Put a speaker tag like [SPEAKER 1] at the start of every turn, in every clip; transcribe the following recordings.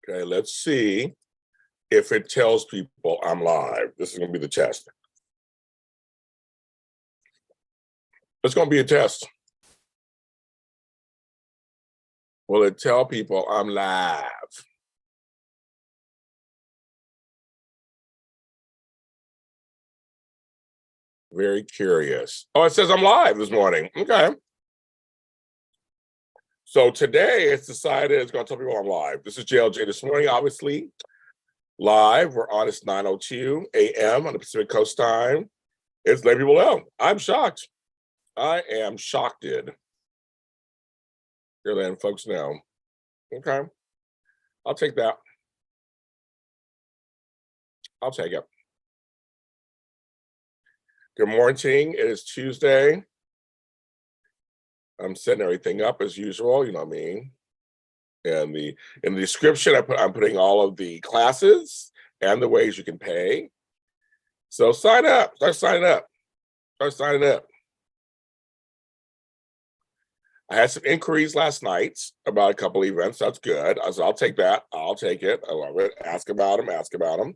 [SPEAKER 1] Okay, let's see if it tells people I'm live. This is going to be the test. It's going to be a test. Will it tell people I'm live? Very curious. Oh, it says I'm live this morning. Okay. So today it's decided it's going to tell people I'm live. This is JLJ this morning, obviously. Live. We're on. It's 9:02 a.m. on the Pacific Coast time. It's letting people know. I'm shocked. I am shocked. You're letting folks know. Okay. I'll take that. I'll take it. Good morning. It is Tuesday. I'm setting everything up as usual, you know what I mean? And in the description, I'm putting all of the classes and the ways you can pay. So sign up, start signing up. Start signing up. I had some inquiries last night about a couple of events. That's good. I said, I'll take that. I'll take it. I love it. Ask about them. Ask about them.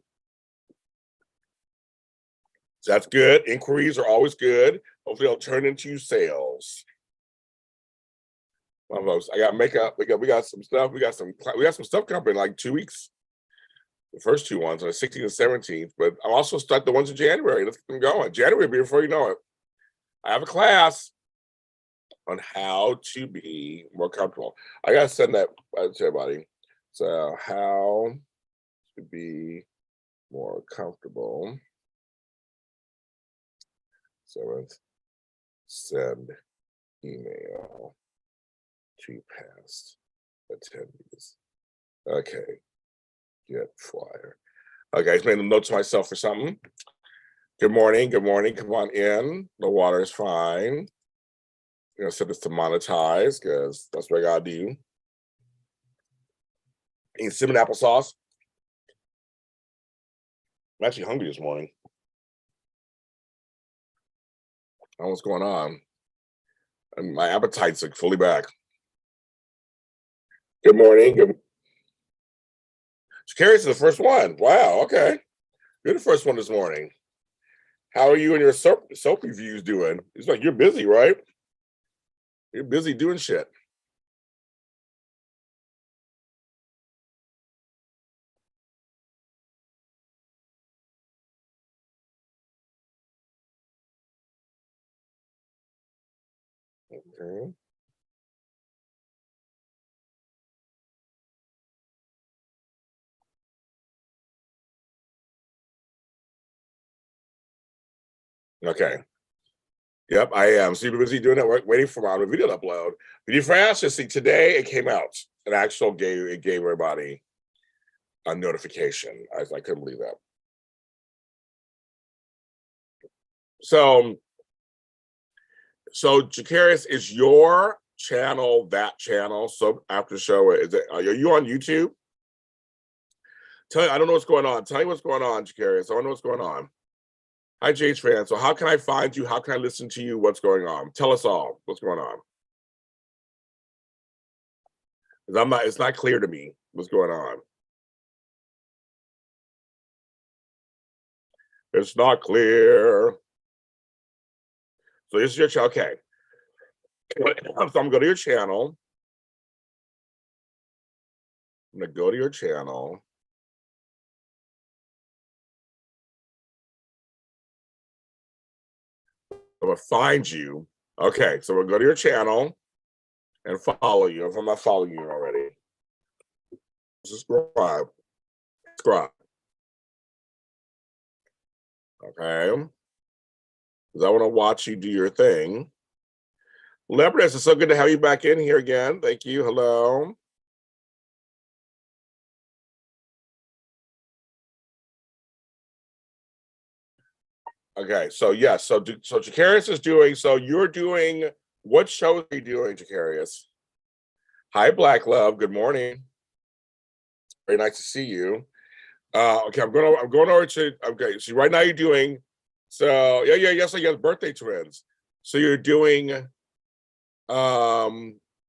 [SPEAKER 1] So that's good. Inquiries are always good. Hopefully they'll turn into sales. My folks, I got makeup. We got some stuff. We got some stuff coming in like 2 weeks. The first two ones on the 16th and 17th, but I'm also stuck the ones in January. Let's get them going. January will be before you know it. I have a class on how to be more comfortable. I gotta send that to everybody. So how to be more comfortable. So let's send email to past attendees. Okay, get flyer. Okay, I just made a note to myself for something. Good morning, good morning. Come on in. The water is fine. I'm gonna set this to monetize because that's what I gotta do. Eating cinnamon applesauce. I'm actually hungry this morning. I don't know what's going on. And my appetite's like fully back. Good morning. Carrie's the first one. Wow, okay. You're the first one this morning. How are you and your soap reviews doing? It's like you're busy, right? You're busy doing shit. Okay. Okay. Yep, I am. So you're busy doing that, waiting for my video to upload. Video for Ash, see, today it came out. An actual it gave everybody a notification. I couldn't believe that. So Jacarius, is your channel that channel? So after show, are you on YouTube? I don't know what's going on. Tell me what's going on, Jacarius. I don't know what's going on. Hi, James fan. So how can I find you? How can I listen to you? What's going on? Tell us all what's going on. Because it's not clear to me what's going on. It's not clear. So this is your channel. Okay. So I'm gonna go to your channel. I'm gonna go to your channel. I'm gonna find you. Okay, so we'll go to your channel and follow you. If I'm not following you already, subscribe. Okay, because I want to watch you do your thing. Leopardess, it's so good to have you back in here again. Thank you. Hello. Okay, so yes, so Jacarius is doing. So you're doing. What show are you doing, Jacarius? Hi, Black Love. Good morning. Very nice to see you. Okay, I'm going over to. Okay, so right now you're doing. So yes, birthday twins. So you're doing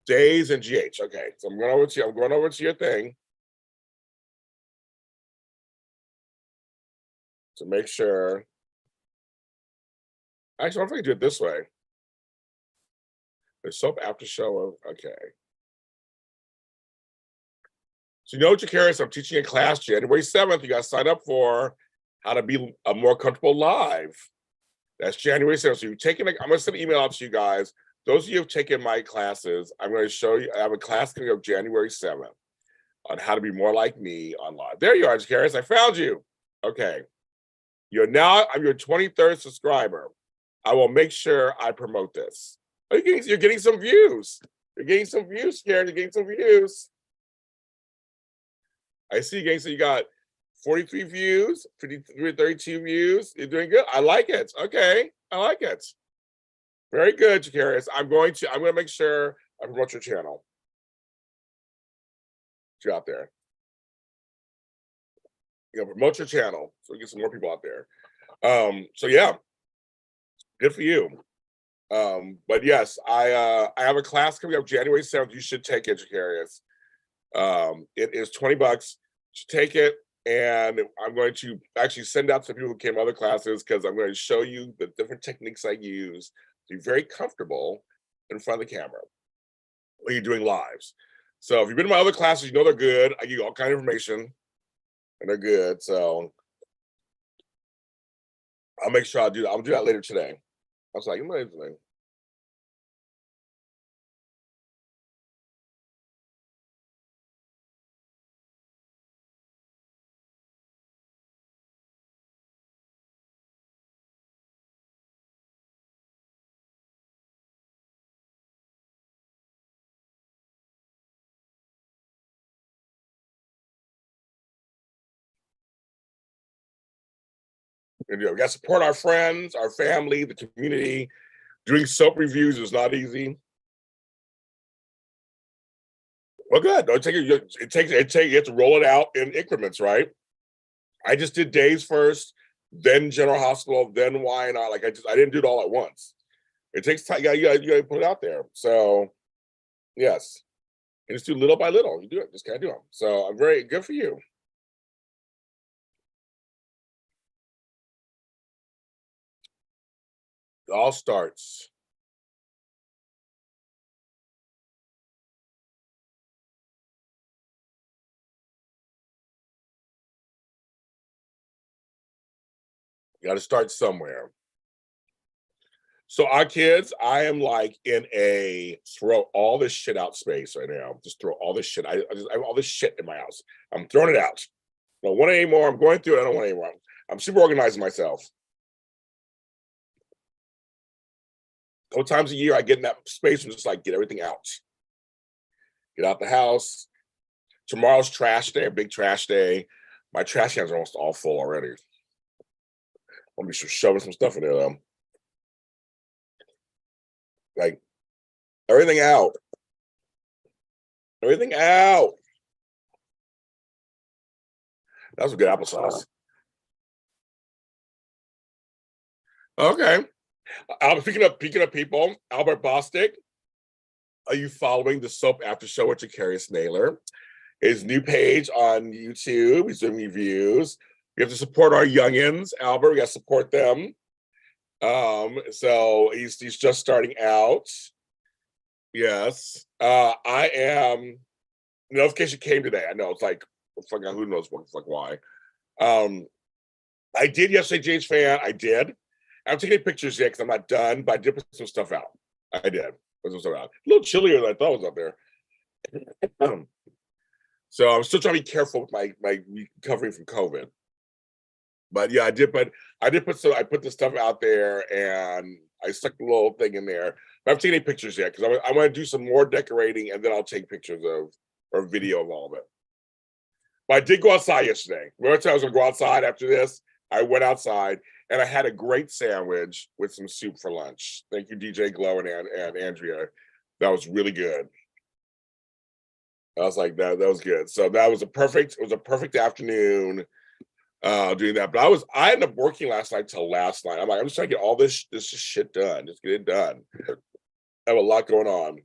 [SPEAKER 1] days and GH. Okay, so I'm going over to your thing. to make sure. Actually, I don't think I do it this way. The soap after show. Okay. So you know what you're curious. I'm teaching a class January 7th. You got to sign up for how to be a more comfortable live. That's January 7th. So you've taken. I'm going to send an email out to you guys. Those of you who have taken my classes, I'm going to show you. I have a class coming up January 7th on how to be more like me on live. There you are, Jharris. I found you. Okay. I'm your 23rd subscriber. I will make sure I promote this. You're getting some views. You're getting some views, Karen. You're getting some views. I see you getting, so you got 43 views, 53, 32 views. You're doing good. I like it. Okay. I like it. Very good, Jharris. I'm going to make sure I promote your channel. Get out there. Promote your channel so we get some more people out there. So yeah, good for you. But yes, I have a class coming up January 7th. You should take it, Jharris. It is $20. You should take it, and I'm going to actually send out some people who came to other classes because I'm going to show you the different techniques I use to be very comfortable in front of the camera when you're doing lives. So if you've been to my other classes, you know they're good. I give you all kind of information, and they're good. So I'll make sure I'll do that later today. I was like, amazing. And, we got to support our friends, our family, the community. Doing soap reviews is not easy. Well, good. Don't take it. You have to roll it out in increments, right? I just did days first, then General Hospital, then Y&R. Like I didn't do it all at once. It takes time. You gotta put it out there. So, yes, and just do little by little. You do it. Just gotta do them. So I'm very good for you. It all starts. You got to start somewhere. So our kids, I am like in a throw all this shit out space right now. Just throw all this shit. I have all this shit in my house. I'm throwing it out. I don't want it anymore. I'm going through it. I don't want it anymore. I'm super organizing myself. A couple times a year, I get in that space and just like get everything out. Get out the house. Tomorrow's trash day, a big trash day. My trash cans are almost all full already. I'll be shoving some stuff in there though. Like everything out. Everything out. That was a good applesauce. Okay. Picking up people, Albert Bostic. Are you following the Soap After Show with Jharris Naylor? His new page on YouTube. He's doing reviews. We have to support our youngins, Albert. We got to support them. So he's just starting out. Yes. I am. The notification came today. I know it's like who knows what the fuck why. I did yesterday, James Fan. I did. I'm taking pictures yet because I'm not done, but I did put some stuff out. I did put some stuff out. A little chillier than I thought was up there. So I'm still trying to be careful with my recovery from COVID. But yeah, I did put I put the stuff out there and I stuck the little thing in there. But I haven't taken any pictures yet because I want to do some more decorating and then I'll take pictures of or video of all of it. But I did go outside yesterday. Remember I was gonna go outside after this? I went outside and I had a great sandwich with some soup for lunch. Thank you, DJ Glow and Andrea. That was really good. I was like, that was good. So it was a perfect afternoon doing that. But I ended up working last night till last night. I'm like, I'm just trying to get all this shit done. Just get it done. I have a lot going on.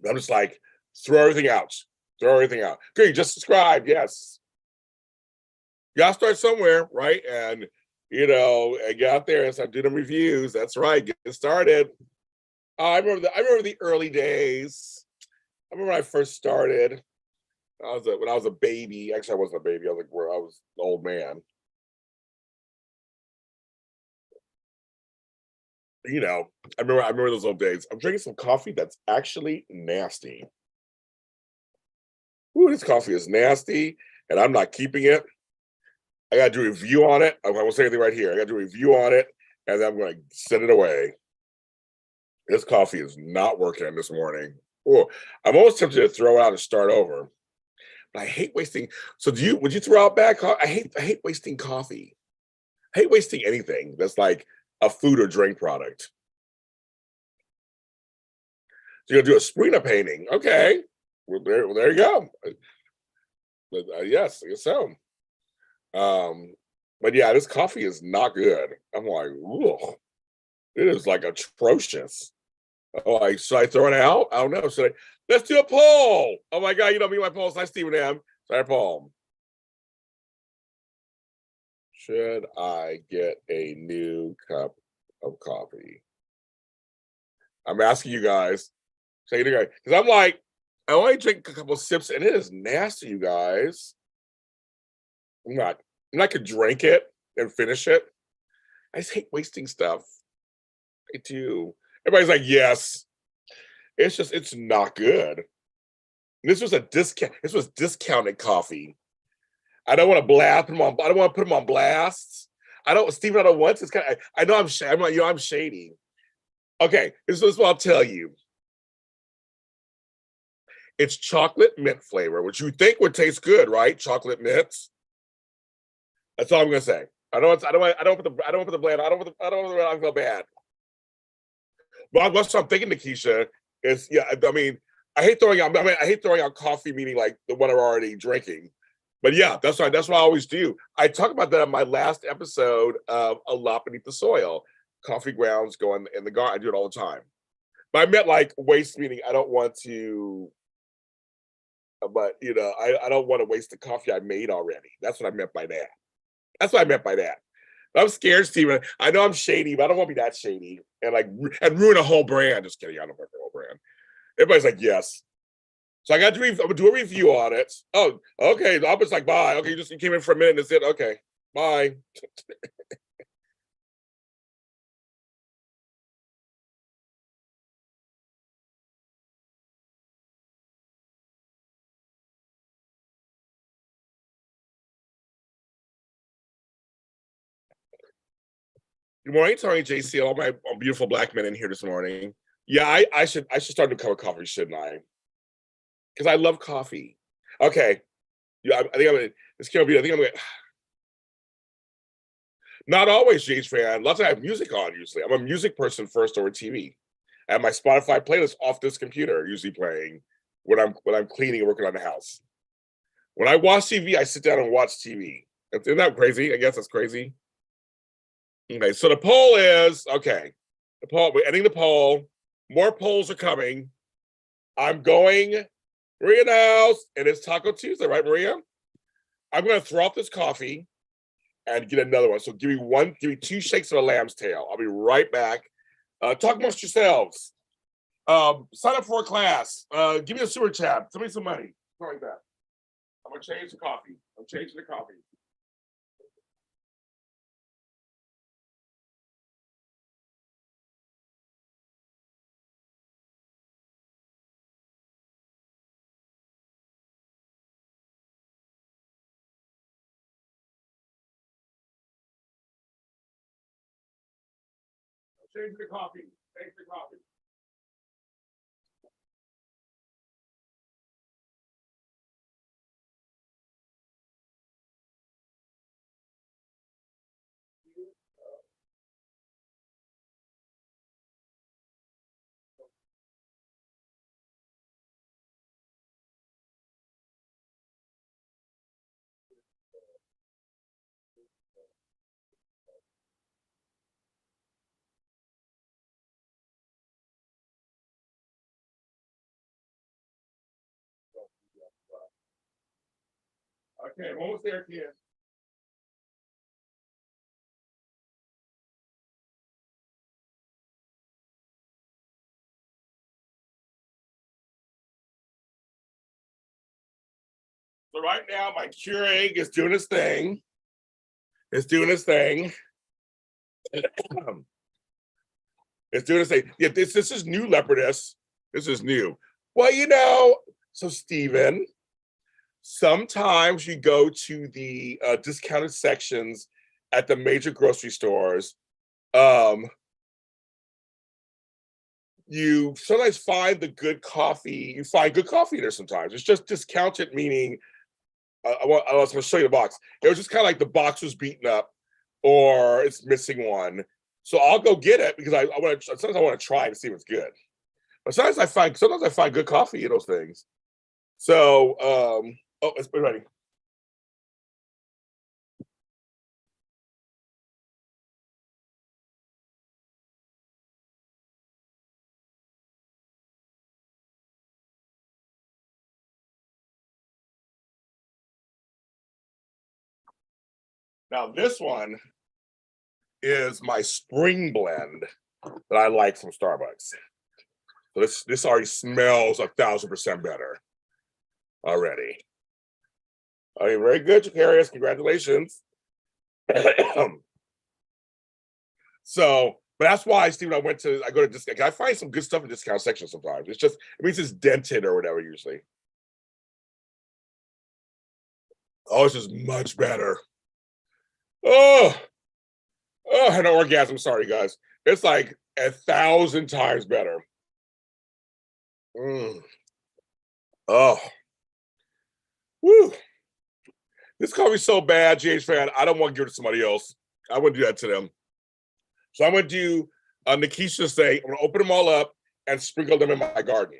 [SPEAKER 1] I'm just like, throw everything out. Throw everything out. Good, you just subscribed, yes. gotta start somewhere, right? And and get out there and start doing reviews. That's right. Get started. I remember the early days. I remember when I first started. When I was a baby. Actually, I wasn't a baby. I was like where I was an old man. I remember those old days. I'm drinking some coffee that's actually nasty. Ooh, this coffee is nasty, and I'm not keeping it. I gotta do a review on it. I won't say anything right here. I gotta do a review on it, and then I'm gonna send it away. This coffee is not working this morning. Oh, I'm almost tempted to throw it out and start over. But I hate wasting. So would you throw out bad coffee? I hate wasting coffee. I hate wasting anything that's like a food or drink product. So you're gonna do a Sprina painting. Okay. Well, there you go. Yes, I guess so. Um, but yeah, this coffee is not good. I'm like, ugh, it is like atrocious. Oh, should I throw it out? I don't know. Let's do a poll. Oh my God, you know me, my polls. Hi, Stephen M. Sorry, poll. Should I get a new cup of coffee? I'm asking you guys. Say it again. Because I'm like, I only drink a couple sips and it is nasty, you guys. I'm not, I could drink it and finish it. I just hate wasting stuff. I do. Everybody's like, yes. It's not good. This was a discount. This was discounted coffee. I don't want to blast them on. I don't want to put them on blasts. I don't, Stephen. I don't want to. It's kind of. I know I'm like, I'm shady. Okay, this is what I'll tell you. It's chocolate mint flavor, which you think would taste good, right? Chocolate mints. That's all I'm gonna say. I don't. I don't. I don't put the. I don't put the blend. I don't put the. I don't. Put the, I feel bad. But what I'm thinking, Nikisha, is yeah. I mean, I hate throwing out. I mean, I hate throwing out coffee, meaning like the one I'm already drinking. But yeah, that's what I always do. I talk about that in my last episode of A Lot Beneath the Soil. Coffee grounds go in the garden. I do it all the time. But I meant like waste, meaning I don't want to. But I don't want to waste the coffee I made already. That's what I meant by that. That's what I meant by that. I'm scared, Steven. I know I'm shady, but I don't want to be that shady and and ruin a whole brand. Just kidding. I don't want the whole brand. Everybody's like, yes. So I'm gonna do a review on it. Oh, okay. I was like, bye. Okay, you came in for a minute and that's it. Okay, bye. Good morning, Tony JC. All my beautiful black men in here this morning. Yeah, I should start to cover coffee, shouldn't I? Because I love coffee. Okay. Yeah, I think I'm gonna this can't be. I think I'm gonna not always James fan. Lots of I have music on usually. I'm a music person first over TV. I have my Spotify playlist off this computer, usually playing when I'm cleaning and working on the house. When I watch TV, I sit down and watch TV. Isn't that crazy? I guess that's crazy. Okay, so the poll is okay. The poll, we're ending the poll. More polls are coming. I'm going Maria house, and it's Taco Tuesday, right, Maria? I'm gonna throw out this coffee and get another one. So give me two shakes of a lamb's tail. I'll be right back. Talk amongst yourselves. Sign up for a class. Give me a super chat. Send me some money. Something like that. I'm gonna change the coffee. I'm changing the coffee. I'm changing the coffee. Change the coffee. Okay, almost there, kid. So right now, my Keurig is doing its thing. It's doing its thing. It's doing its thing. Yeah, this is new, Leopardess. This is new. Well, you know, so Stephen, sometimes you go to the discounted sections at the major grocery stores. You sometimes find the good coffee. You find good coffee there sometimes. It's just discounted, meaning I was going to show you the box. It was just kind of like the box was beaten up or it's missing one. So I'll go get it because I want to. Sometimes I want to try and see what's good. But sometimes I find good coffee in those things. So oh, it's been ready. Now this one is my spring blend that I like from Starbucks. So this already smells 1,000% better already. Okay, very good, Aquarius. Congratulations. So, but that's why, Stephen, I go to discount. I find some good stuff in discount section sometimes. It's just, it means it's dented or whatever usually. Oh, it's just much better. Oh, I had an orgasm. Sorry, guys. It's like 1,000 times better. Mm. Oh, woo. This coffee's so bad, GH fan. I don't want to give it to somebody else. I wouldn't do that to them. So I'm going to do Nikisha's thing. I'm going to open them all up and sprinkle them in my garden.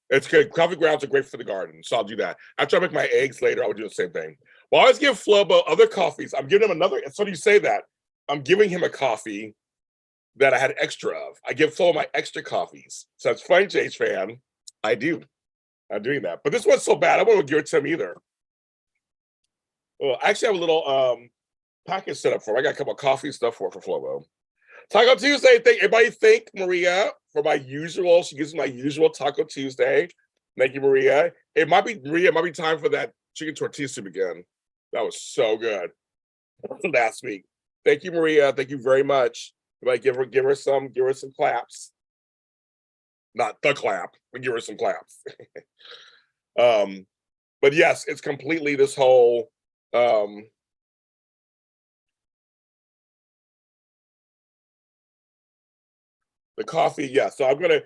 [SPEAKER 1] It's good. Coffee grounds are great for the garden, so I'll do that. After I make my eggs later, I would do the same thing. Well, I always give Flobo other coffees. I'm giving him another. So you say that I'm giving him a coffee that I had extra of. I give Flobo my extra coffees. So it's fine, Jay's fan. I do. I'm doing that. But this one's so bad, I won't give it to him either. Well, I actually have a little package set up for him. I got a couple of coffee stuff for Flobo. Taco Tuesday. Everybody thank Maria for my usual. She gives me my usual Taco Tuesday. Thank you, Maria. It might be time for that chicken tortilla soup again. That was so good last week. Thank you, Maria. Thank you very much. Everybody give her some claps. Not the clap, but give her some claps. But yes, it's completely this whole the coffee, yeah. So I'm gonna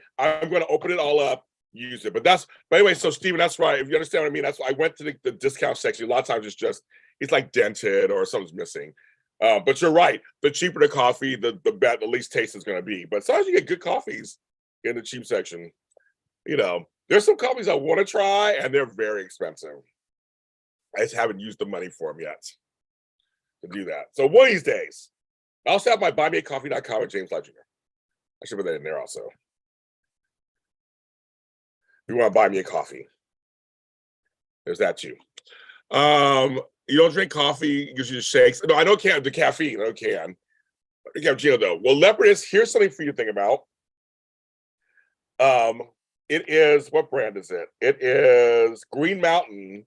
[SPEAKER 1] open it all up, use it. But anyway, so Stephen, that's right. If you understand what I mean, that's why I went to the discount section. A lot of times it's like dented or something's missing. But you're right. The cheaper the coffee, the least taste is gonna be. But sometimes you get good coffees in the cheap section. You know, there's some coffees I want to try, and they're very expensive. I just haven't used the money for them yet to do that. So one of these days, I also have my buymeacoffee.com with James Ledger. I should put that in there also. If you want to buy me a coffee, there's that too. You don't drink coffee, usually shakes. No, I don't can the caffeine. I don't can. You cappuccino though. Well, Leopardess, here's something for you to think about. It is, what brand is it? It is Green Mountain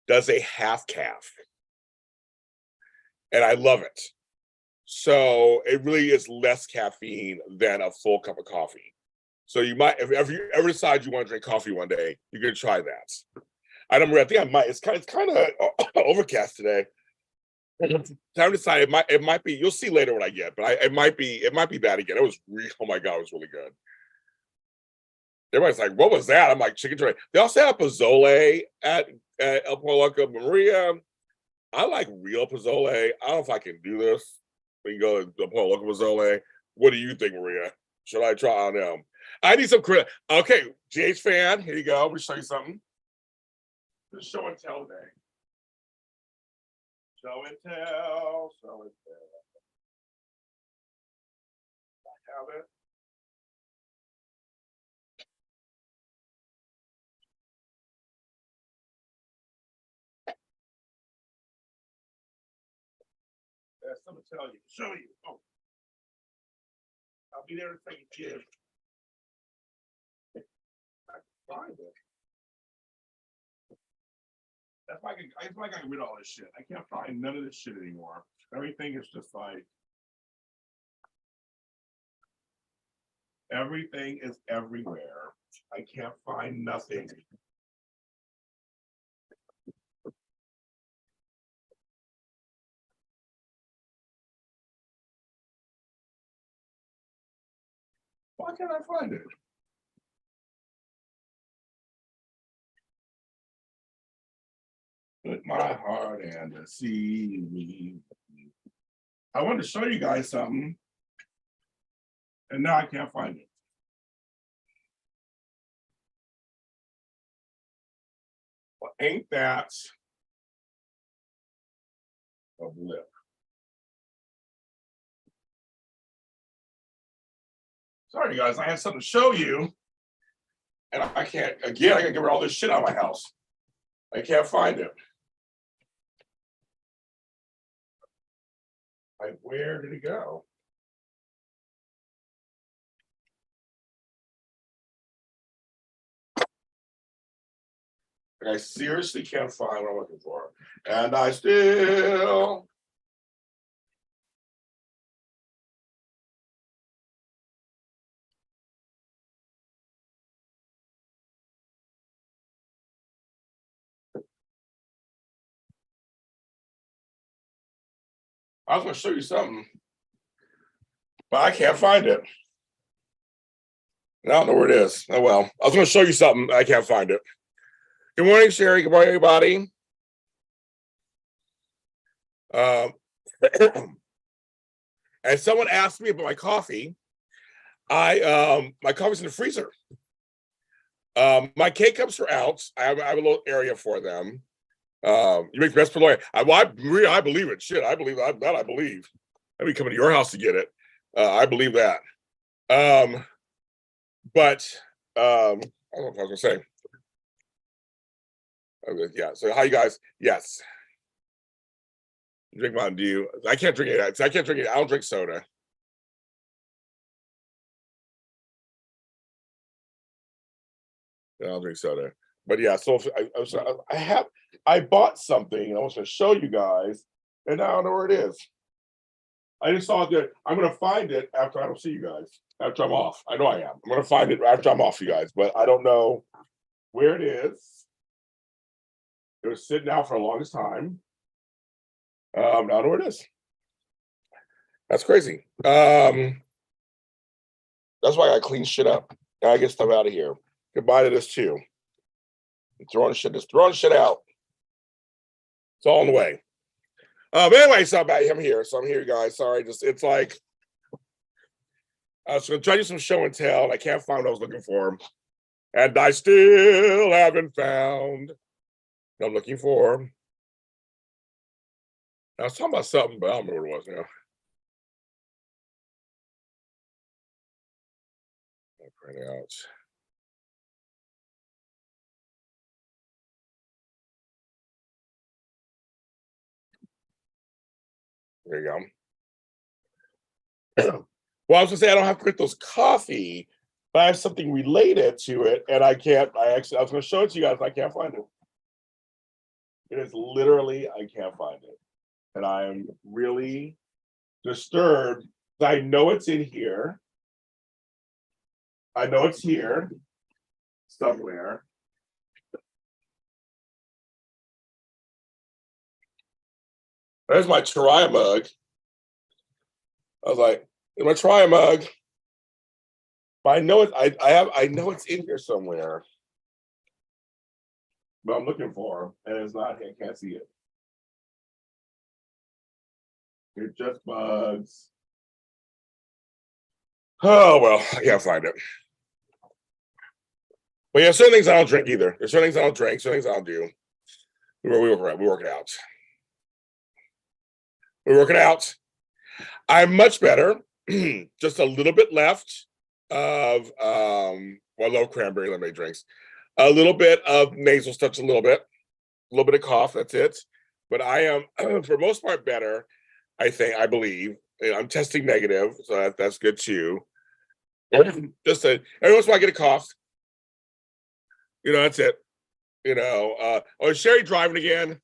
[SPEAKER 1] does a half calf. And I love it. So it really is less caffeine than a full cup of coffee. So you might, if you ever decide you want to drink coffee one day, you can try that. I don't remember. I think I might. It's kind of overcast today. Time to decide. It might be. You'll see later what I get, but it might be bad again. It was oh my god, it was really good. Everybody's like, "What was that?" I'm like, "Chicken tray." They also have pozole at El Pollo Loco. Maria, I like real pozole. I don't know if I can do this. We can go to El Pollo Loco pozole. What do you think, Maria? Should I try? I don't know. I need some credit. Okay, GH fan, here you go. Let me show you something. Just show and tell day. Show and tell. Show and tell. I have it. There's something to tell you. Show you. Oh. I'll be there in a second, kid. I can find it. That's why I got rid of all this shit. I can't find none of this shit anymore. Everything is just like, everything is everywhere. I can't find nothing. Why can't I find it? Put my heart and to see me. I wanted to show you guys something, and now I can't find it. Well, ain't that a blip? Sorry, guys, I had something to show you, and I can't. Again, I gotta get rid of all this shit out of my house. I can't find it. Like, where did it go? I seriously can't find what I'm looking for. And I still. I was going to show you something, but I can't find it. I don't know where it is. Oh, well. I was going to show you something. I can't find it. Good morning, Sherry. Good morning, everybody. And someone asked me about my coffee. My coffee's in the freezer. My K-cups are out. I have a little area for them. You make the best per lawyer. I believe it. Shit, I believe that. I believe. I'd be coming to your house to get it. I believe that. But I don't know what I was gonna say. Okay, yeah. So how you guys? Yes. Drink Mountain Dew. I can't drink it. I can't drink it. I don't drink soda. I don't drink soda. But yeah, so I bought something. I was going to show you guys, and I don't know where it is. I just saw it there. I'm going to find it after I don't see you guys. After I'm off. I know I am. I'm going to find it after I'm off, you guys. But I don't know where it is. It was sitting out for the longest time. I don't know where it is. That's crazy. That's why I clean shit up. I get stuff out of here. Goodbye to this too. Throwing shit out. It's all in the way. But anyway, so I'm here. So I'm here, guys. Sorry, it's like I was gonna try to do some show and tell, and I can't find what I was looking for. And I still haven't found what I'm looking for. I was talking about something, but I don't remember what it was now. I'll print it out. There you go. Well, I was gonna say I don't have Crystal's coffee, but I have something related to it, and I can't. I was gonna show it to you guys. I can't find it. It is literally I can't find it, and I am really disturbed. I know it's in here. I know it's here somewhere. There's my Try mug. I was like, my Try mug. But I know it. I know it's in here somewhere. But I'm looking for it, and it's not. I can't see it. It just bugs. Oh well, I can't find it. But yeah, certain things I don't drink either. There's certain things I don't drink. Certain things I don't do. We work it out. We're working out. I'm much better. Just a little bit left of low cranberry lemonade drinks. A little bit of nasal stuff, a little bit of cough. That's it. But I am, for most part, better. I believe. I'm testing negative, so that's good too. Just every once in a while I get a cough. That's it. You know, oh, is Sherry driving again?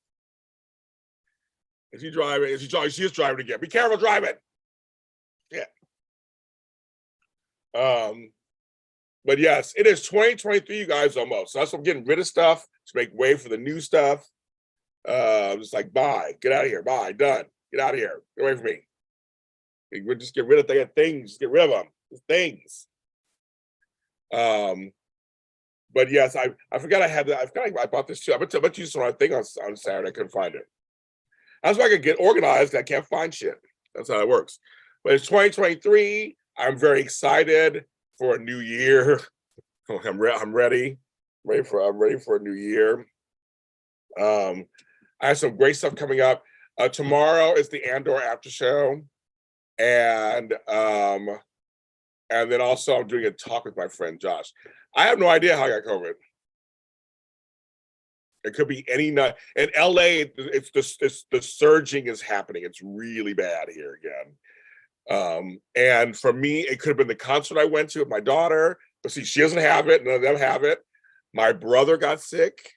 [SPEAKER 1] Is she driving? Is she driving? She is driving again. Be careful driving. Yeah. But yes, it is 2023, you guys, almost. So that's why I'm getting rid of stuff to make way for the new stuff. Just like, bye, get out of here, bye, done, get out of here, get away from me. We'll just get rid of things, get rid of them, things. But yes, I forgot I had that. I forgot I bought this too. I bet you saw my thing on Saturday. I couldn't find it. That's why I could get organized. I can't find shit. That's how it works. But it's 2023. I'm very excited for a new year. I'm ready. I'm ready for a new year. I have some great stuff coming up. Tomorrow is the Andor after show, and then also I'm doing a talk with my friend Josh. I have no idea how I got COVID. It could be any night. In LA, it's the surging is happening. It's really bad here again. And for me, it could have been the concert I went to with my daughter, but see, she doesn't have it. None of them have it. My brother got sick,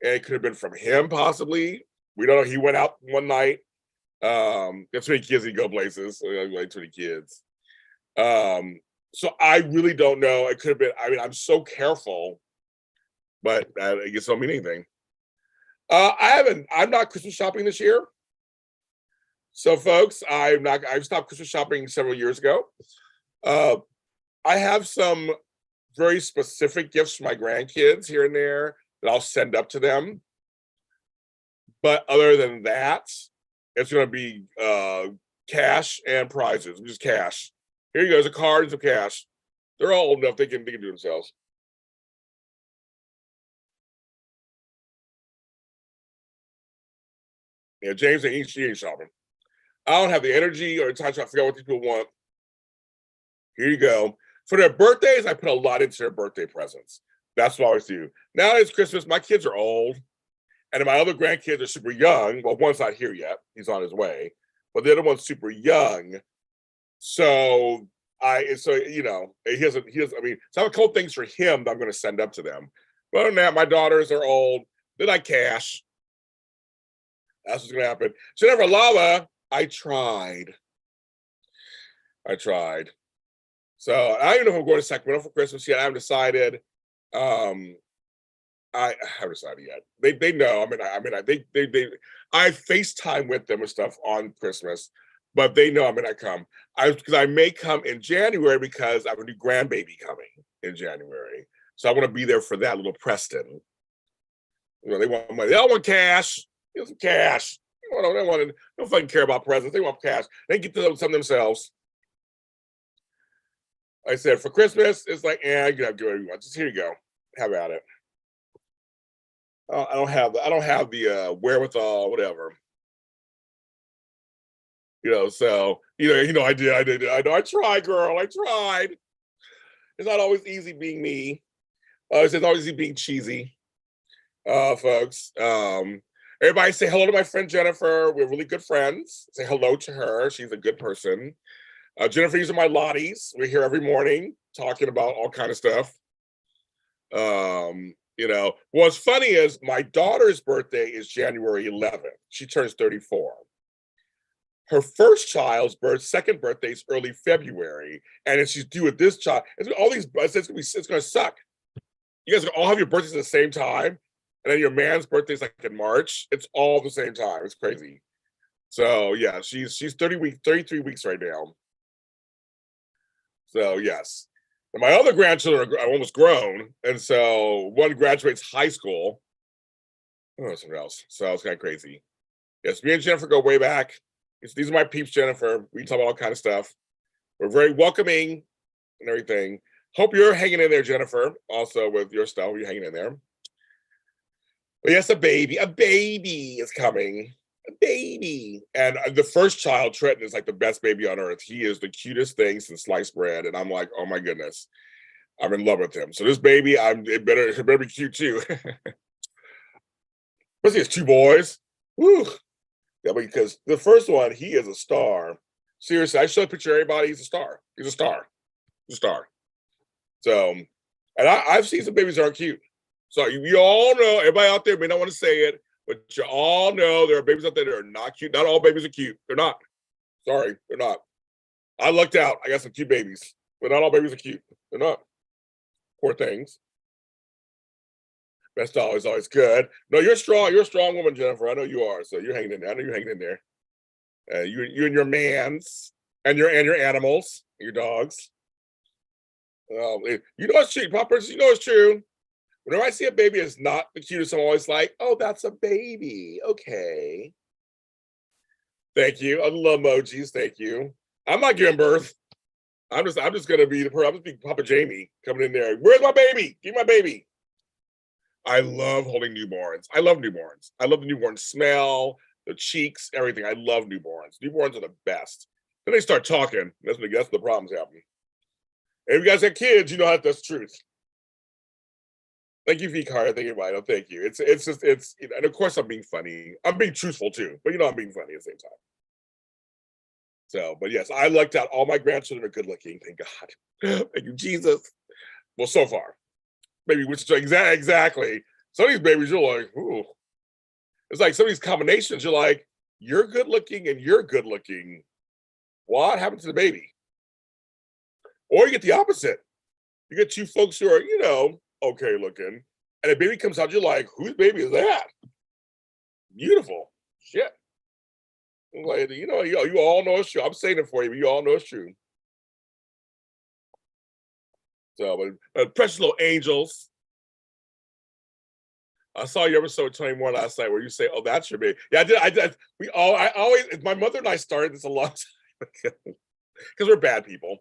[SPEAKER 1] and it could have been from him possibly. We don't know. He went out one night. There's too many kids, he go places. So like too many kids. So I really don't know. It could have been. I mean, I'm so careful, but I guess it don't mean anything. I'm not Christmas shopping this year. So, folks, I've stopped Christmas shopping several years ago. I have some very specific gifts for my grandkids here and there that I'll send up to them. But other than that, it's going to be cash and prizes, just cash. Here you go, there's a card and some cash. They're all old enough, they can do themselves. Yeah, James ain't shopping. I don't have the energy or the time to figure out what these people want. Here you go. For their birthdays, I put a lot into their birthday presents. That's what I always do. Now it's Christmas. My kids are old, and my other grandkids are super young. Well, one's not here yet. He's on his way. But the other one's super young. So you know, he doesn't, I mean, so I have a couple things for him that I'm going to send up to them. But other than that, my daughters are old. They like cash. That's what's going to happen. Jennifer Lava, I tried. So I don't know if I'm going to Sacramento for Christmas yet. I haven't decided. I haven't decided yet. They know. I FaceTime with them and stuff on Christmas, but they know I'm gonna come. Because I may come in January because I have a new grandbaby coming in January. So I want to be there for that, little Preston. You know, they want money. They all want cash. They want some cash. They don't fucking care about presents. They want cash. They can get some themselves. Like I said, for Christmas, it's like, you gotta do whatever you want. Just here you go. Have at it. I don't have the wherewithal, whatever. You know, so I did. I know. I tried, girl. I tried. It's not always easy being me. It's always easy being cheesy, folks. Everybody say hello to my friend Jennifer. We're really good friends. Say hello to her. She's a good person. Jennifer, these are my Lotties. We're here every morning talking about all kind of stuff. What's funny is my daughter's birthday is January 11th. She turns 34. Her first child's second birthday is early February, and if she's due with this child, all these it's gonna suck. You guys all have your birthdays at the same time, and then your man's birthday is like in March. It's all the same time. It's crazy. So yeah, she's 33 weeks right now. So yes. And my other grandchildren are almost grown, and so one graduates high school. Oh, something else. So it's kind of crazy. Yes, me and Jennifer go way back. These are my peeps, Jennifer. We talk about all kind of stuff. We're very welcoming and everything. Hope you're hanging in there, Jennifer. Also with your stuff, you're hanging in there. But yes, a baby is coming. A baby. And the first child, Trenton, is like the best baby on earth. He is the cutest thing since sliced bread. And I'm like, oh my goodness, I'm in love with him. So this baby, it better be cute too. Especially it's two boys. Woo. Yeah, because the first one, he is a star. Seriously, I show a picture of everybody. He's a star. He's a star. He's a star. So, and I've seen some babies that aren't cute. So you all know, everybody out there may not want to say it, but you all know there are babies out there that are not cute. Not all babies are cute. They're not. Sorry, they're not. I lucked out. I got some cute babies, but not all babies are cute. They're not. Poor things. Best doll is always good. No, you're strong. You're a strong woman, Jennifer. I know you are. So you're hanging in there. I know you're hanging in there. You and your mans and your animals, your dogs. You know it's true. Pop Princess, you know it's true. Whenever I see a baby that's not the cutest, I'm always like, oh, that's a baby. Okay. Thank you. I love emojis. Thank you. I'm not giving birth. I'm just gonna be the person. I'm just be Papa Jamie coming in there. Where's my baby? Give me my baby. I love holding newborns. I love newborns. I love the newborn smell, the cheeks, everything. I love newborns. Newborns are the best. Then they start talking. That's when the problems happen. And if you guys have kids, you know that's the truth. Thank you, V-Car. Thank you, Rhino. Thank you. It's and of course I'm being funny. I'm being truthful too, but I'm being funny at the same time. So, but yes, I lucked out. All my grandchildren are good looking. Thank God. Thank you, Jesus. Well, so far. Maybe which exactly. Some of these babies, you're like, ooh. It's like some of these combinations, you're like, you're good looking and you're good looking. What happened to the baby? Or you get the opposite. You get two folks who are, okay looking, and a baby comes out, you're like, whose baby is that? Beautiful. Shit. Like, you all know it's true. I'm saying it for you, but you all know it's true. So, but precious little angels. I saw your episode 21 last night where you say, oh, that's your baby. Yeah, I did. My mother and I started this a long time ago because we're bad people.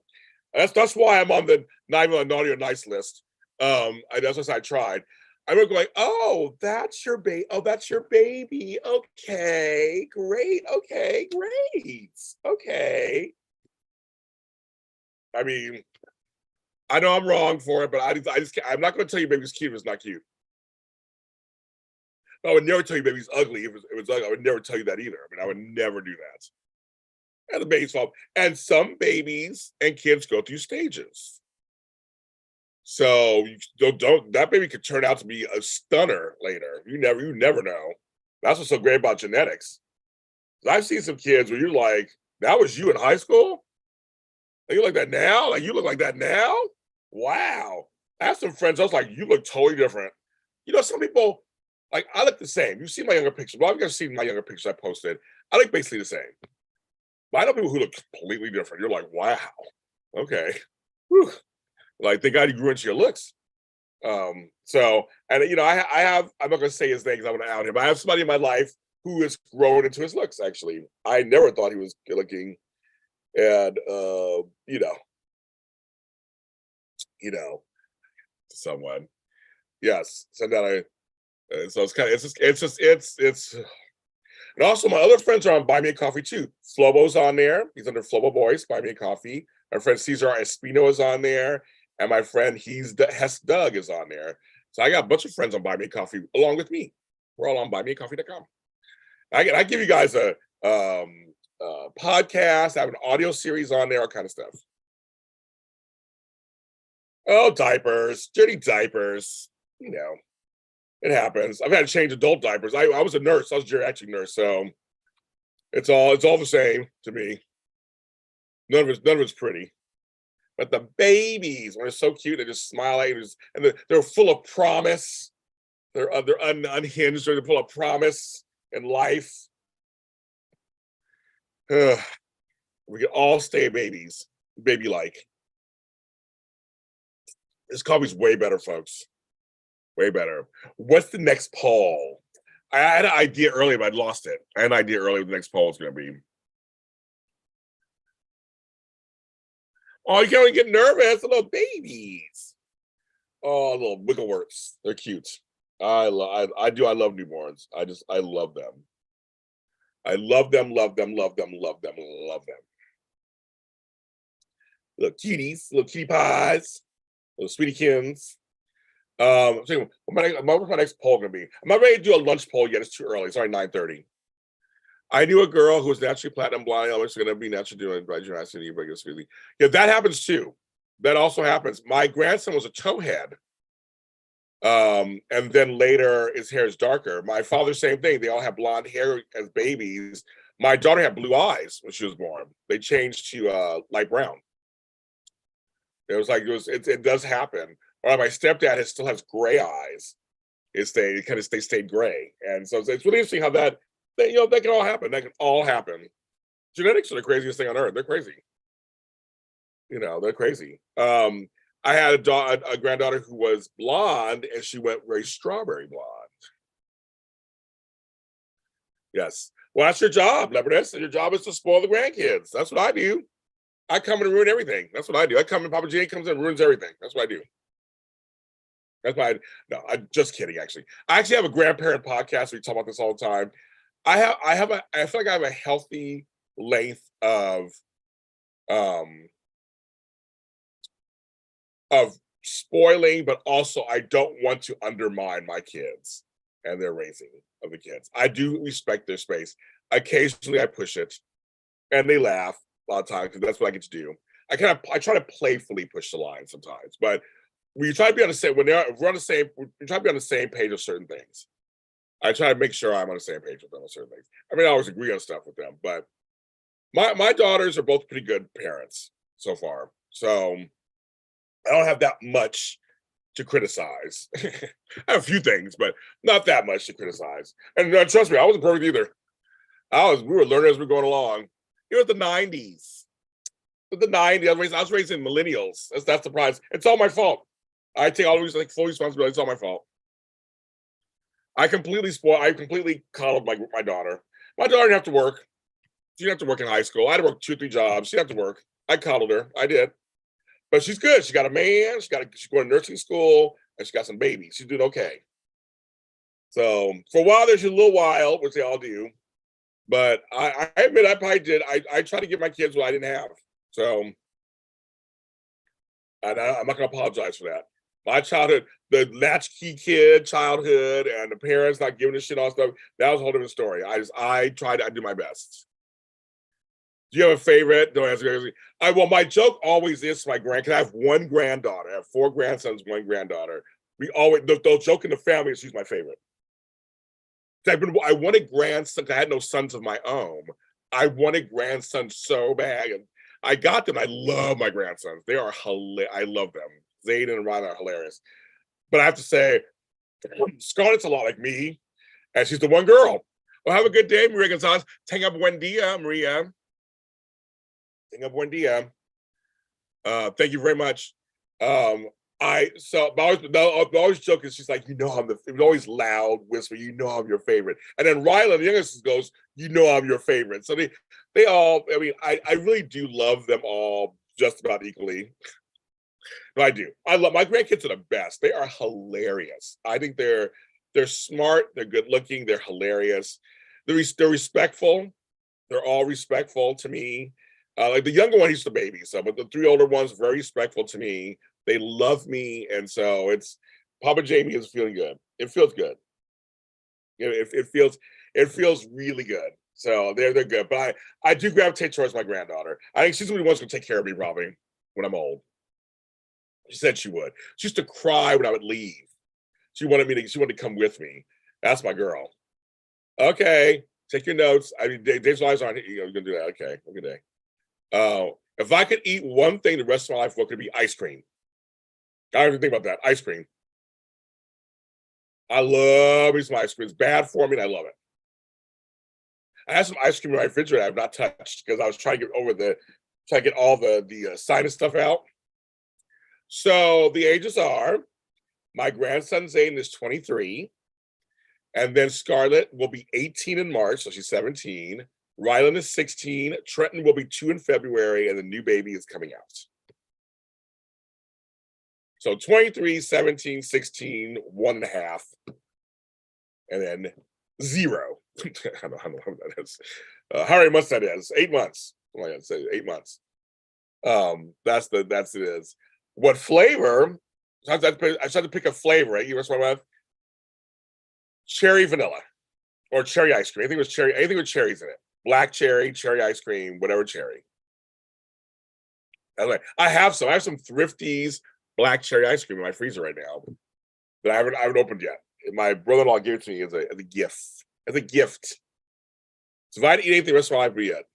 [SPEAKER 1] That's why I'm on the not even on naughty or nice list. That's what I tried. I remember going, oh, that's your baby. Oh, that's your baby. Okay, great. Okay, great. Okay. I mean, I know I'm wrong for it, but I'm not going to tell you baby's cute if it's not cute. I would never tell you baby's ugly if it's ugly. I would never tell you that either. I would never do that. And the baby's fault. And some babies and kids go through stages. So that baby could turn out to be a stunner later. You never know. That's what's so great about genetics. I've seen some kids where you're like, that was you in high school? Like, you like that now? Like, you look like that now? Wow. I have some friends, I was like, you look totally different. Some people, like, I look the same. You've seen my younger pictures. Well, I've never seen my younger pictures I posted. I look basically the same. But I know people who look completely different. You're like, wow. Okay. Whew. Like, thank God he grew into your looks. I'm not going to say his name because I want to out him. I have somebody in my life who has grown into his looks, actually. I never thought he was good looking. And, someone. Yes. So that so it's and also my other friends are on Buy Me a Coffee too. Flobo's on there. He's under Flobo Boys, Buy Me a Coffee. My friend Cesar Espino is on there. And my friend Hess Doug is on there. So I got a bunch of friends on Buy Me a Coffee along with me. We're all on buymeacoffee.com. I give you guys a podcast. I have an audio series on there, all kind of stuff. Oh, diapers, dirty diapers. It happens. I've had to change adult diapers. I was a nurse. I was a geriatric nurse, so it's all the same to me. None of it's pretty. But the babies, when they're so cute, they just smile at you, and they're full of promise. They're unhinged. They're full of promise and life. We can all stay babies, baby-like. This coffee's way better, folks. Way better. What's the next poll? I had an idea earlier, but I lost it. I had an idea earlier what the next poll is going to be. Oh, you can't even get nervous. The little babies. Oh, little wiggleworts. They're cute. I love newborns. I love them. I love them, love them, love them, love them, love them. Little cuties, little cutie pies, little sweetiekins. So what's my next poll gonna be? I'm not ready to do a lunch poll yet. It's too early. It's already 9:30. I knew a girl who was naturally platinum blonde. I was going to be naturally doing regular. Yeah, that happens too. That also happens. My grandson was a towhead. And then later his hair is darker. My father, same thing. They all have blonde hair as babies. My daughter had blue eyes when she was born. They changed to light brown. It does happen. Or my stepdad still has gray eyes. They stayed gray. And so it's really interesting how that can all happen. That can all happen. Genetics are the craziest thing on earth. They're crazy. They're crazy. I had a granddaughter who was blonde, and she went very strawberry blonde. Yes. Well, that's your job, Leopardess. Your job is to spoil the grandkids. That's what I do. I come in and ruin everything. That's what I do. I come in, Papa J comes in and ruins everything. That's what I do. No, I'm just kidding, actually. I actually have a grandparent podcast. We talk about this all the time. I feel like I have a healthy length of spoiling, but also I don't want to undermine my kids and their raising of the kids. I do respect their space. Occasionally I push it and they laugh a lot of times because that's what I get to do. I try to playfully push the line sometimes, but we try to be on the same we try to be on the same page of certain things. I try to make sure I'm on the same page with them on certain things. I mean, I always agree on stuff with them, but my daughters are both pretty good parents so far. So I don't have that much to criticize. I have a few things, but not that much to criticize. And trust me, I wasn't perfect either. We were learning as we were going along. It was the 90s. I was raised in millennials. That's the prize. It's all my fault. I take all full responsibility. It's all my fault. I completely coddled my daughter. My daughter didn't have to work. She didn't have to work in high school. I had to work 2 or 3 jobs. She didn't have to work. I coddled her. I did. But she's good. She got a man. She's going to nursing school, and she got some babies. She's doing okay. So for a while, there's a little while, which they all do. But I admit I probably did. I try to give my kids what I didn't have. So I'm not going to apologize for that. My childhood, the latchkey kid childhood, and the parents not giving a shit on stuff, that was a whole different story. I do my best. Do you have a favorite? Don't answer me. Well, my joke always is my because I have one granddaughter. I have 4 grandsons, 1 granddaughter. We always they'll joke in the family is she's my favorite. I wanted grandsons. I had no sons of my own. I wanted grandsons so bad, and I got them. I love my grandsons. They are hilarious. I love them. Zayden and Rylan are hilarious. But I have to say, Scarlett's a lot like me, and she's the one girl. Well, have a good day, Maria Gonzalez. Tenga buen dia, Maria. Tenga buen dia. Thank you very much. I always joke is she's like, it was always loud whisper, I'm your favorite. And then Rylan, the youngest, goes, I'm your favorite. So they all, I really do love them all just about equally. No, I do. I love my grandkids are the best. They are hilarious. I think they're smart, they're good looking, they're hilarious. They're respectful. They're all respectful to me. Like the younger one, he's the baby. So, but the 3 older ones, very respectful to me. They love me, and so it's Papa Jamie is feeling good. It feels good. It feels really good. So they're good. But I do gravitate towards my granddaughter. I think she's the one who's going to take care of me probably when I'm old. She said she would. She used to cry when I would leave. She wanted to come with me. That's my girl. Okay, take your notes. Dave's lives aren't. You're gonna do that. Okay, have a good day. If I could eat one thing the rest of my life, what could it be? Ice cream. I don't even think about that. Ice cream. I love me some ice cream. It's bad for me, and I love it. I have some ice cream in my refrigerator I've not touched because I was trying to get all the sinus stuff out. So the ages are, my grandson Zane is 23, and then Scarlett will be 18 in March, so she's 17. Rylan is 16. Trenton will be 2 in February, and the new baby is coming out. So 23, 17, 16, 1.5, and then 0. I don't know what that is. How many months that is? 8 months. Oh, I say 8 months. That's it is. What flavor? I tried to pick a flavor, right? You know what I'm Cherry vanilla or cherry ice cream. I think it was cherry. Anything with cherries in it. Black cherry ice cream, whatever cherry. Anyway, I have some Thrifty's black cherry ice cream in my freezer right now. that I haven't opened yet. My brother-in-law gave it to me as a gift. As a gift. So if I had to eat anything the rest of my life, it'd be it.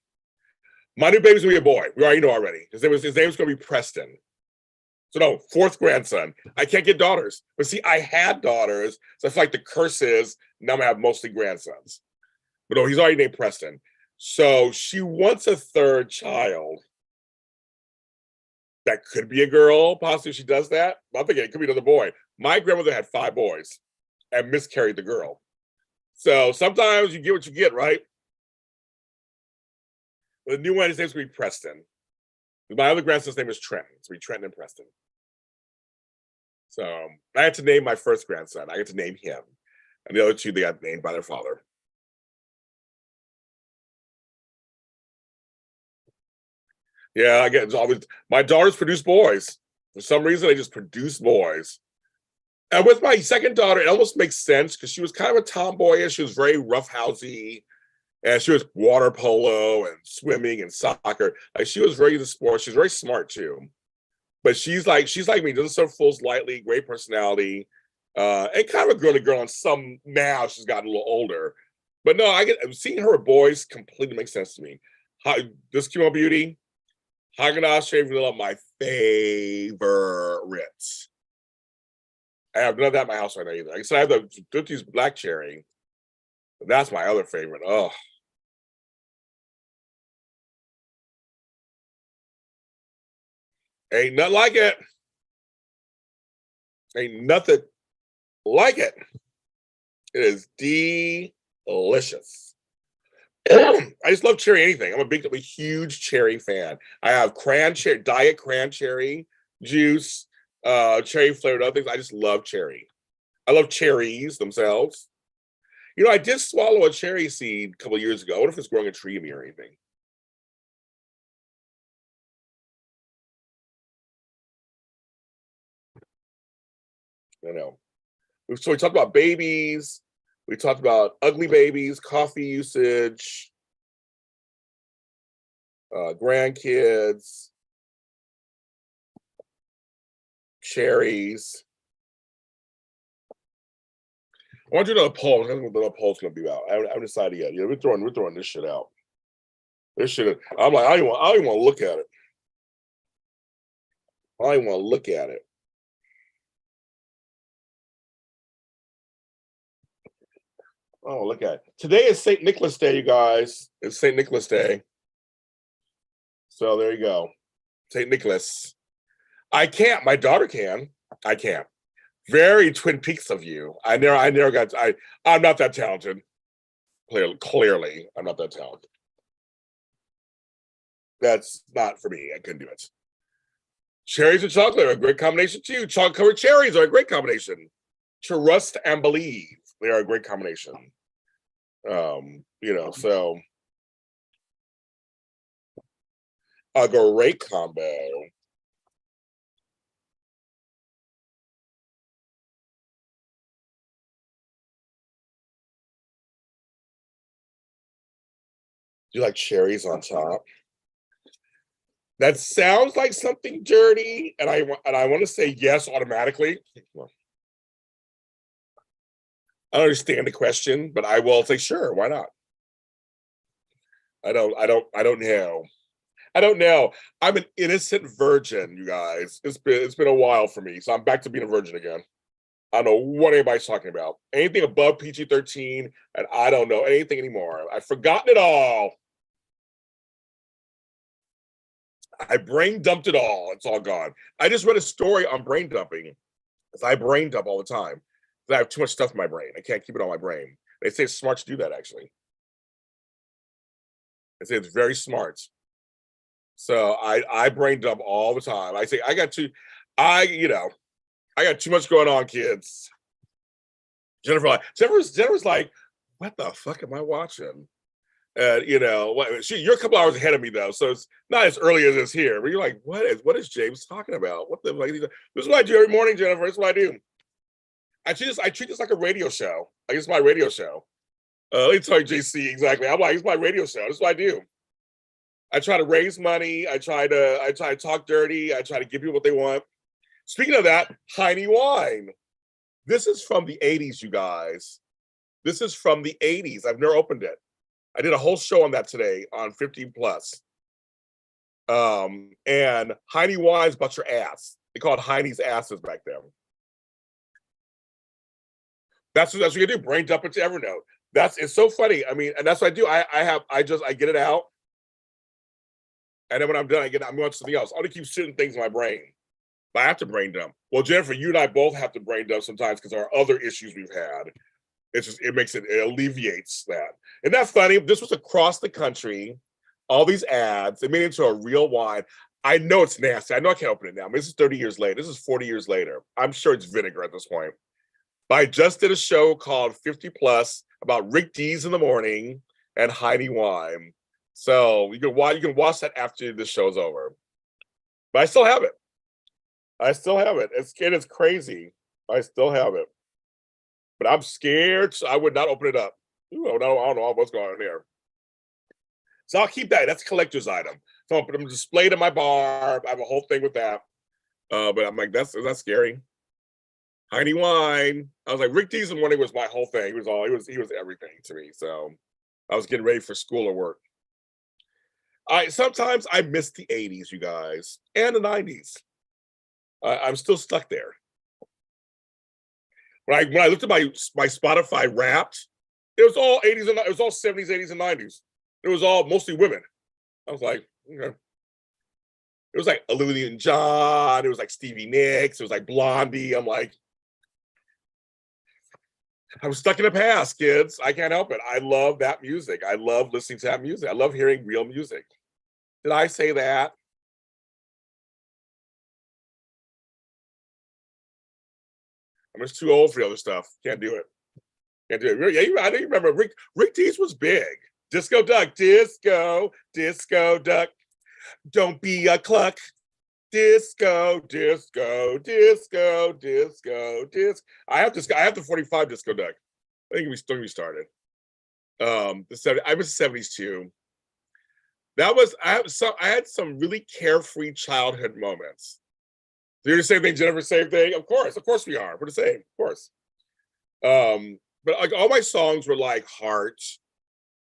[SPEAKER 1] My new baby's gonna be a boy. We already know already. His name's gonna be Preston. So no, fourth grandson. I can't get daughters. But see, I had daughters, so I feel like the curse is now I'm gonna have mostly grandsons. But no, he's already named Preston. So she wants a third child. That could be a girl, possibly if she does that. But I'm thinking it could be another boy. My grandmother had 5 boys and miscarried the girl. So sometimes you get what you get, right? The new one, his name's gonna be Preston. My other grandson's name is Trenton. It's gonna be Trenton and Preston. So I had to name my first grandson. I get to name him. And the other 2, they got named by their father. Yeah, I get always my daughters produce boys. For some reason, they just produce boys. And with my second daughter, it almost makes sense because she was kind of a tomboyish. She was very roughhousey. And she was water polo and swimming and soccer. Like she was very into sports. She's very smart too. But she's like me, doesn't serve fools lightly, great personality, and kind of a girly girl. And some now she's gotten a little older. But no, seeing her with boys completely makes sense to me. This Chemo Beauty, Haagen-Dazs shaved vanilla, my favorites. I have none of that in my house right now either. Like I said, I have the 50s black cherry. That's my other favorite. Oh. Ain't nothing like it. Ain't nothing like it. It is delicious. I just love cherry anything. I'm a huge cherry fan. I have diet cranberry juice, cherry flavored other things. I just love cherry. I love cherries themselves. You know, I did swallow a cherry seed a couple of years ago. I wonder if it's growing a tree in me or anything. I know. So we talked about babies. We talked about ugly babies, coffee usage, grandkids, cherries. I want to do another poll. I don't know what the poll's going to be about. I haven't decided yet. Yeah, we're throwing this shit out. This shit. I'm like, I don't even want to look at it. I don't even want to look at it. Oh, look at it. Today is St. Nicholas Day, you guys. It's St. Nicholas Day. So there you go. St. Nicholas. I can't. My daughter can. I can't. Very Twin Peaks of you. I'm not that talented. Clearly, I'm not that talented. That's not for me. I couldn't do it. Cherries and chocolate are a great combination too. Chocolate covered cherries are a great combination. Trust and believe they are a great combination. So a great combo. Do you like cherries on top? That sounds like something dirty, and I want to say yes automatically. I don't understand the question, but I will say sure. Why not? I don't know. I don't know. I'm an innocent virgin, you guys. It's been a while for me, so I'm back to being a virgin again. I don't know what anybody's talking about. Anything above PG-13, and I don't know anything anymore. I've forgotten it all. I brain dumped it all. It's all gone. I just read a story on brain dumping because I brain dump all the time. I have too much stuff in my brain. I can't keep it on my brain. They say it's smart to do that, actually. They say it's very smart. So I brain dump all the time. I say I got too much going on, kids. Jennifer's like, what the fuck am I watching? You're a couple hours ahead of me though, so it's not as early as it's here. But you're like, what is James talking about? What the like? This is what I do every morning, Jennifer. This is what I do. I treat this like a radio show. Like it's my radio show. Let me tell you, JC, exactly. I'm like, it's my radio show. This is what I do. I try to raise money. I try to talk dirty. I try to give people what they want. Speaking of that, Heine Wine. This is from the 80s, you guys. This is from the 80s. I've never opened it. I did a whole show on that today on 15 plus. And Heiny Wines But Your Ass. They called Heiny's asses back then. That's what you do. Brain dump into Evernote. It's so funny. I mean, and that's what I do. I get it out. And then when I'm done, I'm going to something else. I want to keep certain things in my brain. But I have to brain dump. Well, Jennifer, you and I both have to brain dump sometimes because our other issues we've had. It alleviates that. And that's funny. This was across the country. All these ads, they made it into a real wine. I know it's nasty. I know I can't open it now. I mean, this is 30 years later. This is 40 years later. I'm sure it's vinegar at this point. But I just did a show called 50 Plus about Rick D's in the morning and Heidi Wine. So you can watch that after the show's over. But I still have it. It is crazy. I still have it. But I'm scared, so I would not open it up. Ooh, I don't know what's going on here. So I'll keep that. That's a collector's item. So I'm displayed in my bar. I have a whole thing with that. But I'm like, that's scary. Heidi Wine. I was like, Rick D's in the morning was my whole thing. He was everything to me. So I was getting ready for school or work. Sometimes I miss the 80s, you guys, and the 90s. I'm still stuck there. When I looked at my Spotify Wrapped, it was all 80s and it was all 70s, 80s, and 90s. It was all mostly women. I was like, okay. It was like Olivia and John. It was like Stevie Nicks. It was like Blondie. I'm like, I was stuck in the past, kids. I can't help it. I love that music. I love listening to that music. I love hearing real music. Did I say that? I'm just too old for the other stuff. Can't do it. Can't do it. Yeah, I do remember Rick D's was big. Disco Duck, disco duck. Don't be a cluck. Disco. I have the 45 Disco Duck. I think we started. I was the 70s too. I had some really carefree childhood moments. So you're the same thing, Jennifer, same thing? Of course we are. We're the same, of course. But like all my songs were like Heart.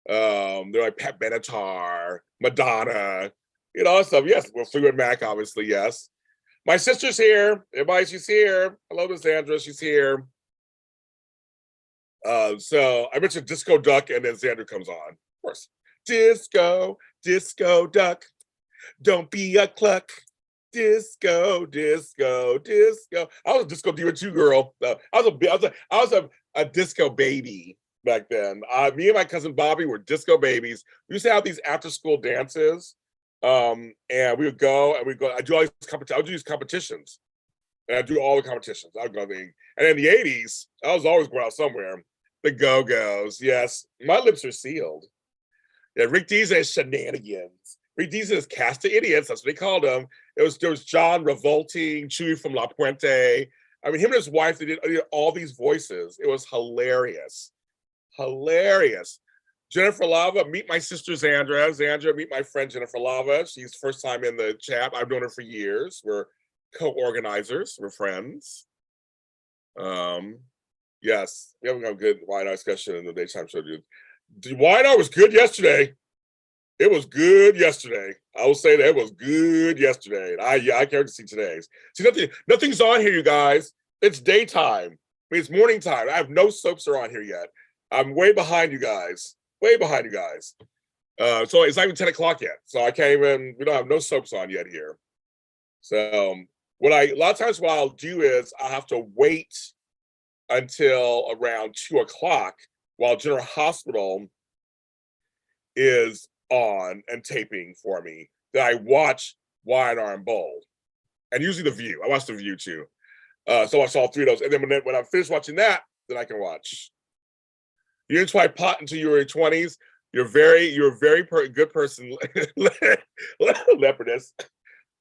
[SPEAKER 1] They're like Pat Benatar, Madonna, stuff. Yes, well, Fleetwood Mac, obviously, yes. My sister's here. Everybody, she's here. Hello, Miss Sandra, she's here. So I mentioned Disco Duck, and then Xander comes on. Of course. Disco Duck. Don't be a cluck. Disco. I was a disco diva too, girl. I was a disco baby back then. Me and my cousin Bobby were disco babies. We used to have these after-school dances, and we would go. I do all these competitions. I would do these competitions, and I do all the competitions. I would go and in the 80s, I was always going out somewhere. The Go-Go's, yes. My lips are sealed. Yeah, Rick D's has shenanigans. Rick D's is Cast of Idiots. That's what they called him. There was John Revolting, Chewy from La Puente. I mean, him and his wife, they did all these voices. It was hilarious. Jennifer Lava, meet my sister Xandra. Xandra, meet my friend Jennifer Lava. She's first time in the chat. I've known her for years. We're co-organizers. We're friends. Yes, we haven't got a good wine discussion in the daytime show, dude. The wine was good yesterday. It was good yesterday. I will say that it was good yesterday. I can't wait to see today's. See, nothing's on here, you guys. It's daytime. I mean, it's morning time. I have no soaps are on here yet. I'm way behind you guys. So it's not even 10 o'clock yet. So we don't have no soaps on yet here. So a lot of times what I'll do is I'll have to wait until around 2 o'clock while General Hospital is on and taping for me. Then I watch Wide Arm Bold. And usually The View. I watch The View too. So I watch all three of those. And then when I'm finished watching that, then I can watch. You didn't try pot until you were in your 20s. You're a very good person, Leopardess.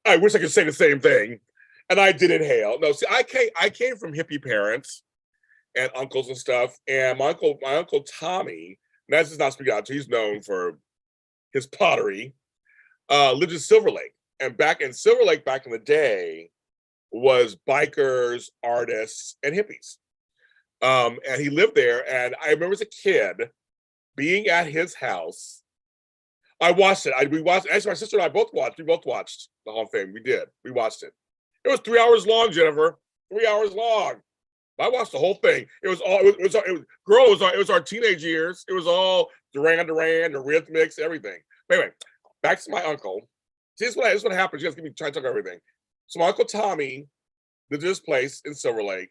[SPEAKER 1] I wish I could say the same thing. And I did inhale. No, see, I came from hippie parents and uncles and stuff. And my uncle Tommy, and that's just not speaking out to, he's known for his pottery, lived in Silver Lake. And back in Silver Lake back in the day was bikers, artists, and hippies. And he lived there. And I remember as a kid being at his house. I watched it. We watched. Actually, my sister and I both watched. We both watched the Hall of Fame. We did. We watched it. It was 3 hours long, Jennifer. 3 hours long. I watched the whole thing. It was all. It was our teenage years. It was all Duran Duran, the Rhythmics, everything. But anyway, back to my uncle. See, this is what happens. You guys give me trying to talk everything. So my Uncle Tommy lived at his place in Silver Lake.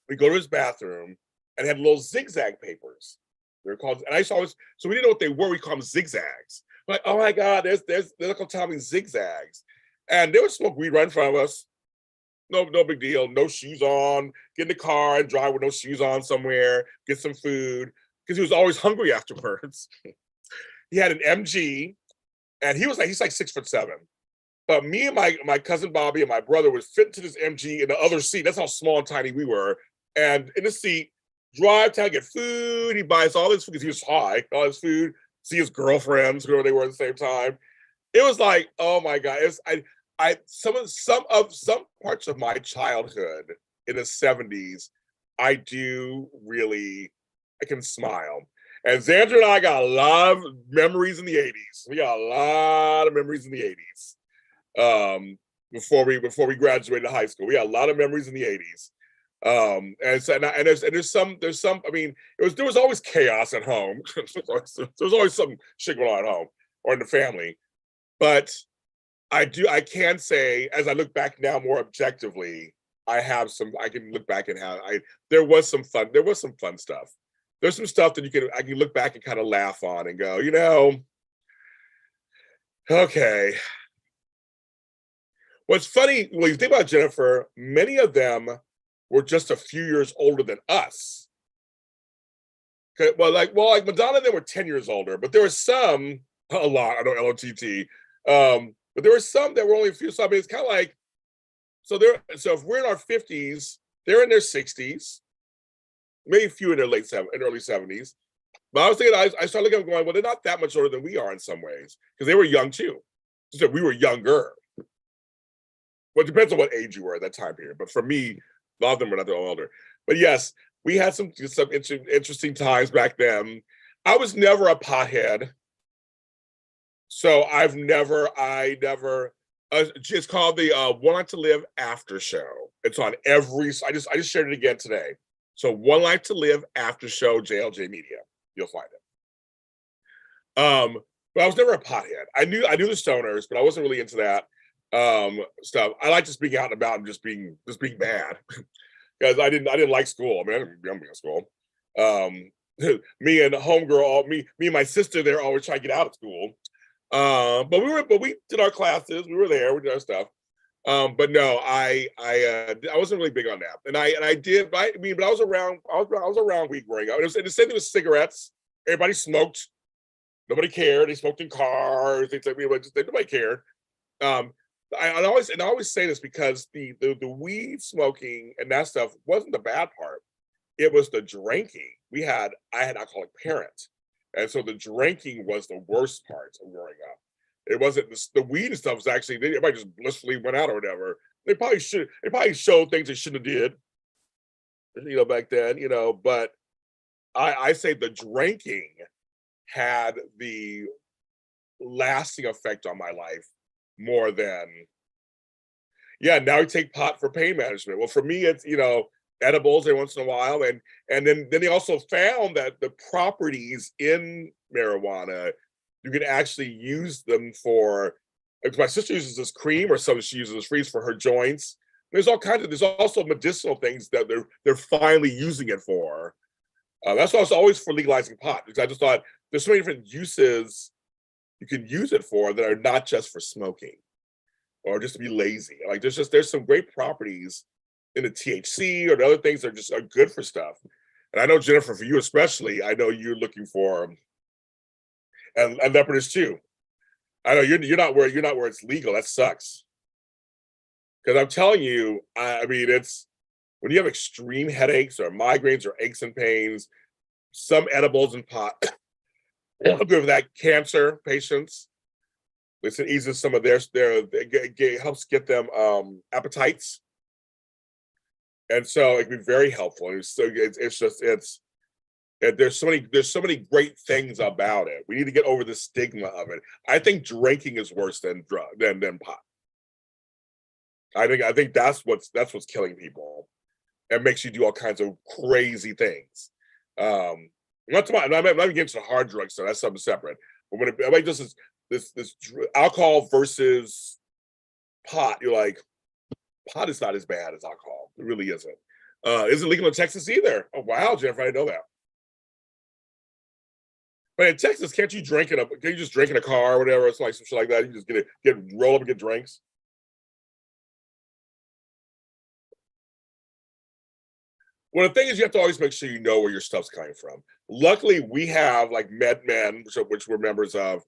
[SPEAKER 1] We go to his bathroom and had little zigzag papers. They're called, and I used to always, so we didn't know what they were. We call them zigzags. We're like, oh my God, there's Uncle Tommy's zigzags. And they would smoke weed right in front of us. No big deal. No shoes on. Get in the car and drive with no shoes on somewhere. Get some food because he was always hungry afterwards. He had an MG, and he's like 6'7". But me and my cousin Bobby and my brother would fit into this MG in the other seat. That's how small and tiny we were. And in the seat, drive town, get food. He buys all his food because he was high, all his food, see his girlfriends, whoever they were at the same time. It was like, oh my God. Some parts of my childhood in the 70s, I can smile. And Xandra and I got a lot of memories in the 80s. We got a lot of memories in the 80s. Before we graduated high school. We had a lot of memories in the 80s. There's some, I mean, there was always chaos at home. There was always some shit going on at home or in the family. But I can say, as I look back now more objectively, I can look back and there was some fun stuff. There's some stuff that I can look back and kind of laugh on and go, okay. What's funny, when you think about Jennifer, many of them were just a few years older than us. Okay, well, like Madonna and them were 10 years older, but there were some, a lot, I know LOTT, but there were some that were only a few. So I mean, it's kind of like, so if we're in our 50s, they're in their 60s, maybe a few in their early 70s. But I was thinking, I started looking at them going, well, they're not that much older than we are in some ways, because they were young too. Just that we were younger. Well, it depends on what age you were at that time period. But for me, a lot of them were not that older. But yes, we had some interesting times back then. I was never a pothead. So I never, it's called the One Life to Live After Show. It's on I just shared it again today. So One Life to Live After Show, JLJ Media. You'll find it. But I was never a pothead. I knew the stoners, but I wasn't really into that stuff. I like just being out and about and just being bad. Because I didn't like school. I mean, I didn't be in school. Me and homegirl, me and my sister, they're always trying to get out of school. But we did our classes. We were there. We did our stuff. But no, I wasn't really big on that. And I did. But I was around. I was around weed growing up. And the same thing with cigarettes. Everybody smoked. Nobody cared. They smoked in cars. Things like nobody cared. I always say this because the weed smoking and that stuff wasn't the bad part. It was the drinking. I had alcoholic parents. And so the drinking was the worst part of growing up. It wasn't the weed and stuff was actually, everybody just blissfully went out or whatever. They probably showed things they shouldn't have did, back then, but I say the drinking had the lasting effect on my life more than, now we take pot for pain management. Well, for me, it's, edibles every once in a while. And then they also found that the properties in marijuana, you can actually use them for, like my sister uses this cream or something she uses this freeze for her joints. There's also medicinal things that they're finally using it for. That's why I was always for legalizing pot, because I just thought there's so many different uses you can use it for that are not just for smoking or just to be lazy. Like there's some great properties in the THC or the other things that are good for stuff. And I know, Jennifer, for you especially, I know you're looking for, and leopards too. I know you're not where it's legal. That sucks. Because I'm telling you, I mean, it's when you have extreme headaches or migraines or aches and pains, some edibles and pot good for that. Cancer patients, it eases some of their helps get them appetites. And so it can be very helpful. And there's so many great things about it. We need to get over the stigma of it. I think drinking is worse than pot. I think that's what's killing people. It makes you do all kinds of crazy things. I'm not even getting to the hard drugs, so that's something separate. But when everybody does this alcohol versus pot, you're like, pot is not as bad as alcohol. It really isn't. Isn't legal in Texas either. Oh wow, Jennifer, I didn't know that. But in Texas, can't you just drink in a car or whatever? It's like some shit like that. You just roll up and get drinks. Well, the thing is, you have to always make sure you know where your stuff's coming from. Luckily, we have like MedMen, which we're members of,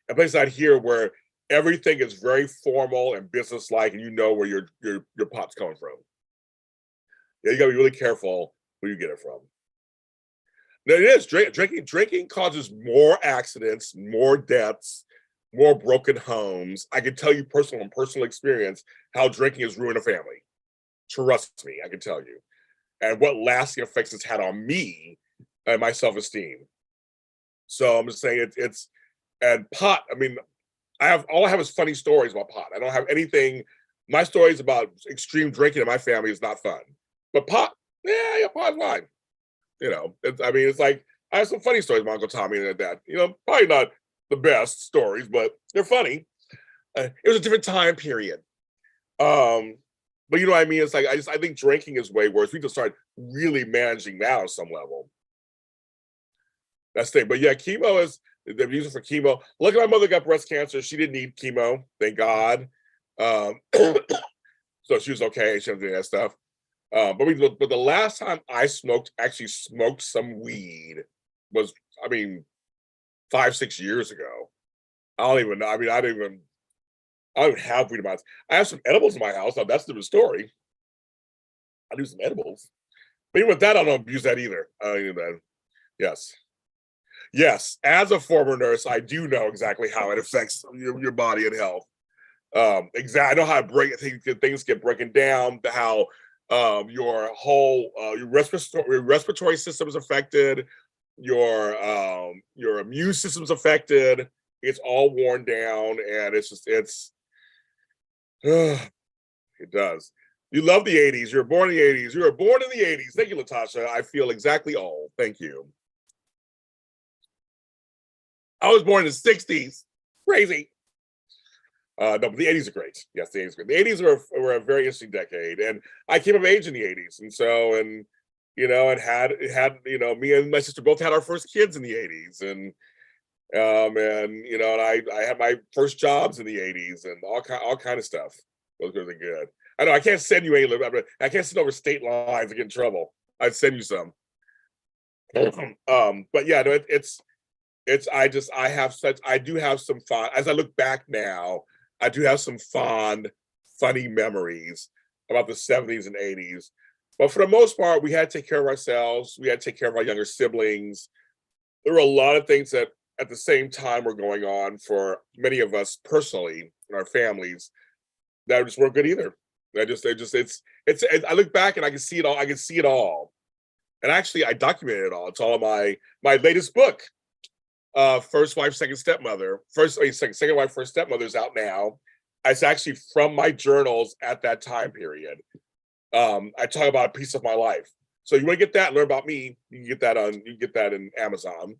[SPEAKER 1] a place out here where everything is very formal and business-like, and you know where your pot's coming from. Yeah, you gotta be really careful where you get it from. No, it is drinking causes more accidents, more deaths, more broken homes. I can tell you from personal experience how drinking has ruined a family. Trust me, I can tell you. And what lasting effects it's had on me and my self-esteem. So I'm just saying it's and pot. I mean, all I have is funny stories about pot. I don't have anything. My stories about extreme drinking in my family is not fun. But pot, yeah, pot's fine. You know, it's like I have some funny stories about Uncle Tommy and that. You know, probably not the best stories, but they're funny. It was a different time period. But you know what I mean? It's like I think drinking is way worse. We can start really managing now at some level. That's the thing. But yeah, chemo is they're using for chemo. Look, my mother got breast cancer. She didn't need chemo, thank God. So she was okay. She wasn't doing that stuff. But the last time I actually smoked some weed was, 5-6 years ago. I don't even know. I don't even have weed in my house. I have some edibles in my house. Now that's a different story. I do some edibles. But even with that, I don't abuse that either. Yes. Yes. As a former nurse, I do know exactly how it affects your body and health. Exactly. I know how things get broken down, how your whole your respiratory system is affected, your immune system's affected. It's all worn down, and it does. You love the 80s. You were born in the 80s. You were born in the 80s. Thank you, Latasha. I feel exactly all. Thank you. I was born in the 60s. Crazy. No, but the 80s are great. Yes, the 80s are great. The 80s were a very interesting decade. And I came of age in the 80s. And so, and me and my sister both had our first kids in the 80s. And I had my first jobs in the 80s and all kind of stuff. It was really good. I know I can't send you any. I can't send over state lines and get in trouble. I'd send you some. But yeah, no, I do have some fun. As I look back now, I do have some fond, funny memories about the 70s and 80s. But for the most part, we had to take care of ourselves. We had to take care of our younger siblings. There were a lot of things that at the same time were going on for many of us personally in our families that just weren't good either. I look back and I can see it all. I can see it all. And actually I documented it all. It's all in my latest book. First Wife, Second Stepmother. Second Wife, First Stepmother is out now. It's actually from my journals at that time period. I talk about a piece of my life. So you want to get that, learn about me, you can get that in Amazon.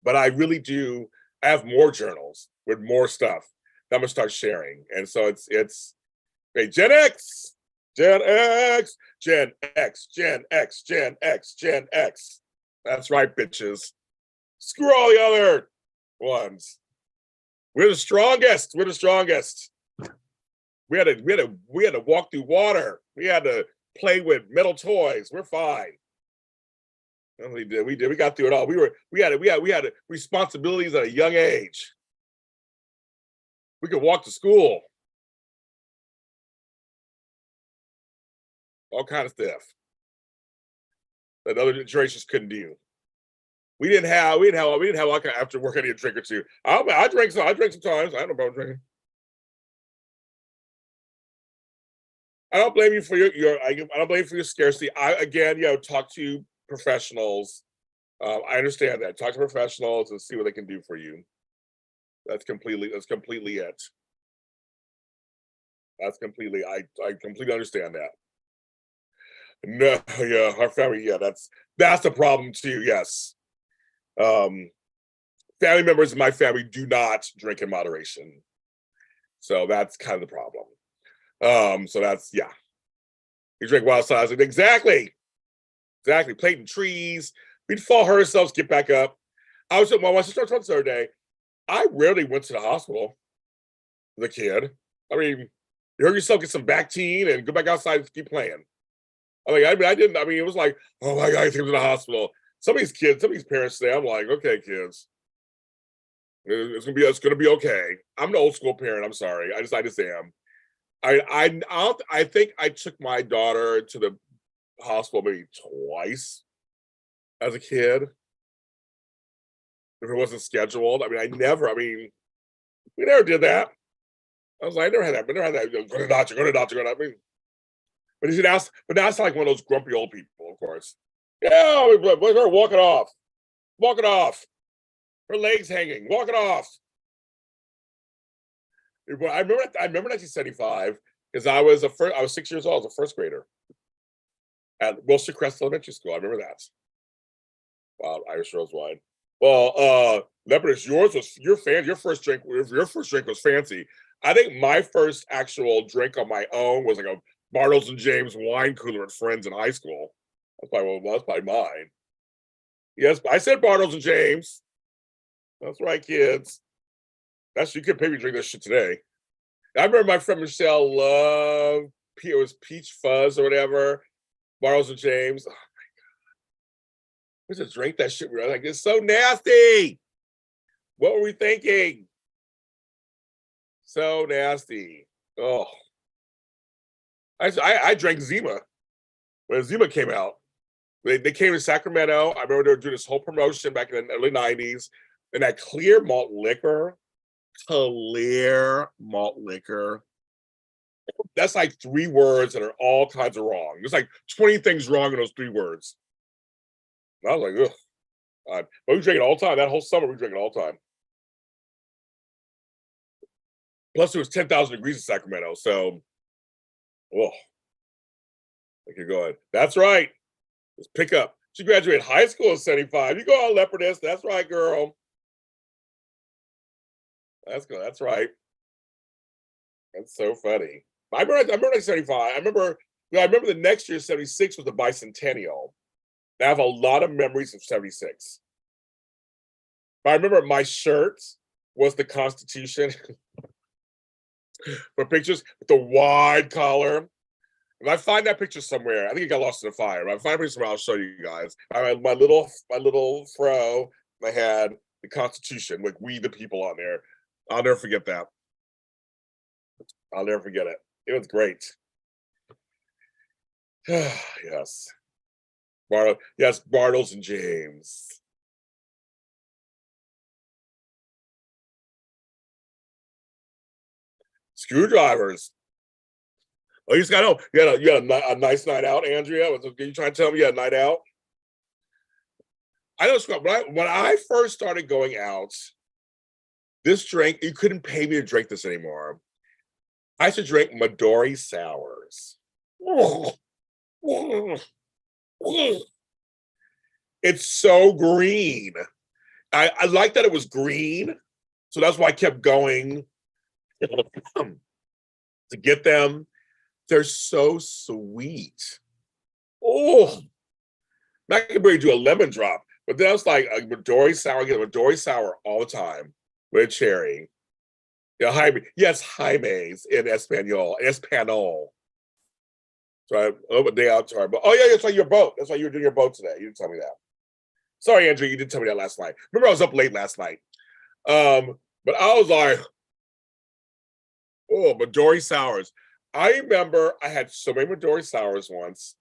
[SPEAKER 1] But I really do. I have more journals with more stuff that I'm gonna start sharing. And so it's hey, Gen X, Gen X, Gen X, Gen X, Gen X, Gen X. That's right, bitches. Screw all the other ones. We're the strongest. We're the strongest. We had to walk through water. We had to play with metal toys. We're fine. And we did. We got through it all. We had responsibilities at a young age. We could walk to school. All kind of stuff that other generations couldn't do. We didn't have like after work I need a drink or two. I drink sometimes. I don't know about drinking. I don't blame you for I don't blame you for your scarcity. Again, talk to professionals. I understand that. Talk to professionals and see what they can do for you. That's completely it. I completely understand that. No, yeah, our family, that's the problem too. Yes. Um, Family members in my family do not drink in moderation. So that's kind of the problem. So that's we drink wild size. Exactly. Planting trees. We'd fall, hurt ourselves, get back up. I was at my sister on Saturday. I rarely went to the hospital as a kid. I mean, you hurt yourself, get some Bactine, and go back outside and keep playing. I didn't. I mean, it was like, oh my God, I came to the hospital. Some of these parents say, I'm like, okay, kids, it's gonna be okay. I'm an old school parent. I'm sorry. I just am. I think I took my daughter to the hospital maybe twice as a kid. If it wasn't scheduled, we never did that. I was like, I never had that. But never had that. Go to the doctor. Go to the doctor. Go to the doctor. But that's like one of those grumpy old people, of course. Yeah, her walk it off. Walk it off. Her legs hanging. Walk it off. I remember 1975 because I was 6 years old. I was a first grader at Wilshire Crest Elementary School. I remember that. Wow, Irish Rose wine. Well, Leopardus, your first drink was fancy. I think my first actual drink on my own was like a Bartles and James wine cooler at Friends in high school. That's probably mine. Yes, I said Bartles and James. That's right, kids. You can pay me to drink this shit today. I remember my friend Michelle loved it was peach fuzz or whatever. Bartles and James. Oh my God. We just drink that shit. We were like, it's so nasty. What were we thinking? So nasty. Oh. I drank Zima when Zima came out. They came to Sacramento. I remember they were doing this whole promotion back in the early 90s. And that clear malt liquor, that's like 3 words that are all kinds of wrong. There's like 20 things wrong in those 3 words. And I was like, ugh. But we drank it all the time. That whole summer, we drank it all the time. Plus, it was 10,000 degrees in Sacramento. So, okay, go ahead. That's right. Let's pick up. She graduated high school in 75. You go on, Leopardess. That's right, girl. That's good. That's right. That's so funny. I remember 75. I remember the next year, 76 was the bicentennial. I have a lot of memories of 76. But I remember my shirt was the Constitution for pictures with the wide collar. If I find that picture somewhere, I think it got lost in the fire. If I find a picture somewhere, I'll show you guys. I had my little fro. I had the Constitution with "We the People" on there. I'll never forget that. I'll never forget it. It was great. Yes. Bartles and James. Screwdrivers. Oh, you just got home. You had a nice night out, Andrea. You trying to tell me you had a night out? I know, Scott. When I first started going out, this drink, you couldn't pay me to drink this anymore. I used to drink Midori sours. It's so green. I like that it was green, so that's why I kept going to get them. They're so sweet. Oh, I can barely do a lemon drop, but then I was like a Midori sour. I get a Midori sour all the time with cherry. Jaime. Yes, Jaime's in Espanol. So I over a day out to her. But oh yeah, that's why your boat. That's why you were doing your boat today. You didn't tell me that. Sorry, Andrew, you didn't tell me that last night. Remember, I was up late last night. But I was like, oh, Midori sours. I remember I had so many Midori sours once.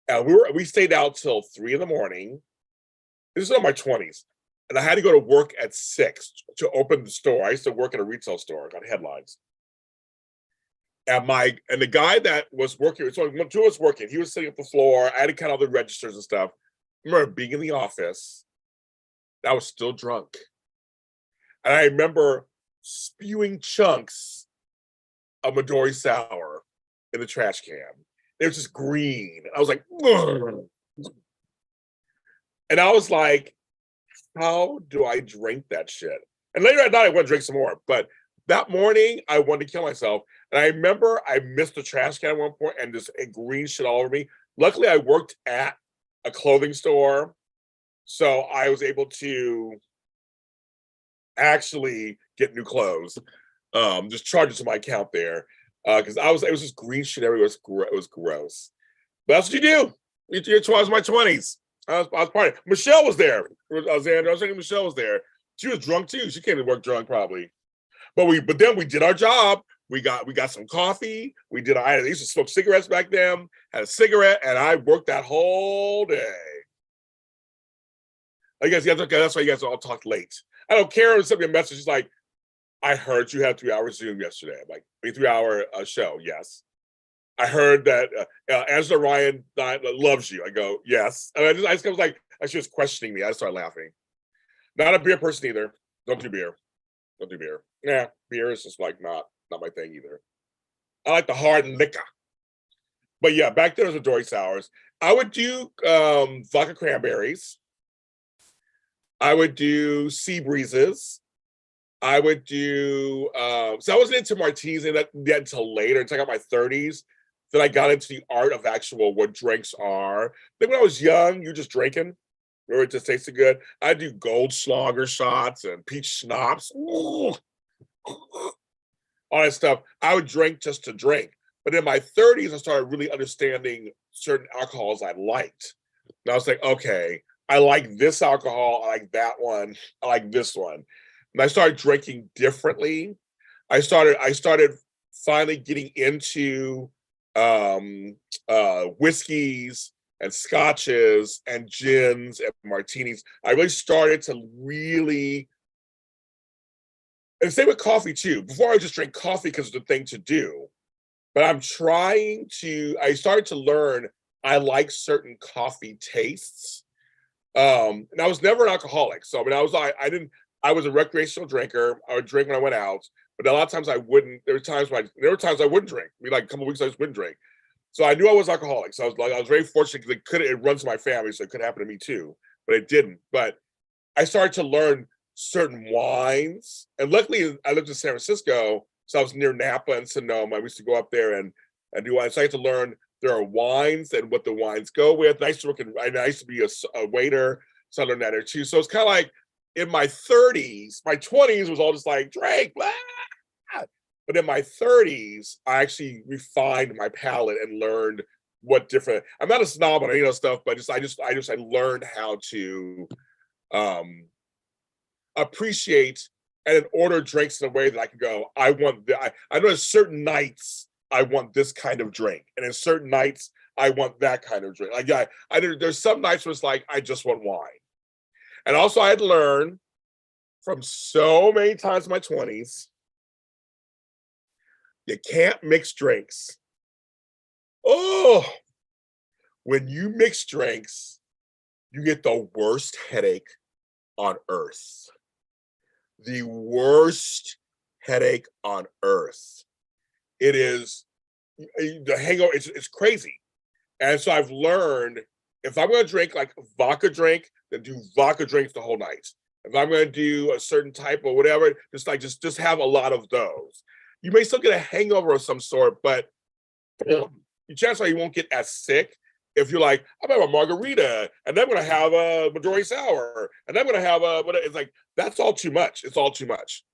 [SPEAKER 1] And we stayed out till 3 in the morning. This is in my 20s. And I had to go to work at 6 to open the store. I used to work at a retail store, got headlines. And the guy that was working, so two of us working, he was sitting at the floor. I had to count all the registers and stuff. I remember being in the office. I was still drunk. And I remember spewing chunks of Midori sour in the trash can. It was just green. I was like, ugh. And I was like, how do I drink that shit? And later at night, I went to drink some more. But that morning, I wanted to kill myself. And I remember I missed the trash can at one point and just green shit all over me. Luckily, I worked at a clothing store. So I was able to actually get new clothes. Just charge it to my account there. Because it was just green shit everywhere. It was gross. But that's what you do. It was my 20s. I was partying. Michelle was there. I was thinking Michelle was there. She was drunk too. She came to work drunk probably. But then we did our job. We got some coffee. I used to smoke cigarettes back then. Had a cigarette, and I worked that whole day. I guess that's why you guys all talked late. I don't care if sent me a message. She's like, I heard you had 3 hours Zoom yesterday. I'm like, a 3-hour show, yes. I heard that Angela Ryan loves you. I go, yes. And I just was like, she was questioning me. I started laughing. Not a beer person either. Don't do beer. Yeah, beer is just like not my thing either. I like the hard liquor. But yeah, back then it was Midori sours. I would do vodka cranberries. I would do sea breezes. I would do so I wasn't into martinis yet until later, until I got my 30s. Then I got into the art of actual what drinks are. I think when I was young, you just drinking. Or it just tasted good. I do Goldschlager shots and peach schnapps. Ooh. All that stuff. I would drink just to drink. But in my 30s, I started really understanding certain alcohols I liked. And I was like, okay, I like this alcohol. I like that one. I like this one. And I started drinking differently. I started finally getting into whiskeys and scotches and gins and martinis. I really started to and same with coffee too. Before I just drank coffee because it's the thing to do. But I started to learn I like certain coffee tastes. And I was never an alcoholic. So I mean, I was a recreational drinker. I would drink when I went out, but a lot of times I wouldn't. There were times I wouldn't drink. I mean, like a couple of weeks I just wouldn't drink. So I knew I was alcoholic. So I was very fortunate because it runs in my family, so it could happen to me too. But it didn't. But I started to learn certain wines. And luckily I lived in San Francisco, so I was near Napa and Sonoma. I used to go up there and do wine. So I had to learn there are wines and what the wines go with. And I used to be a waiter, so I learned that there too. So it's kind of like in my 30s, my 20s was all just like drink, blah. But in my 30s, I actually refined my palate and learned what different. I'm not a snob on any of that stuff, but I learned how to appreciate and order drinks in a way that I can go. I know there's certain nights I want this kind of drink, and in certain nights I want that kind of drink. Like there's some nights where it's like I just want wine, and also I had learned from so many times in my 20s. You can't mix drinks. Oh, when you mix drinks, you get the worst headache on earth. The worst headache on earth. It is the hangover. It's crazy. And so I've learned if I'm going to drink like a vodka drink, then do vodka drinks the whole night. If I'm going to do a certain type of whatever, just have a lot of those. You may still get a hangover of some sort, but chances are you won't get as sick if you're like, I'm gonna have a margarita, and then I'm gonna have a Midori sour, and then I'm gonna have it's like, that's all too much. It's all too much.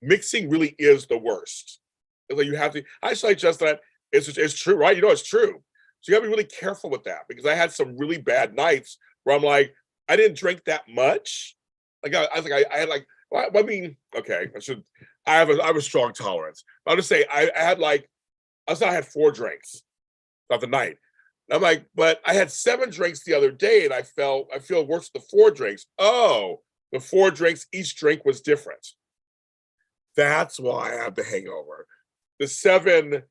[SPEAKER 1] Mixing really is the worst. It's like you have to, I suggest that it's true, right? You know, it's true. So you gotta be really careful with that because I had some really bad nights where I'm like, I didn't drink that much. Like I was like, I had like, well, I mean, okay, I have a strong tolerance. I'll just say I had 4 drinks throughout the night. And I'm like, but I had 7 drinks the other day, and I feel worse with the 4 drinks. Oh, the 4 drinks, each drink was different. That's why I have the hangover. The 7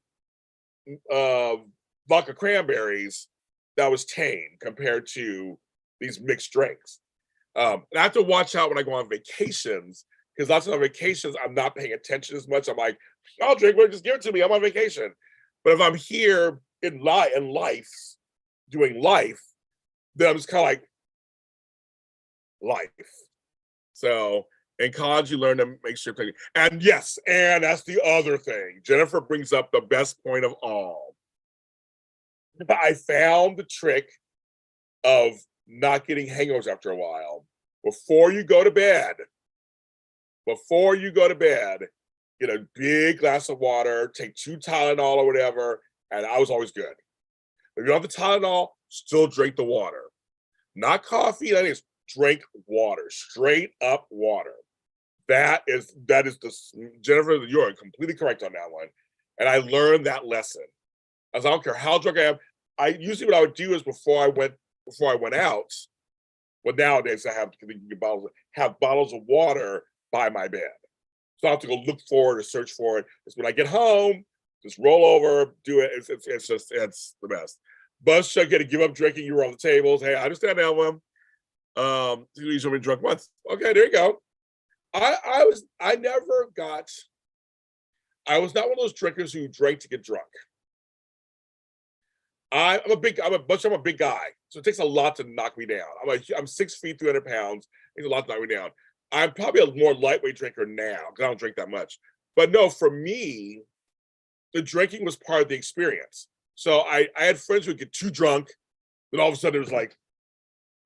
[SPEAKER 1] vodka cranberries that was tame compared to these mixed drinks. And I have to watch out when I go on vacations, because lots of vacations I'm not paying attention as much. I'm like, I'll drink, but just give it to me. I'm on vacation. But if I'm here in life, doing life, then I'm just kind of like life. So in college, you learn to make sure. And yes, and that's the other thing. Jennifer brings up the best point of all. I found the trick of not getting hangovers after a while. Before you go to bed, get a big glass of water, take 2 Tylenol or whatever, and I was always good. If you don't have the Tylenol, still drink the water. Not coffee, that is, drink water, straight up water. That is the, Jennifer, you're completely correct on that one. And I learned that lesson. As I don't care how drunk I am, I usually what I would do is before I went out, well, nowadays I have bottles of water by my bed. So I have to go look for it or search for it. It's when I get home, just roll over, do it. It's the best. Buzz Chuck had to give up drinking. You were on the tables. Hey, I understand that one. You've been drunk once. Okay, there you go. I was not one of those drinkers who drank to get drunk. I'm a big guy, so it takes a lot to knock me down. I'm 6 feet, 300 pounds. It takes a lot to knock me down. I'm probably a more lightweight drinker now because I don't drink that much. But no, for me, the drinking was part of the experience. So I had friends who would get too drunk, then all of a sudden it was like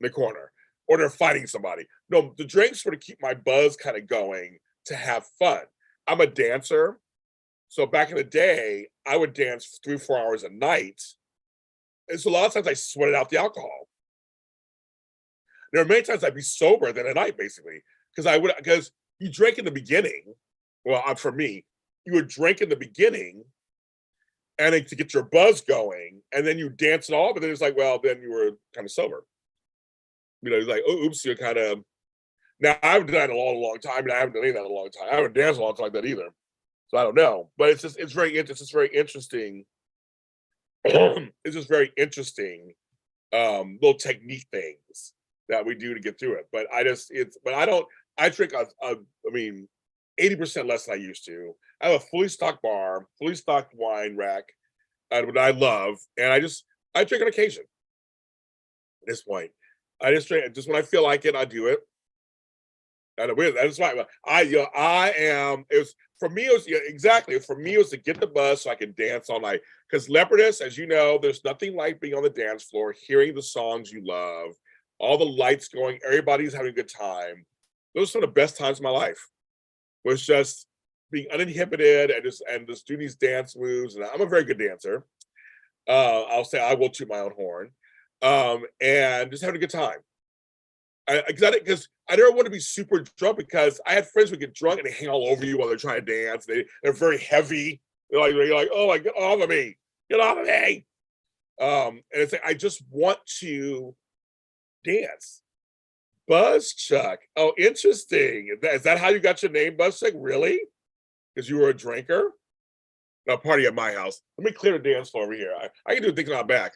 [SPEAKER 1] in the corner, or they're fighting somebody. No, the drinks were to keep my buzz kind of going, to have fun. I'm a dancer, so back in the day, I would dance 3 or 4 hours a night. And so a lot of times I sweated out the alcohol. There are many times I'd be sober than a night, basically, because you drink in the beginning. Well, for me, you would drink in the beginning, and then to get your buzz going, and then you dance it all. But then it's like, well, then you were kind of sober. It's like, oh, oops, you're kind of. Now I haven't done that in a long time, and I haven't done any of that in a long time. I haven't danced a long time like that either, so I don't know. But it's just very interesting. It's just very interesting little technique things that we do to get through it. But I drink I mean 80% less than I used to. I have a fully stocked bar, fully stocked wine rack, what I love, and I drink on occasion. At this point, I just drink just when I feel like it, I do it. And that's why I am. For me, exactly. For me, it was to get the buzz so I can dance all night. Because Leopardess, as you know, there's nothing like being on the dance floor, hearing the songs you love, all the lights going, everybody's having a good time. Those are some of the best times of my life. Was just being uninhibited and just doing these dance moves. And I'm a very good dancer. I'll say I will toot my own horn. And just having a good time. Because I never want to be super drunk, because I had friends who get drunk and they hang all over you while they're trying to dance. They're very heavy. You're like, oh my, get off of me. Get off of me. And it's like, I just want to dance. Buzz Chuck. Oh, interesting. Is that how you got your name, Buzz Chuck? Really? Because you were a drinker? A party at my house. Let me clear the dance floor over here. I can do things on my back.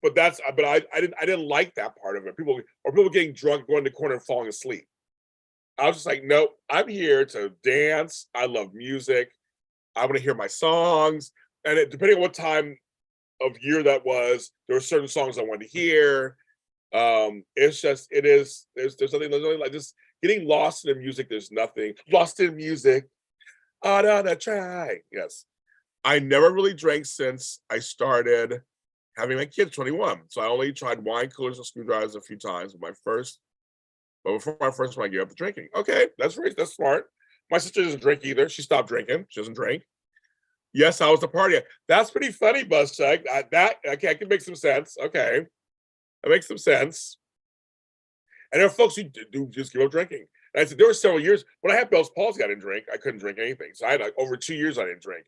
[SPEAKER 1] But I didn't like that part of it. People getting drunk, going to the corner and falling asleep. I was just like, nope, I'm here to dance. I love music. I want to hear my songs. And depending on what time of year that was, there were certain songs I wanted to hear. There's nothing like just getting lost in the music. There's nothing lost in music. On a try. Yes. I never really drank since I started having my kids 21. So I only tried wine coolers and screwdrivers a few times. But before my first one, I gave up drinking. Okay, that's smart. My sister doesn't drink either. She stopped drinking. She doesn't drink. Yes, I was the party. That's pretty funny, Buzz Chuck. I can make some sense. Okay, that makes some sense. And there are folks who do just give up drinking. And I said there were several years when I had Bell's palsy, I didn't drink. I couldn't drink anything. So I had like over 2 years I didn't drink.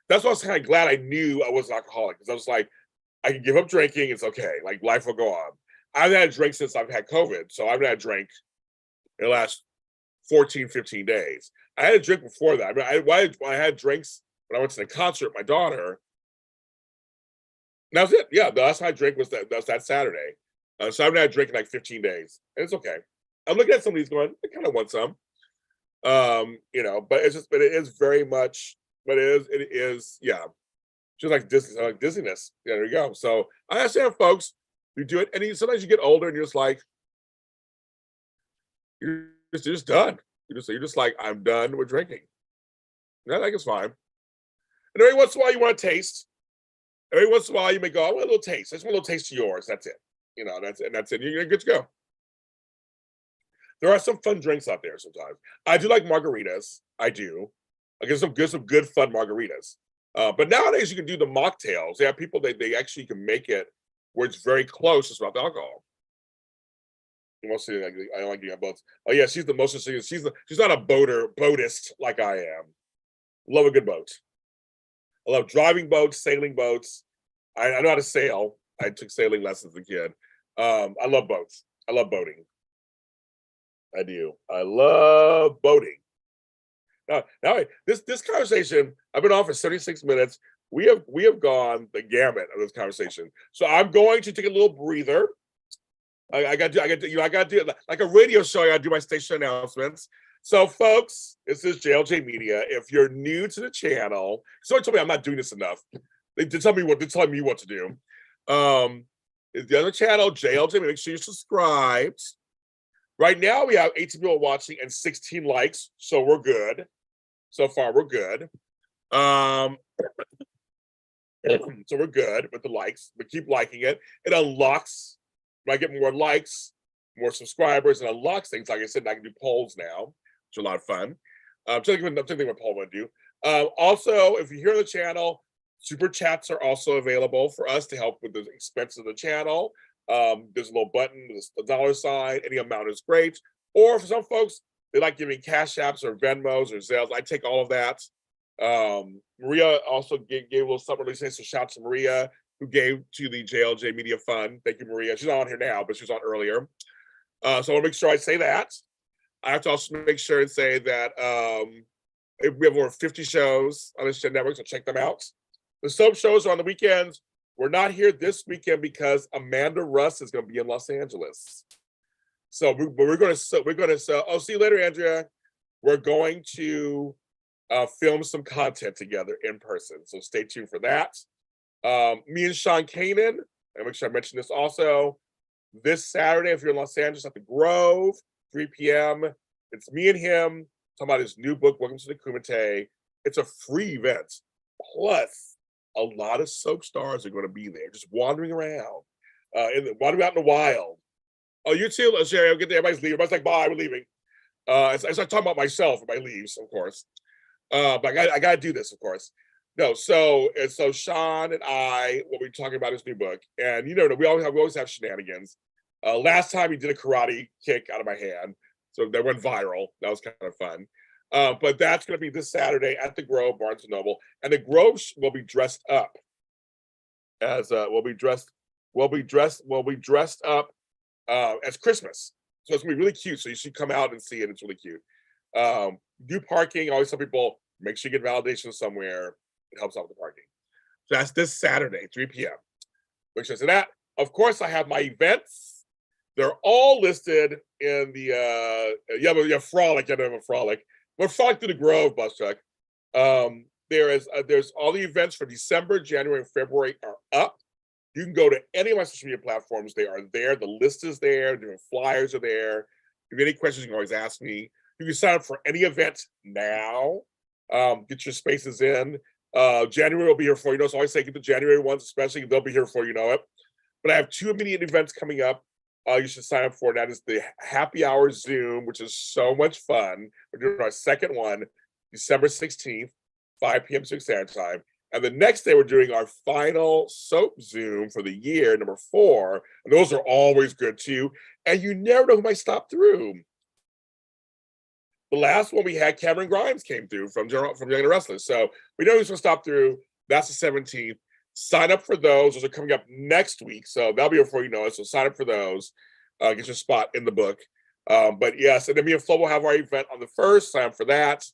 [SPEAKER 1] That's why I was kind of glad I knew I was an alcoholic, because I was like, I can give up drinking. It's okay. Like, life will go on. I've had a drink since I've had COVID. So I've had a drink in the last 14, 15 days. I had a drink before that. I mean, I had drinks when I went to the concert with my daughter. And that was it. Yeah, the last time I drank was that Saturday. So I've not drank in like 15 days. And it's okay. I'm looking at some of these going, I kind of want some. But it is very much, but it is, yeah. Just like dizziness. Yeah, there you go. So I understand, folks, you do it, and sometimes you get older and you're just like, you're just done. You're just like, I'm done with drinking. And I think it's fine. And every once in a while you want to taste. Every once in a while you may go, I want a little taste. I just want a little taste of yours. That's it. That's it. You're good to go. There are some fun drinks out there sometimes. I do like margaritas. I do. I get some good fun margaritas. But nowadays you can do the mocktails. They have people they actually can make it where it's very close just about the alcohol. You want to see, like, I don't like doing boats. Oh yeah, she's the most. She's not a boatist like I am. Love a good boat. I love driving boats, sailing boats. I know how to sail. I took sailing lessons as a kid. I love boats. I love boating. I do. I love boating. Now this conversation, I've been on for 36 minutes. We have gone the gamut of this conversation. So I'm going to take a little breather. I got to do it like a radio show. I got to do my station announcements. So, folks, this is JLJ Media. If you're new to the channel, someone told me I'm not doing this enough. They're telling me what to do. The other channel, JLJ, make sure you're subscribed. Right now, we have 18 people watching and 16 likes, so we're good. So far, we're good. So we're good with the likes, but keep liking it. It unlocks. When I get more likes, more subscribers, and unlocks things. Like I said, I can do polls now, which are a lot of fun. I'm thinking what poll I'm going to do. Also, if you're here on the channel, super chats are also available for us to help with the expenses of the channel. There's a little button, there's a dollar sign, any amount is great. Or for some folks, they like giving CashAPPs or Venmos or Zelles. I take all of that. Maria also gave a little something really nice, so shout out to Maria, who gave to the JLJ Media Fund. Thank you, Maria. She's not on here now, but she was on earlier. So I want to make sure I say that. I have to also make sure and say that we have over 50 shows on this network, so check them out. The soap shows are on the weekends. We're not here this weekend because Amanda Russ is going to be in Los Angeles. So we're going to. Oh, see you later, Andrea. We're going to film some content together in person. So stay tuned for that. Me and Sean Kanan, and make sure I mention this also. This Saturday, if you're in Los Angeles at the Grove, 3 p.m., it's me and him talking about his new book, Welcome to the Kumite. It's a free event. Plus, a lot of soap stars are going to be there, just wandering around, wandering out in the wild. Oh, you too, Sherry. I'll get there. Everybody's leaving. Everybody's like, bye, we're leaving. I start talking about myself if I leaves, of course. But I got to do this, of course. No, so Sean and I, what we're talking about his new book, and we always have shenanigans. Last time he did a karate kick out of my hand, so that went viral. That was kind of fun. But that's going to be this Saturday at the Grove, Barnes & Noble, and the Grove will be dressed up as we'll be dressed up as Christmas. So it's gonna be really cute. So you should come out and see it. It's really cute. Do parking. I always tell people, make sure you get validation somewhere. It helps out with the parking. So that's this Saturday, 3 p.m. Make sure to that. Of course, I have my events. They're all listed in the Frolic. You have a Frolic. We're Frolic through the Grove bus truck. There's all the events for December, January, and February are up. You can go to any of my social media platforms. They are there. The list is there. Different flyers are there. If you have any questions, you can always ask me. You can sign up for any event now. Get your spaces in. January will be here for you. So I always say get the January ones, especially. They'll be here before you know it. But I have 2 immediate events coming up. You should sign up for. That is the Happy Hour Zoom, which is so much fun. We're doing our second one, December 16th, 5 p.m. Pacific Standard Time. And the next day, we're doing our final soap Zoom for the year, number 4. And those are always good, too. And you never know who might stop through. The last one we had, Cameron Grimes came through from Young and Restless. So we know who's going to stop through. That's the 17th. Sign up for those. Those are coming up next week. So that'll be before you know it. So sign up for those. Get your spot in the book. But yes, and then me and Flobo will have our event on the 1st. Sign up for that.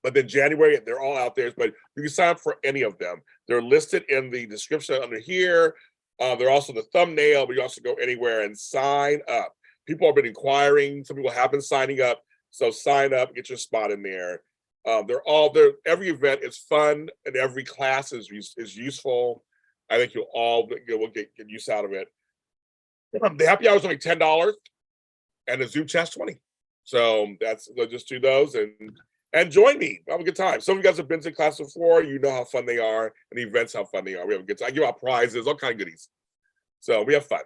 [SPEAKER 1] But then January, they're all out there. But you can sign up for any of them. They're listed in the description under here. They're also the thumbnail, but you also go anywhere and sign up. People have been inquiring. Some people have been signing up. So sign up, get your spot in there. They're all there. Every event is fun, and every class is useful. I think you'll all get use out of it. The happy hour is only $10, and the Zoom chat's $20. So they'll just do those and join me. Have a good time. Some of you guys have been to class before. You know how fun they are, and the events how fun they are. We have a good time. I give out prizes, all kind of goodies. So we have fun.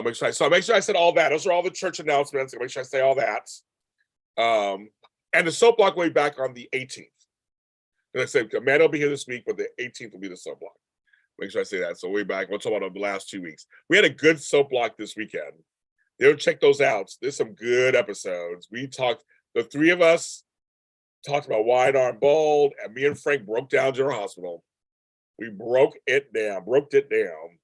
[SPEAKER 1] Make sure I said all that. Those are all the church announcements. Make sure I say all that. And the soap block will be back on the 18th. And I said, Amanda will be here this week, but the 18th will be the soap block. Make sure I say that. So we'll be back. We'll talk about the last 2 weeks. We had a good soap block this weekend. You'll check those out. There's some good episodes. The three of us talked about Wide Arm Bold, and me and Frank broke down General Hospital. We broke it down.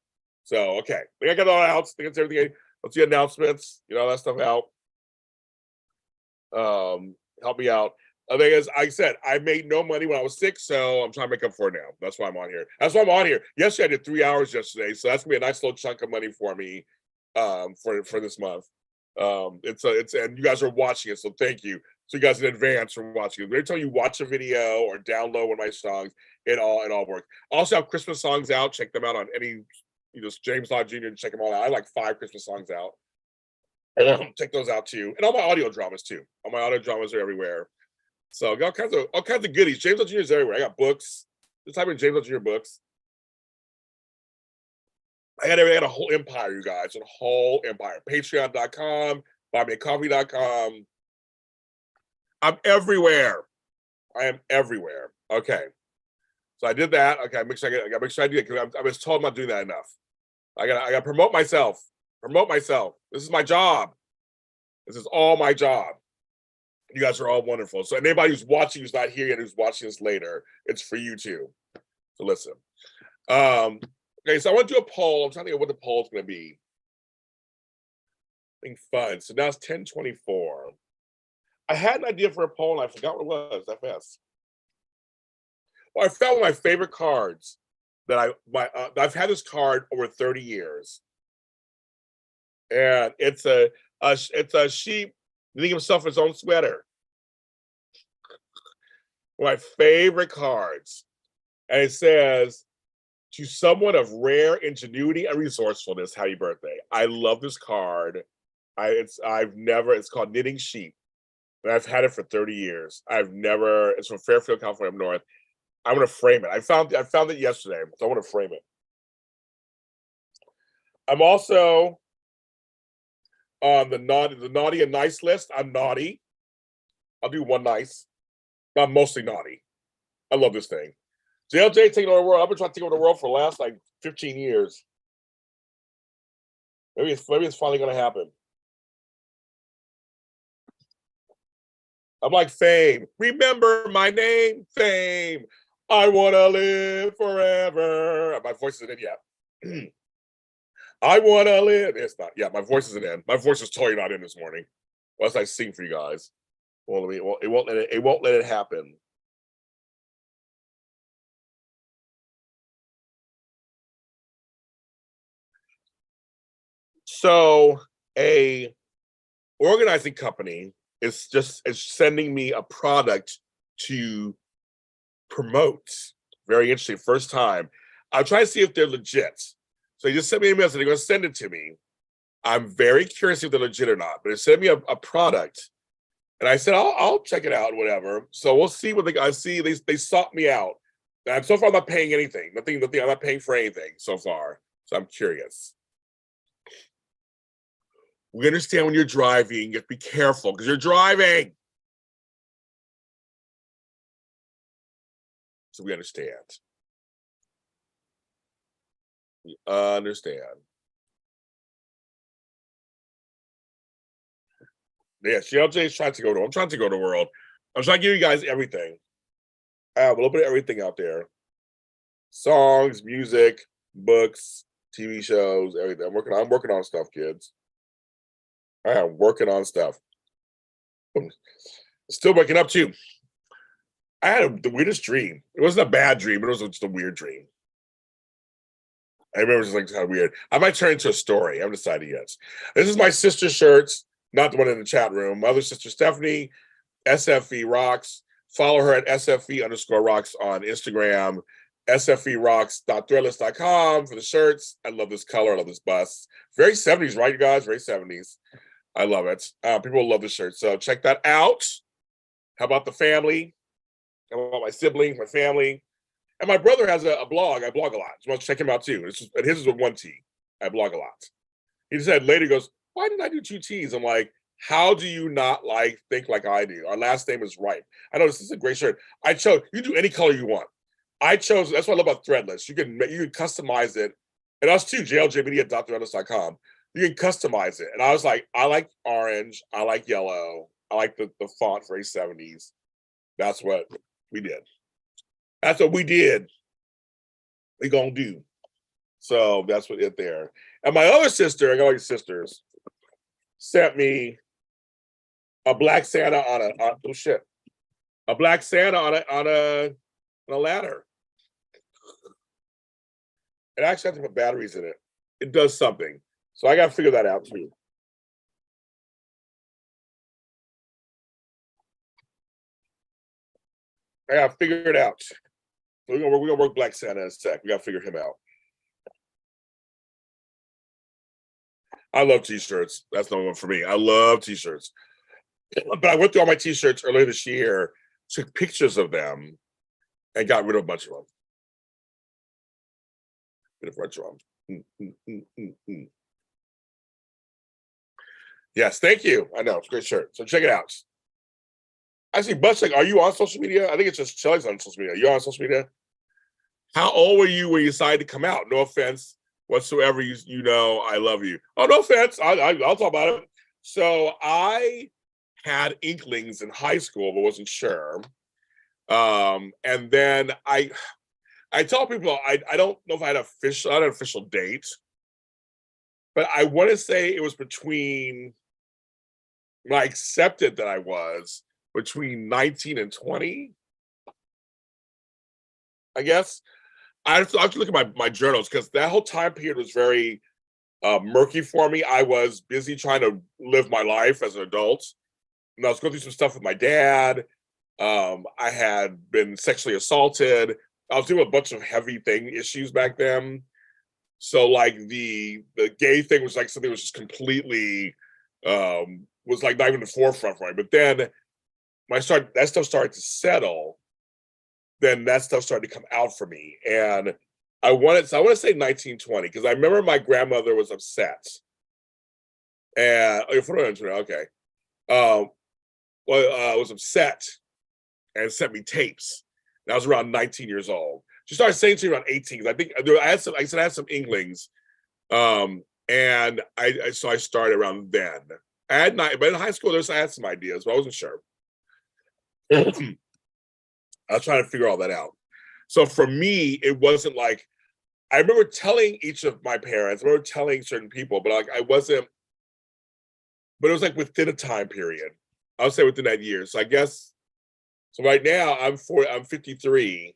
[SPEAKER 1] So, okay. I think I got it all out. I think it's everything. Let's see announcements. Get all that stuff out. Help me out. The thing is, I said, I made no money when I was sick, so I'm trying to make up for it now. That's why I'm on here. Yesterday, I did 3 hours yesterday, so that's gonna be a nice little chunk of money for me for this month. And you guys are watching it, so thank you. So you guys in advance for watching it. Every time you watch a video or download one of my songs, it all works. I also have Christmas songs out. Check them out on any, James Lott Jr. Check them all out. I have like 5 Christmas songs out. Check those out too, and all my audio dramas too. All my audio dramas are everywhere. So got all kinds of goodies. James Lott Jr. is everywhere. I got books. Just type in James Lott Jr. books. I got a whole empire, you guys. A whole empire. Patreon.com, buymeacoffee.com. I'm everywhere. I am everywhere. Okay. So I did that. Okay, I gotta make sure I do it because I was told I'm not doing that enough. I gotta promote myself. This is my job. This is all my job. You guys are all wonderful. So anybody who's watching who's not here yet, who's watching this later, it's for you too. So listen. Okay, so I want to do a poll. I'm trying to think of what the poll is going to be. I think fun. So now it's 10:24. I had an idea for a poll and I forgot what it was that fast. Well, I found one of my favorite cards that I've had this card over 30 years. And it's a sheep knitting himself his own sweater. My favorite cards. And it says, to someone of rare ingenuity and resourcefulness, happy birthday. I love this card. It's called Knitting Sheep. And I've had it for 30 years. It's from Fairfield, California up north. I'm gonna frame it. I found it yesterday, so I want to frame it. I'm also on the naughty and nice list. I'm naughty. I'll do one nice. But I'm mostly naughty. I love this thing. JLJ taking over the world. I've been trying to take over the world for the last like 15 years. Maybe it's finally gonna happen. I'm like Fame. Remember my name, Fame. I wanna live forever. My voice isn't in yet. I wanna live. It's not. Yeah, my voice isn't in. My voice is totally not in this morning. Unless I sing for you guys. Well, it won't let it happen. So a organizing company is sending me a product to promote. Very interesting. First time. I'll try to see if they're legit. So they just sent me an email, so they're going to send it to me. I'm very curious if they're legit or not, but they sent me a product. And I said, I'll check it out, whatever. So we'll see what I see. They sought me out. And so far, I'm not paying anything. Nothing. I'm not paying for anything so far. So I'm curious. We understand when you're driving, you have to be careful because you're driving. So we understand. We understand. Yeah, JLJ is trying to go to. I'm trying to go to the world. I'm trying to give you guys everything. I have a little bit of everything out there. Songs, music, books, TV shows, everything. I'm working on stuff, kids. I am working on stuff. Still waking up too. I had the weirdest dream. It wasn't a bad dream, but it was just a weird dream. I remember it was like kind of weird. I might turn into a story. I haven't decided yet. This is my sister's shirts, not the one in the chat room. My other sister, Stephanie, SFE Rocks. Follow her at SFE_rocks on Instagram, SFErocks.threadless.com for the shirts. I love this color. I love this bust. Very 70s, right, you guys? Very 70s. I love it. People love the shirt. So check that out. How about the family? How about my siblings, my family? And my brother has a blog. I blog a lot. So check him out too. And his is with 1 T. I blog a lot. He said later, he goes, why didn't I do 2 T's? I'm like, how do you not think like I do? Our last name is right. I know this is a great shirt. I chose, you do any color you want. I chose, that's what I love about Threadless. You can customize it. And us too, jljmedia.threadless.com. You can customize it. And I was like, I like orange. I like yellow. I like the font, very 70s. That's what we did. That's what we did. We gonna do. So that's what it there. And my other sister, I got all these sisters, sent me a black Santa on a black Santa on a ladder. It actually has to put batteries in it. It does something. So I got to figure that out too. I got to figure it out. So we're gonna work Black Santa in a sec. We got to figure him out. I love t-shirts. That's the one for me. I love t-shirts. But I went through all my t-shirts earlier this year, took pictures of them, and got rid of a bunch of them. Bit of retro. Yes, thank you. I know, it's a great shirt. So check it out. Actually, Butch, are you on social media? I think it's just Shelly's on social media. Are you on social media? How old were you when you decided to come out? No offense whatsoever. You know, I love you. Oh, no offense. I'll talk about it. So I had inklings in high school, but wasn't sure. And then I tell people I don't know if I had an official date, but I want to say it was between when I accepted that I was between 19 and 20. I guess I have to look at my journals because that whole time period was very murky for me. I was busy trying to live my life as an adult, and I was going through some stuff with my dad. I had been sexually assaulted. I was doing a bunch of heavy issues back then. So like the gay thing was like something that was just completely was like not even the forefront for me. But then when that stuff started to settle, then that stuff started to come out for me. And I want to say 1920 because I remember my grandmother was upset. And okay. Was upset and sent me tapes. And I was around 19 years old. She started saying to me around 18. I think I had some inklings. And so I started around then. But in high school, I had some ideas, but I wasn't sure. I was trying to figure all that out. So for me, it wasn't like, I remember telling each of my parents, I remember telling certain people, but like I wasn't, but it was like within a time period. I would say within that year. So I guess, so right now I'm 53.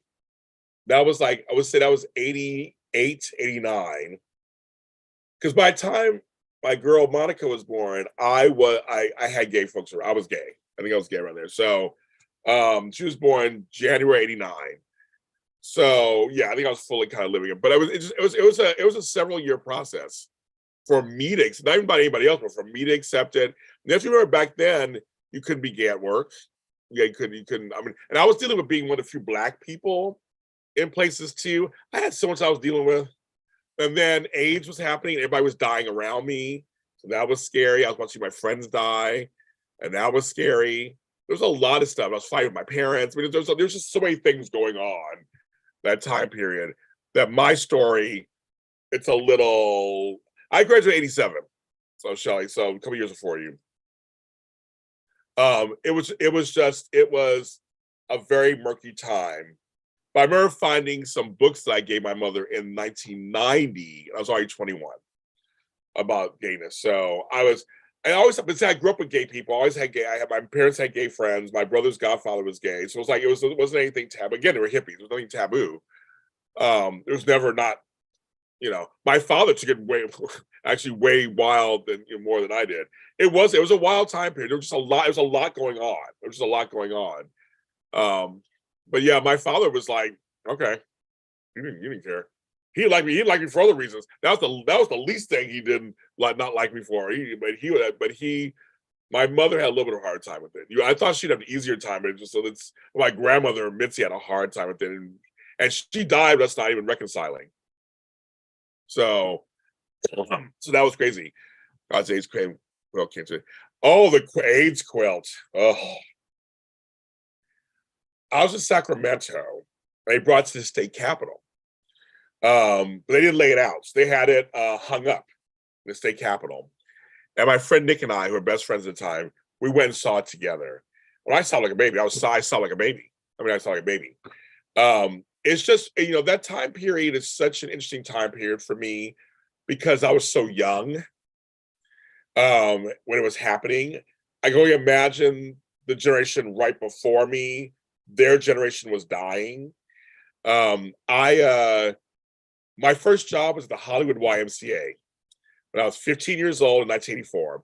[SPEAKER 1] That was like, I would say that was 88, 89. Because by the time my girl Monica was born, I had gay folks around. I was gay. I think I was gay around there. So she was born January 89. So yeah, I think I was fully kind of living it. But it was a several year process for me to, not even by anybody else, but for me to accept it. And if you remember back then, you couldn't be gay at work. Yeah, you couldn't. I mean, and I was dealing with being one of the few Black people in places too. I had so much I was dealing with. And then AIDS was happening. Everybody was dying around me. So that was scary. I was watching my friends die. And that was scary. There was a lot of stuff. I was fighting with my parents. I mean, there's just so many things going on that time period that my story, it's a little, I graduated 87. So Shelly, so a couple years before you. It was a very murky time. But I remember finding some books that I gave my mother in 1990. I was already 21 about gayness. So I I always, but see, I grew up with gay people. I always had gay. My parents had gay friends. My brother's godfather was gay, so it was like it wasn't anything taboo. Again, they were hippies. There was nothing taboo. It was never not. My father took it actually way wild than more than I did. It was a wild time period. There was just a lot. There was a lot going on. There was just a lot going on. But yeah, my father was like, okay, you didn't care. He liked me. He liked me for other reasons. That was the least thing he didn't not like me for. My mother had a little bit of a hard time with it. I thought she'd have an easier time, but it's my grandmother Mitzi had a hard time with it, and she died. That's not even reconciling. So that was crazy. God's AIDS quilt came to. Oh, the AIDS quilt. Oh, I was in Sacramento. They brought it to the state capitol. But they didn't lay it out. So they had it hung up in the state capitol. And my friend Nick and I, who were best friends at the time, we went and saw it together. When I saw like a baby, I saw like a baby. I saw like a baby. It's just, that time period is such an interesting time period for me because I was so young when it was happening. I can only imagine the generation right before me, their generation was dying. My first job was at the Hollywood YMCA when I was 15 years old in 1984.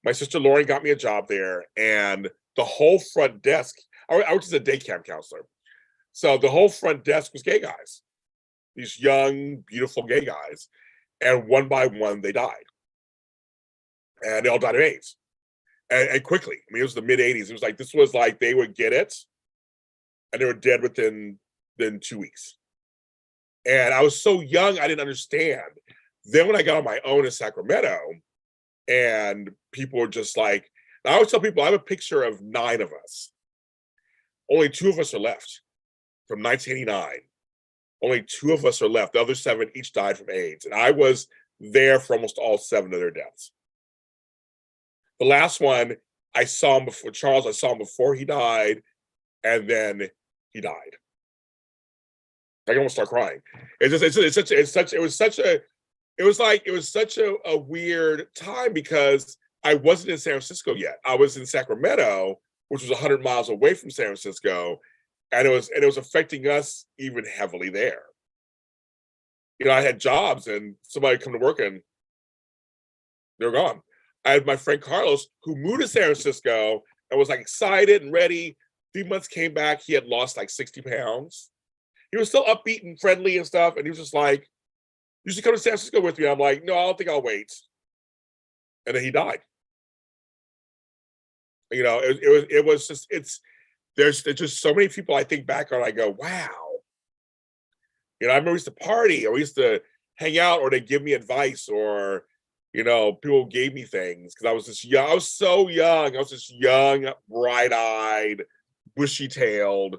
[SPEAKER 1] My sister Lauren got me a job there, and the whole front desk, I worked as a day camp counselor. So the whole front desk was gay guys, these young, beautiful gay guys. And one by one, they died. And they all died of AIDS. And quickly. I mean, it was the mid-'80s. This was like they would get it, and they were dead within 2 weeks. And I was so young, I didn't understand. Then when I got on my own in Sacramento, and people were just like, I always tell people, I have a picture of 9 of us. Only 2 of us are left from 1989. Only 2 of us are left. The other 7 each died from AIDS. And I was there for almost all 7 of their deaths. The last one, I saw him before Charles. I saw him before he died, and then he died. I can almost start crying. It was such a weird time because I wasn't in San Francisco yet. I was in Sacramento, which was 100 miles away from San Francisco, and it was affecting us even heavily there. I had jobs, and somebody come to work, and they're gone. I had my friend Carlos, who moved to San Francisco and was like excited and ready. 3 months came back, he had lost like 60 pounds. He was still upbeat and friendly and stuff, and he was just like, "You should come to San Francisco with me." I'm like, "No, I don't think I'll wait." And then he died. There's just so many people I think back on. I go, wow. I remember we used to party, or we used to hang out, or they give me advice, or people gave me things because I was just young. I was so young. I was just young, bright-eyed, bushy-tailed.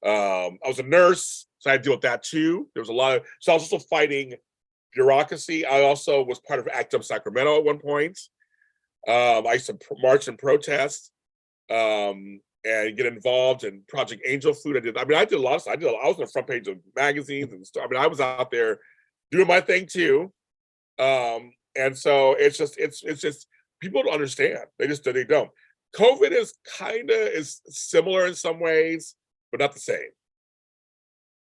[SPEAKER 1] I was a nurse, so I had to deal with that too. There was a lot of, so I was also fighting bureaucracy. I also was part of ACT UP Sacramento at one point. I used to march and protest, and get involved in Project Angel Food. I did a lot of stuff. I was on the front page of magazines and stuff. I was out there doing my thing too. And so it's just people don't understand. They don't. COVID is similar in some ways, but not the same.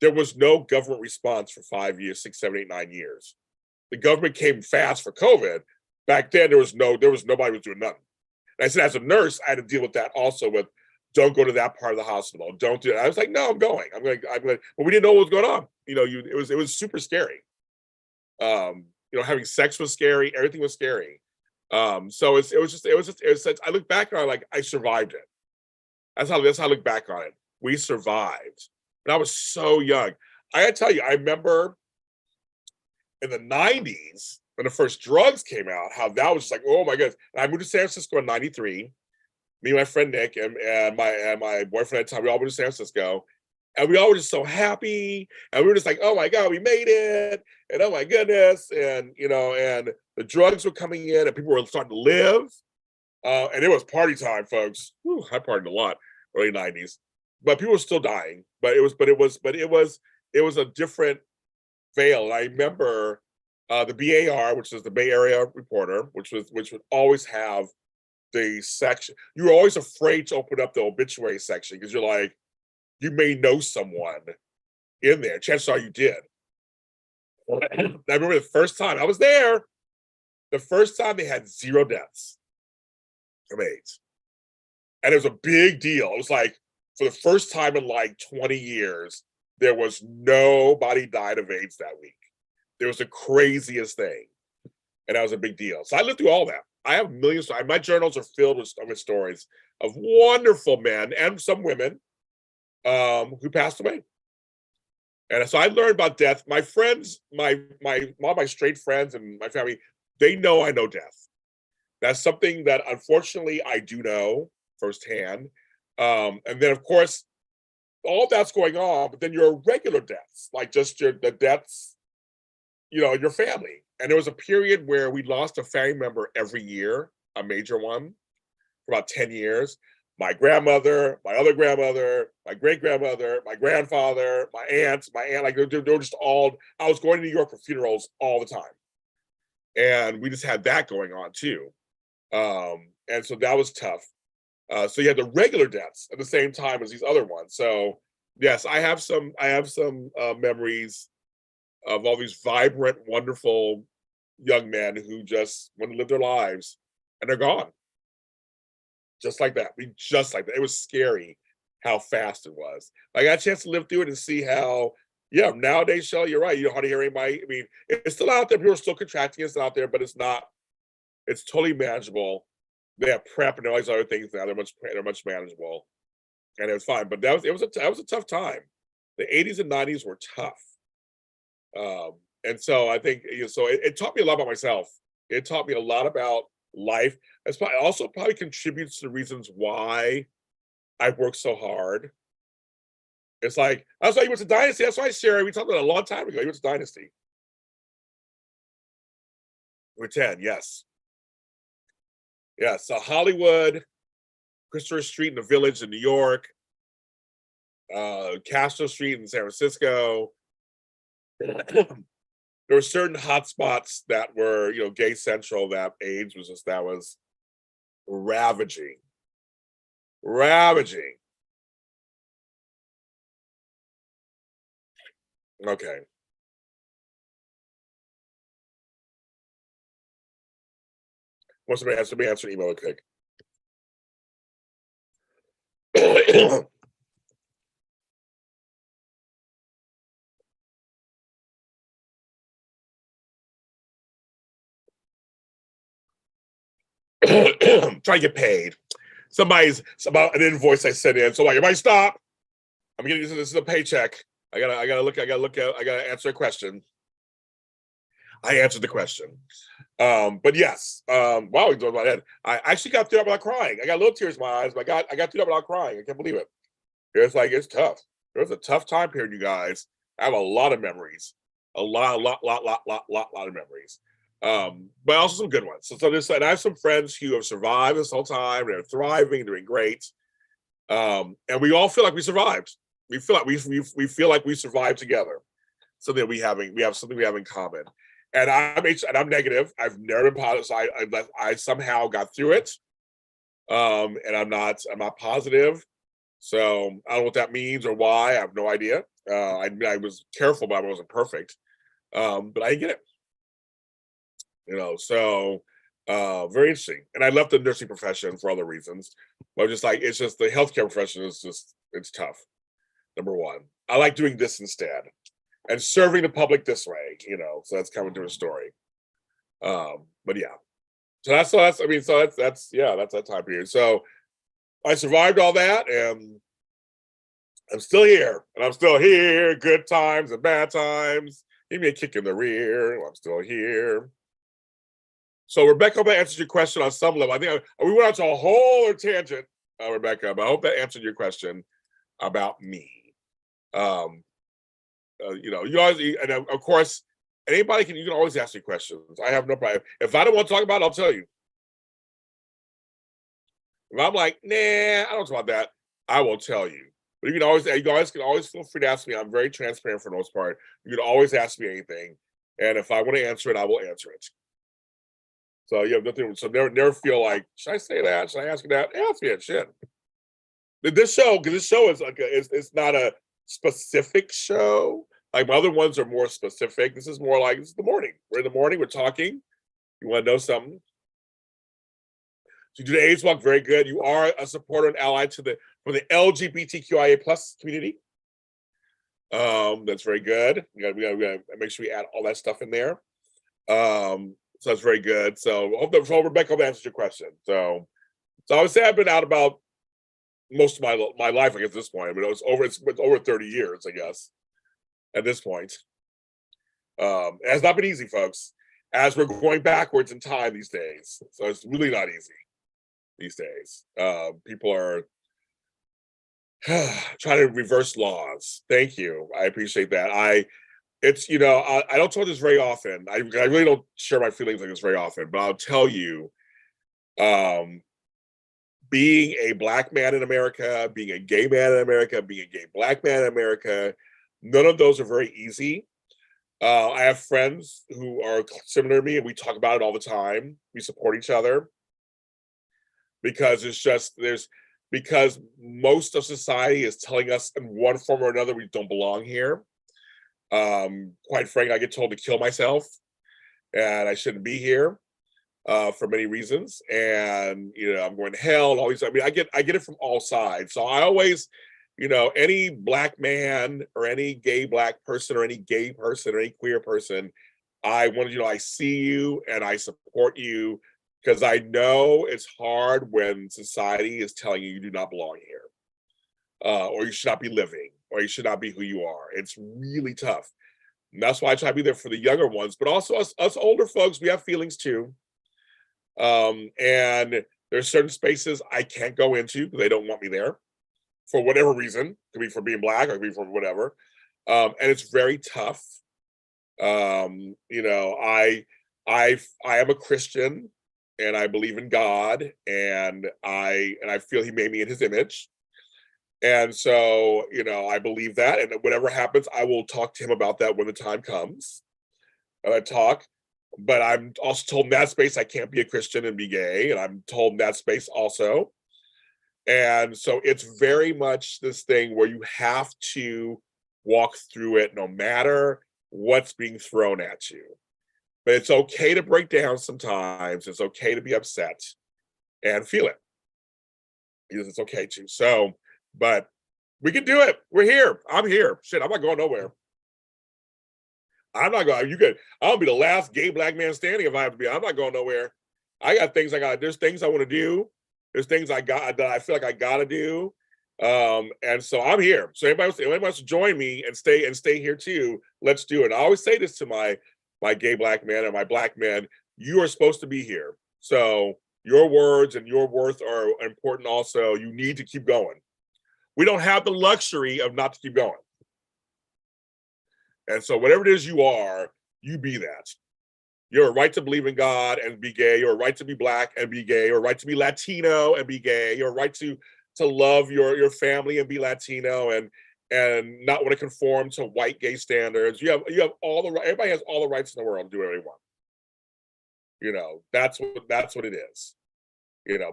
[SPEAKER 1] There was no government response for 5 years, 6, 7, 8, 9 years. The government came fast for COVID. Back then, there was nobody was doing nothing. And I said, as a nurse, I had to deal with that also with, don't go to that part of the hospital. Don't do it. I was like, no, I'm going. I'm going. But we didn't know what was going on. It was super scary. Having sex was scary. Everything was scary. So it was such, I look back on it like I survived it. That's how I look back on it. We survived. And I was so young. I gotta tell you, I remember in the 90s when the first drugs came out, how that was just like, oh my goodness. And I moved to San Francisco in 93. Me and my friend Nick and my boyfriend at the time, we all moved to San Francisco. And we all were just so happy. And we were just like, oh my God, we made it. And oh my goodness. And and the drugs were coming in and people were starting to live. And it was party time, folks. Whew, I partied a lot, early 90s. But people were still dying. But it was a different veil. And I remember the BAR, which is the Bay Area Reporter, which would always have the section. You were always afraid to open up the obituary section because you're like, you may know someone in there. Chances are you did. I remember the first time I was there, the first time they had 0 deaths from AIDS. And it was a big deal. It was like, for the first time in like 20 years, there was nobody died of AIDS that week. It was the craziest thing. And that was a big deal. So I lived through all that. I have millions. My journals are filled with stories of wonderful men and some women who passed away. And so I learned about death. My friends, all my straight friends and my family, they know I know death. That's something that unfortunately I do know firsthand. And then of course, all that's going on, but then your regular deaths, like just the deaths, in your family. And there was a period where we lost a family member every year, a major one, for about 10 years. My grandmother, my other grandmother, my great-grandmother, my grandfather, my aunt, like they were just all, I was going to New York for funerals all the time. And we just had that going on too. And so that was tough. So you had the regular deaths at the same time as these other ones. So yes, I have some memories of all these vibrant, wonderful young men who just want to live their lives and they're gone. Just like that. Just like that. It was scary how fast it was. I got a chance to live through it and see how, nowadays, Shelley, you're right. You don't hardly hear anybody. I mean, it's still out there. People are still contracting. It's out there, but it's totally manageable. They have PrEP and all these other things now. They're much manageable. And it was fine. But that was a tough time. The 80s and 90s were tough. And so I think, it taught me a lot about myself. It taught me a lot about life. It's probably contributes to the reasons why I worked so hard. It's like, that's why you went to Dynasty. That's why, Sherry, we talked about it a long time ago. You went to Dynasty. You were 10, yes. Yeah, so Hollywood, Christopher Street in the Village in New York, Castro Street in San Francisco. There were certain hotspots that were, gay central, that AIDS was ravaging. Okay. What's the answer? Let me answer an email quick. Trying to get paid. Somebody's about an invoice I sent in. So like, everybody stop. I'm getting this is a paycheck. I gotta answer a question. I answered the question. But yes, wow, we talked about that. I actually got through that without crying. I got little tears in my eyes, but I got through that without crying. I can't believe it. It's tough. It was a tough time period, you guys. I have a lot of memories. A lot of memories. But also some good ones. And I have some friends who have survived this whole time. They're thriving, doing great. And we all feel like we survived. We feel like we survived together. So that we have something we have in common. And I'm negative. I've never been positive. I somehow got through it. And I'm not positive. So I don't know what that means or why. I have no idea. I was careful, but I wasn't perfect. But I get it. So very interesting. And I left the nursing profession for other reasons. But it's just the healthcare profession it's tough. Number one. I like doing this instead. And serving the public this way, so that's coming to a story. But yeah. So that's that time period. So I survived all that and I'm still here. And I'm still here. Good times and bad times. Give me a kick in the rear. I'm still here. So Rebecca, I answered your question on some level. I think we went out to a whole other tangent, Rebecca, but I hope that answered your question about me. You always, and of course, you can always ask me questions. I have no problem. If I don't want to talk about it, I'll tell you. If I'm like, nah, I don't talk about that, I will tell you. But you guys can always feel free to ask me. I'm very transparent for the most part. You can always ask me anything. And if I want to answer it, I will answer it. So you have nothing. So never feel like, should I say that? Should I ask you that? Ask me that shit. This show, because this show is like it's not a specific show. Like my other ones are more specific. This is more like this is the morning. We're in the morning. We're talking. You want to know something? So you do the AIDS walk, very good. You are a supporter and ally to for the LGBTQIA plus community. That's very good. We gotta make sure we add all that stuff in there. So that's very good. So Rebecca, hope that answers your question. So I would say I've been out about most of my life, I guess, at this point. I mean, it's over 30 years, I guess, at this point. It has not been easy, folks, as we're going backwards in time these days. So it's really not easy these days. People are trying to reverse laws. Thank you. I appreciate that. I don't talk this very often. I really don't share my feelings like this very often, but I'll tell you, being a Black man in America, being a gay man in America, being a gay Black man in America, none of those are very easy. I have friends who are similar to me, and we talk about it all the time. We support each other because because most of society is telling us in one form or another we don't belong here. Quite frankly, I get told to kill myself and I shouldn't be here for many reasons. And I'm going to hell and all these. I mean, I get it from all sides. So I always, any Black man or any gay Black person or any gay person or any queer person, I want I see you and I support you, because I know it's hard when society is telling you do not belong here, or you should not be living, or you should not be who you are. It's really tough. And that's why I try to be there for the younger ones, but also us older folks, we have feelings too. And there's certain spaces I can't go into because they don't want me there for whatever reason. It could be for being Black, or it could be for whatever. And it's very tough. I am a Christian, and I believe in God, and I feel He made me in His image. And so, I believe that, and whatever happens, I will talk to Him about that when the time comes. But I'm also told in that space I can't be a Christian and be gay, and I'm told in that space also. And so it's very much this thing where you have to walk through it no matter what's being thrown at you. But it's okay to break down sometimes. It's okay to be upset and feel it, because it's okay to. So, but we can do it. We're here. I'm here. Shit, I'm not going nowhere. I'm not going. I'll be the last gay Black man standing if I have to be. I'm not going nowhere. I got things there's things I want to do. There's things that I feel like I gotta do. And so I'm here. So anybody wants to join me and stay here too, let's do it. I always say this to my gay Black man and my Black men: you are supposed to be here. So your words and your worth are important also. You need to keep going. We don't have the luxury of not to keep going. And so whatever it is you are, you be that. You have a right to believe in God and be gay. You have a right to be Black and be gay. You have a right to be Latino and be gay. You have a right to love your family and be Latino and not want to conform to white gay standards. You have all the right. Everybody has all the rights in the world to do whatever they want. That's what it is.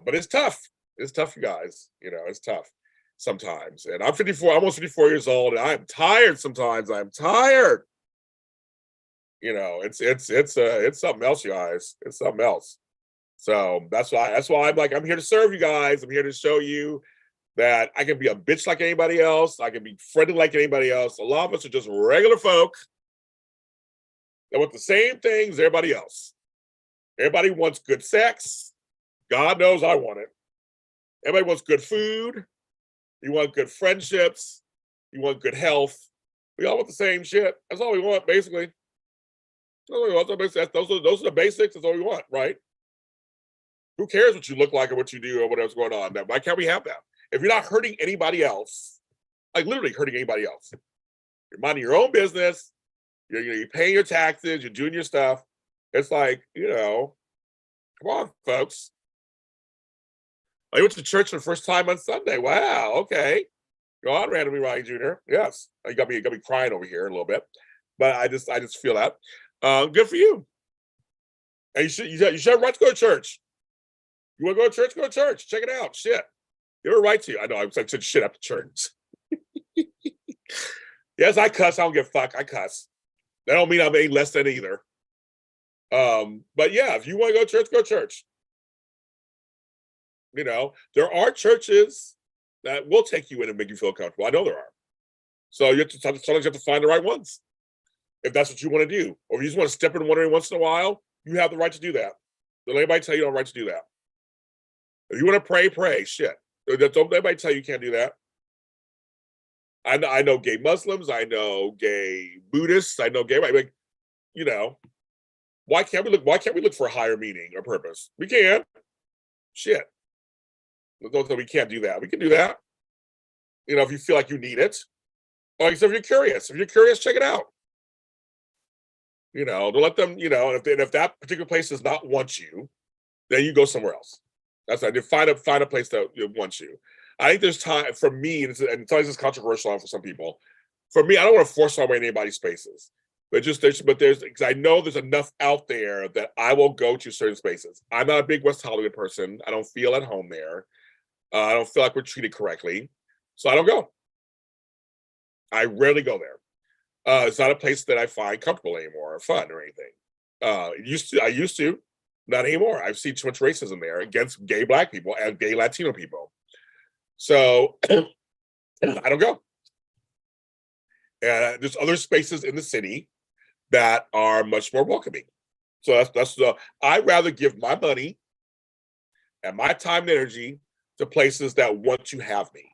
[SPEAKER 1] But it's tough. It's tough, you guys. It's tough sometimes. And I'm 54, almost 54 years old, and I'm tired sometimes. I'm tired. It's something else, you guys. It's something else. So that's why I'm here to serve you guys. I'm here to show you that I can be a bitch like anybody else. I can be friendly like anybody else. A lot of us are just regular folk that want the same things as everybody else. Everybody wants good sex. God knows I want it. Everybody wants good food. You want good friendships. You want good health. We all want the same shit. That's all we want, basically. Those are the basics. That's all we want, right? Who cares what you look like or what you do or whatever's going on? Now, why can't we have that? If you're not hurting anybody else, like literally hurting anybody else, you're minding your own business, you're paying your taxes, you're doing your stuff. It's like, come on, folks. I went to church for the first time on Sunday. Wow, okay. Go on, Randomly Ryan Jr. Yes. You got me crying over here a little bit. But I just feel that. Good for you. And you should have a right to go to church. You want to go to church? Go to church. Check it out. Shit. You have a right to. I know I said shit up to church. Yes, I cuss. I don't give a fuck. I cuss. That don't mean I'm any less than either. But yeah, if you want to go to church, go to church. You know, there are churches that will take you in and make you feel comfortable. I know there are. So you have to sometimes you have to find the right ones. If that's what you want to do. Or if you just want to step in one every once in a while, you have the right to do that. Don't anybody tell you don't have the right to do that. If you want to pray, pray. Shit. Don't anybody tell you can't do that. I know gay Muslims, I know gay Buddhists, I know gay, like, you know, why can't we look for a higher meaning or purpose? We can. Shit. Don't say we can't do that. We can do that. You know, if you feel like you need it. Like I said, if you're curious, check it out. You know, don't let them, you know, and if that particular place does not want you, then you go somewhere else. That's right. Find a place that wants you. I think there's time for me, and sometimes it's controversial for some people. For me, I don't want to force my way in anybody's spaces, but there's because I know there's enough out there that I will go to certain spaces. I'm not a big West Hollywood person. I don't feel at home there. I don't feel like we're treated correctly, so I don't go. I rarely go there. It's not a place that I find comfortable anymore, or fun, or anything. I used to, not anymore. I've seen too much racism there against gay Black people and gay Latino people. So I don't go. And there's other spaces in the city that are much more welcoming. So I'd rather give my money and my time and energy to places that want to have me.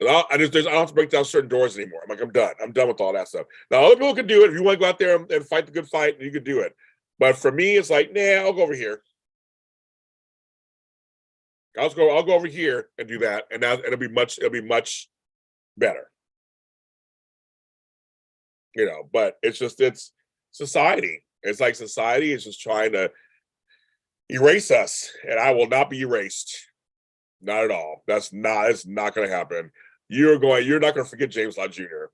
[SPEAKER 1] I don't have to break down certain doors anymore. I'm done. I'm done with all that stuff. Now, other people can do it. If you want to go out there and fight the good fight, you can do it. But for me, it's like, nah, I'll go over here. I'll go over here and do that, and now it'll be much better. You know, but it's society. It's like society is just trying to erase us, and I will not be erased. Not at all. It's not gonna happen. You're not gonna forget James Lott Jr.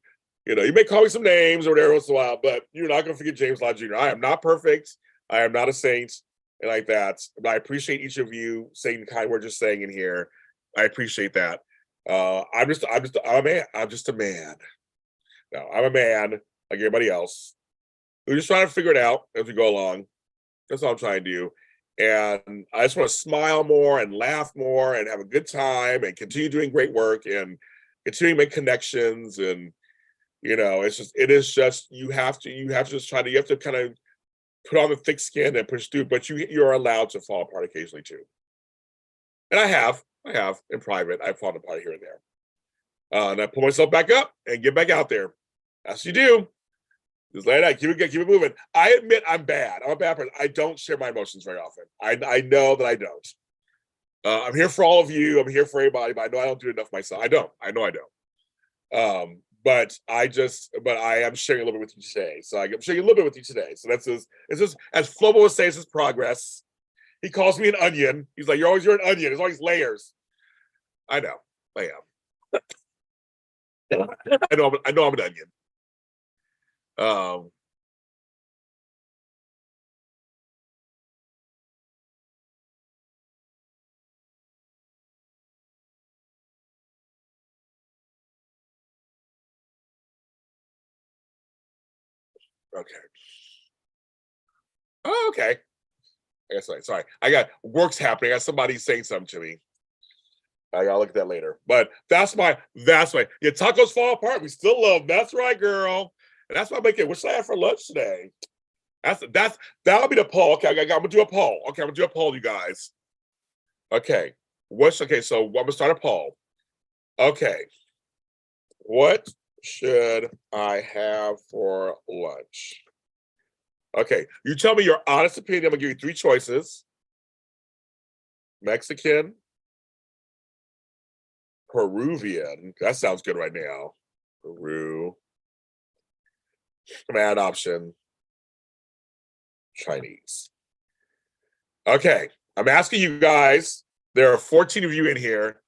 [SPEAKER 1] You know, you may call me some names or whatever once in a while, but you're not gonna forget James Lott Jr. I am not perfect. I am not a saint. And like that, but I appreciate each of you saying the kind words you're saying in here. I appreciate that. I'm just a man. I'm just a man. No, I'm a man like everybody else. We're just trying to figure it out as we go along. That's all I'm trying to do. And I just want to smile more and laugh more and have a good time and continue doing great work and continue to make connections. And you know, you have to kind of put on the thick skin and push through, but you're allowed to fall apart occasionally too. And I have in private, I've fallen apart here and there. And I pull myself back up and get back out there. As you do. Just let it out, keep it moving. I admit I'm bad. I'm a bad person. I don't share my emotions very often. I know that I don't. I'm here for all of you. I'm here for everybody, but I know I don't do enough myself. I know I don't. But I am sharing a little bit with you today. So I'm sharing a little bit with you today. So it's just as Flobo would say, it's his progress. He calls me an onion. He's like, you're an onion. There's always layers. I know. I am. I know I'm an onion. Okay. Oh, okay. I guess sorry. I got work's happening. I got somebody saying something to me. I gotta look at that later. But that's why your tacos fall apart. We still love them. That's right, girl. And that's why I'm making. What should I have for lunch today? That'll be the poll. Okay, I'm gonna do a poll. Okay, I'm gonna do a poll, you guys. Okay. So I'm gonna start a poll. Okay. What should I have for lunch? Okay, you tell me your honest opinion. I'm gonna give you 3 choices. Mexican, Peruvian. That sounds good right now. Peru. Command option. Chinese. Okay, I'm asking you guys. There are 14 of you in here.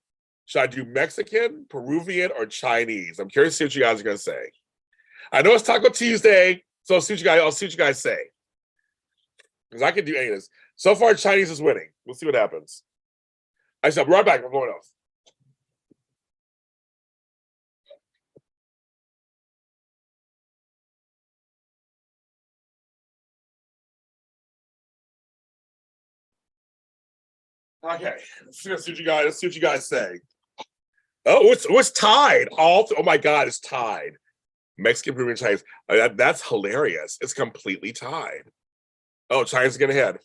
[SPEAKER 1] Should I do Mexican, Peruvian, or Chinese? I'm curious to see what you guys are gonna say. I know it's Taco Tuesday, so I'll see what you guys say. because I can do any of this. So far, Chinese is winning. We'll see what happens. I said, right back. I'm going off. Okay, let's see what you guys. Let's see what you guys say. Oh, it's tied. Oh my God, it's tied. Mexican, Peruvian, Chinese. That's hilarious. It's completely tied. Oh, China's getting ahead.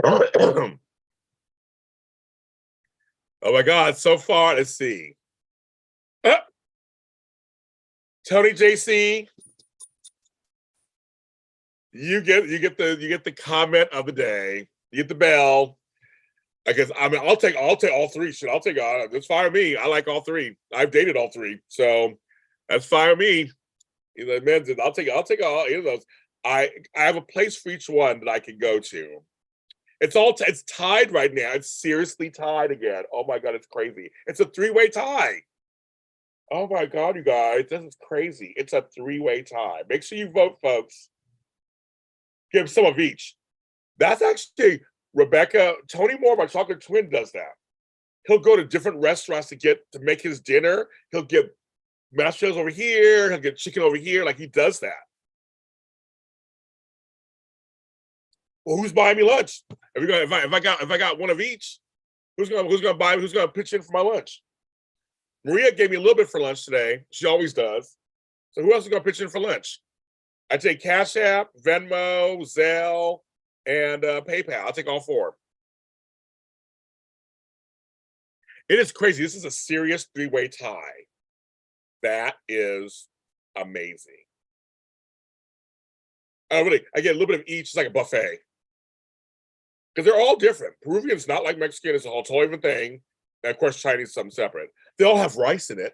[SPEAKER 1] Oh my God! So far, let's see. Tony JC, you get the comment of the day. You get the bell. I guess I mean I'll take all three. Shit, I'll take all. That's fine with me. I like all three. I've dated all three, so that's fine with me. You know, men's. I'll take all eight of those. I have a place for each one that I can go to. It's tied right now. It's seriously tied again. Oh my God, it's crazy. It's a three-way tie. Oh my God, you guys, this is crazy. It's a three-way tie. Make sure you vote, folks. Give some of each. That's actually Rebecca, Tony Moore, my chocolate twin, does that. He'll go to different restaurants to make his dinner. He'll get mashed potatoes over here. He'll get chicken over here. Like he does that. Well, who's buying me lunch? If I got one of each, who's gonna pitch in for my lunch? Maria gave me a little bit for lunch today. She always does. So who else is gonna pitch in for lunch? I take CashAPP, Venmo, Zelle, and PayPal. I'll take all four. It is crazy. This is a serious three-way tie. That is amazing. Really, I get a little bit of each. It's like a buffet. Because they're all different. Peruvian's not like Mexican. It's a whole totally different thing. And of course, Chinese is something separate. They all have rice in it.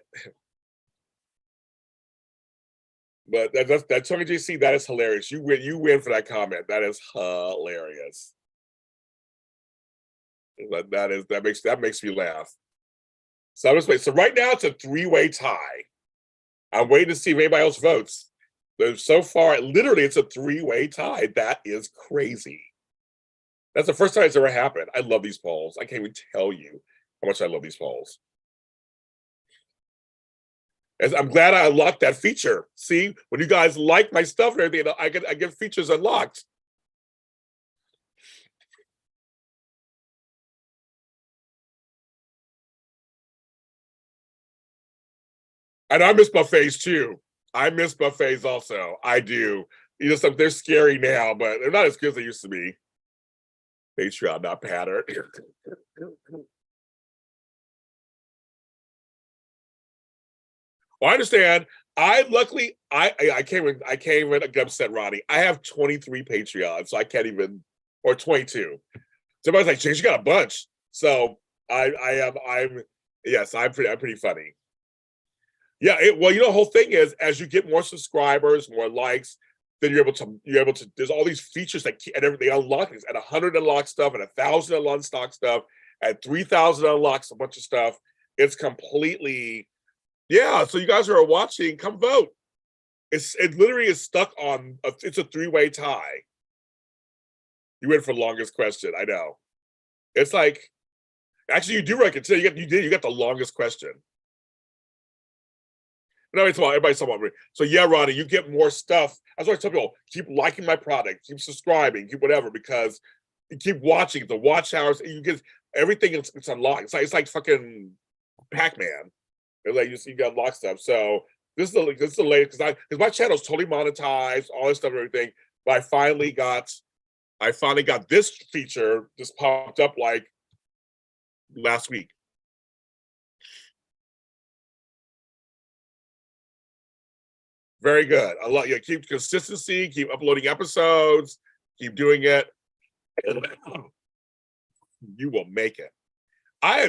[SPEAKER 1] But that Tony JC, that is hilarious. You win for that comment. That is hilarious. That makes me laugh. So I'm just waiting. So right now it's a three-way tie. I'm waiting to see if anybody else votes. But so far, literally, it's a three-way tie. That is crazy. That's the first time it's ever happened. I love these polls. I can't even tell you how much I love these polls. I'm glad I unlocked that feature. See, when you guys like my stuff and everything, I get features unlocked. And I miss buffets too. I miss buffets also. I do. You know, they're scary now, but they're not as good as they used to be. Patreon, not pattern. Well, I understand. I luckily I can't even get upset, Ronnie. I have 23 Patreons, so I can't even, or 22. Somebody's like, James, you got a bunch. So I'm yes, I'm pretty funny. Yeah, well, you know, the whole thing is as you get more subscribers, more likes, then you're able to. There's all these features that and everything unlock at 100 unlock stuff, and 1,000 unlock stock stuff, at 3,000 unlocks a bunch of stuff. It's completely, yeah. So you guys who are watching, come vote. It literally is stuck on. It's a three-way tie. You win for longest question. I know. It's like actually you do reckon. So you got the longest question. No, it's about everybody's talking about me. So yeah, Ronnie, you get more stuff. That's why I tell people keep liking my product, keep subscribing, keep whatever, because you keep watching the watch hours. You get everything. It's unlocked. It's like fucking Pac-Man. It's like you got unlocked stuff. So this is the latest because my channel's totally monetized, all this stuff and everything. But I finally got this feature just popped up like last week. Very good. I love you. Keep consistency, keep uploading episodes, keep doing it. You will make it.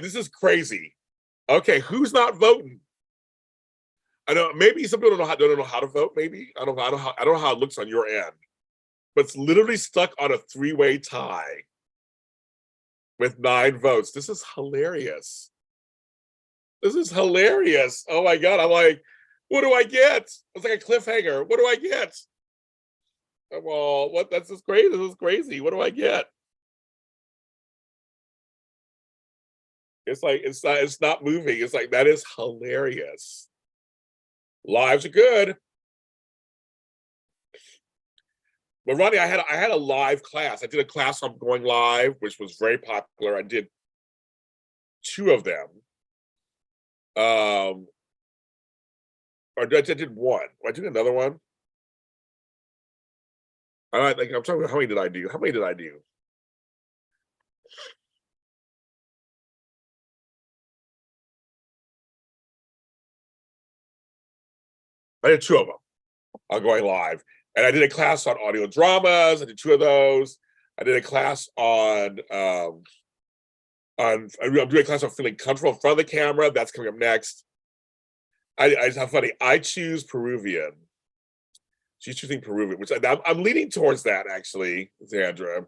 [SPEAKER 1] This is crazy. Okay, who's not voting? I know maybe some people don't know how to vote. Maybe I don't know how it looks on your end, but it's literally stuck on a 3-way tie with 9 votes. This is hilarious. This is hilarious. Oh my god! I'm like, what do I get? It's like a cliffhanger. What do I get? Well, what? That's just crazy. This is crazy. What do I get? It's like it's not moving. It's like that is hilarious. Lives are good. But Ronnie, I had a live class. I did a class on going live, which was very popular. I did 2 of them. Or I did 1. I did another one. I'm talking about how many did I do? How many did I do? I did 2 of them on going live. And I did a class on audio dramas. I did 2 of those. I did a class I'm doing a class on feeling comfortable in front of the camera. That's coming up next. It's how funny. I choose Peruvian. She's choosing Peruvian, which I'm leaning towards that actually, Sandra.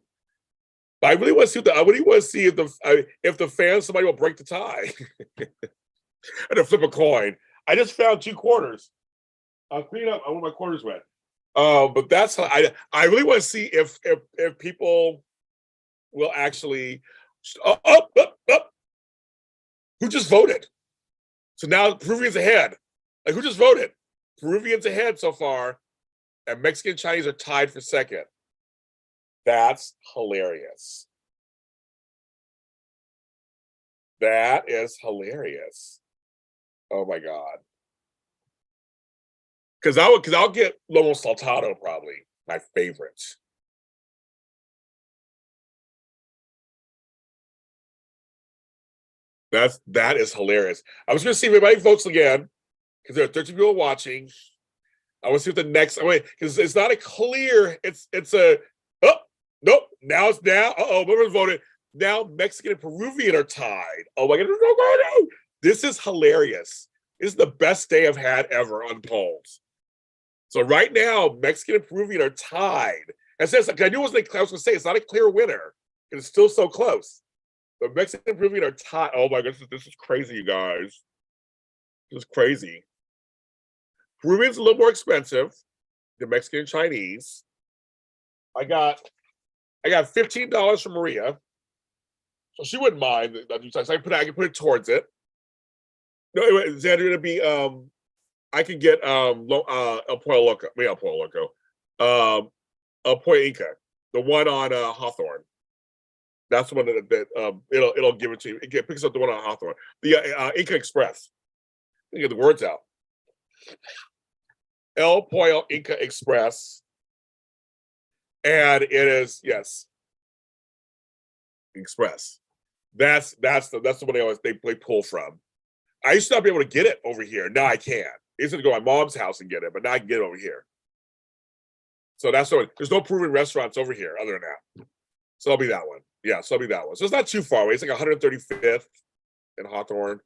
[SPEAKER 1] But I really want to see if the fans, somebody will break the tie and then flip a coin. I just found 2 quarters. I'll clean up. I want my quarters wet. But that's how I really want to see if people will actually. Who just voted? So now Peruvians ahead. Like who just voted? Peruvians ahead so far, and Mexican and Chinese are tied for second. That's hilarious. That is hilarious. Oh my god. Because I'll get Lomo Saltado probably my favorite. That is hilarious. I was gonna see if anybody votes again because there are 13 people watching. I want to see what the next. Because it's not a clear. It's a. Oh nope. Now it's now. Whoever voted now. Mexican and Peruvian are tied. Oh my god! No. This is hilarious. This is the best day I've had ever on polls. So right now, Mexican and Peruvian are tied. And says I knew it wasn't. I was going to say it's not a clear winner. It's still so close. But Mexican and Peruvian are tied. Oh my goodness, this is crazy, you guys. This is crazy. Peruvian's a little more expensive than Mexican and Chinese. I got $15 from Maria, so she wouldn't mind. So I can put it towards it. No, anyway, Xander, gonna be I can get El Pollo Loco. El Pollo Loco. El Pollo Inca, the one on Hawthorne. That's the one that it'll give it to you. It picks up the one on Hawthorne. The Inca Express. You get the words out. El Pollo Inca Express, and it is Express. That's the one they pull from. I used to not be able to get it over here. Now I can. I used to go to my mom's house and get it, but now I can get it over here. So that's what. There's no Peruvian restaurants over here other than that. So it'll be that one. Yeah, so it'll be that one. So it's not too far away. It's like 135th in Hawthorne.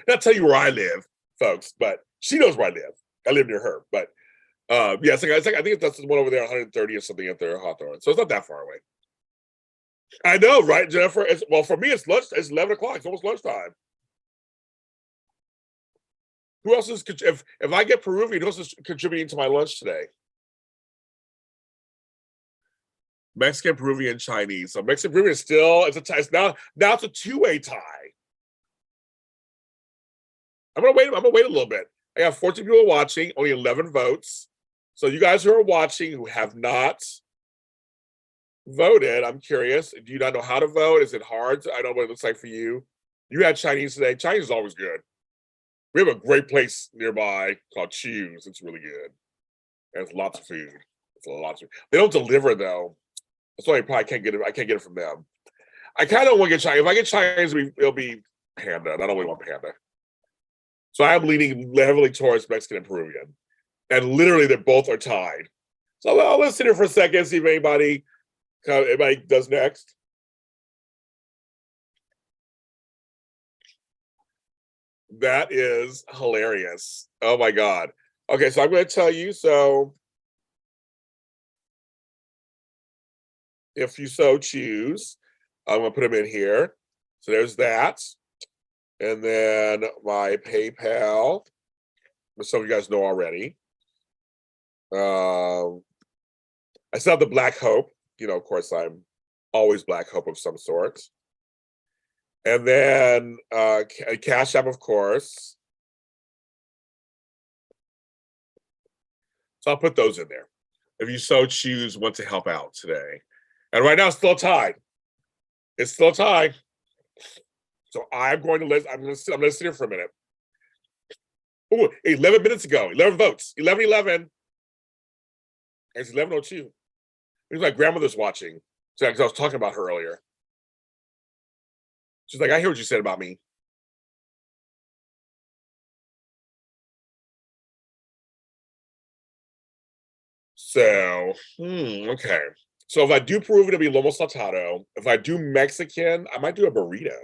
[SPEAKER 1] Not tell you where I live, folks, but she knows where I live. I live near her, but it's like I think that's the one over there, 130 or something up there, Hawthorne. So it's not that far away. I know, right, Jennifer? Well, for me, it's lunch. It's 11 o'clock. It's almost lunchtime. Who else is if I get Peruvian? Who else is contributing to my lunch today? Mexican, Peruvian, Chinese. So Mexican, Peruvian is still it's a tie. Now it's a 2-way tie. I'm gonna wait a little bit. I got 14 people watching, only 11 votes. So you guys who are watching who have not voted, I'm curious. Do you not know how to vote? Is it hard? I don't know what it looks like for you. You had Chinese today. Chinese is always good. We have a great place nearby called Choose. It's really good. There's lots of food. They don't deliver though. That's why I probably can't get it. I can't get it from them. I kind of want to get Chinese. If I get Chinese, it'll be Panda. I don't really want Panda. So I am leaning heavily towards Mexican and Peruvian. And literally, they both are tied. So I'll listen here for a second, see if anybody does next. That is hilarious. Oh my God. Okay, so I'm going to tell you. So if you so choose, I'm going to put them in here. So there's that. And then my PayPal, which some of you guys know already. I still have the Black Hope. You know, of course, I'm always Black Hope of some sort. And then CashAPP, of course. So I'll put those in there if you so choose want to help out today. And right now it's still tied. It's still tied. So I'm going to sit here for a minute. Oh, 11 minutes ago, 11 votes, 11:11. It's 11:02. It was my grandmother's watching. So I was talking about her earlier. She's like, I hear what you said about me. So, okay. So if I do Peruvian, it'll be lomo saltado. If I do Mexican, I might do a burrito.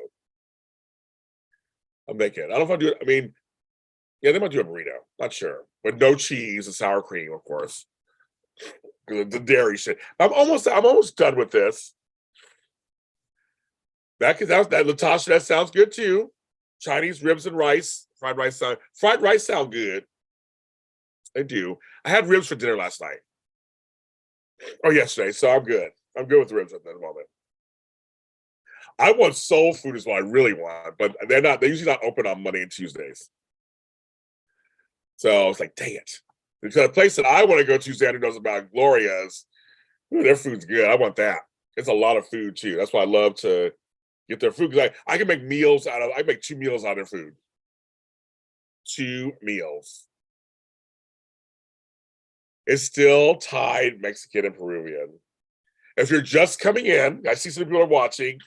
[SPEAKER 1] I'm thinking. I don't know if I do it. I mean, yeah, they might do a burrito. Not sure. But no cheese and sour cream, of course. The dairy shit. I'm almost done with this. That Latasha, that sounds good too. Chinese ribs and rice. Fried rice sound good. They do. I had ribs for dinner last night. Or yesterday, so I'm good. I'm good with ribs at the moment. I want soul food is what I really want, but they're usually not open on Monday and Tuesdays. So I was like, dang it. Because the place that I want to go to, Xander knows about, Gloria's, their food's good. I want that. It's a lot of food too. That's why I love to get their food, because I can make I make 2 meals out of their food. 2 meals. It's still tied Mexican and Peruvian. If you're just coming in, I see some people are watching,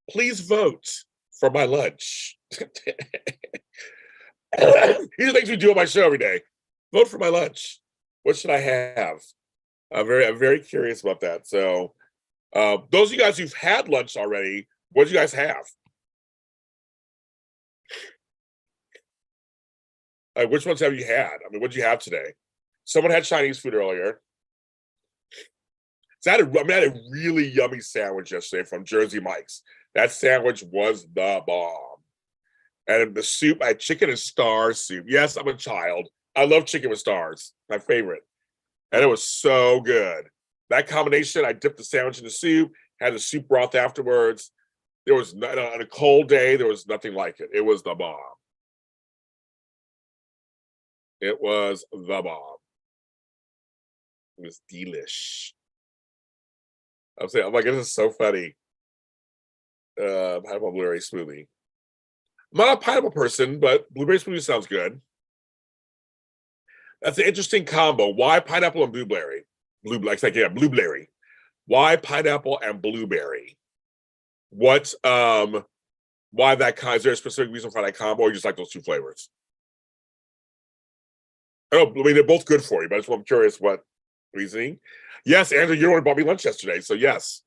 [SPEAKER 1] please vote for my lunch. These are things we do on my show every day. Vote for my lunch. What should I have? I'm very curious about that. So those of you guys who've had lunch already, what do you guys have? Which ones have you had? I mean, what did you have today? Someone had Chinese food earlier. So I had a really yummy sandwich yesterday from Jersey Mike's. That sandwich was the bomb. And the soup, I had chicken and stars soup. Yes, I'm a child. I love chicken with stars, my favorite. And it was so good. That combination, I dipped the sandwich in the soup, had the soup broth afterwards. There was on a cold day, there was nothing like it. It was the bomb. It was the bomb. It was delish. I'm saying, oh my goodness, this is so funny. Pineapple blueberry smoothie. I'm not a pineapple person, but blueberry smoothie sounds good. That's an interesting combo. Why pineapple and blueberry? Blueberry. Why pineapple and blueberry? What why that kind? Is there a specific reason for that combo, or you just like those 2 flavors? I mean, they're both good for you, but I'm curious what reasoning. Yes, Andrew, you're the one who bought me lunch yesterday, so yes,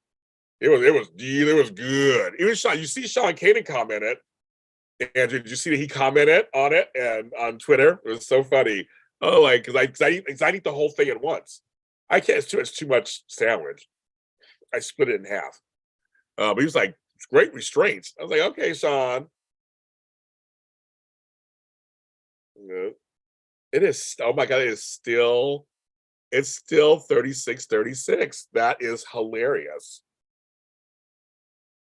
[SPEAKER 1] it was good. Even Sean, you see Sean Kanan commented. Andrew, did you see that he commented on it and on Twitter? It was so funny. Oh, like because I eat the whole thing at once. I can't. It's too much sandwich. I split it in half. But he was like, great restraints. I was like, okay, Sean. It is. Oh my God! It's still 36-36. That is hilarious.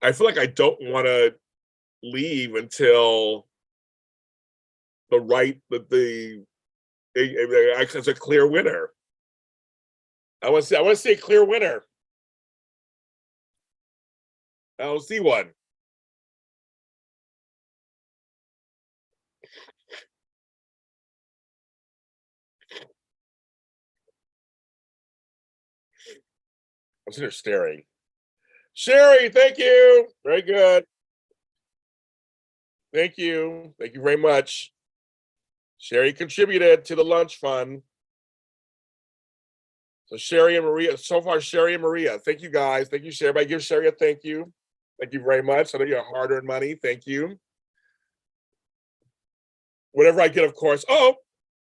[SPEAKER 1] I feel like I don't want to leave until it's a clear winner. I want to see a clear winner. I don't see one. I'm sitting there staring. Sherry, thank you. Very good. Thank you. Thank you very much. Sherry contributed to the lunch fund. So Sherry and Maria, so far, Sherry and Maria. Thank you guys. Thank you, Sherry. Everybody give Sherry a thank you. Thank you very much. I know your hard-earned money. Thank you. Whatever I get, of course. Oh,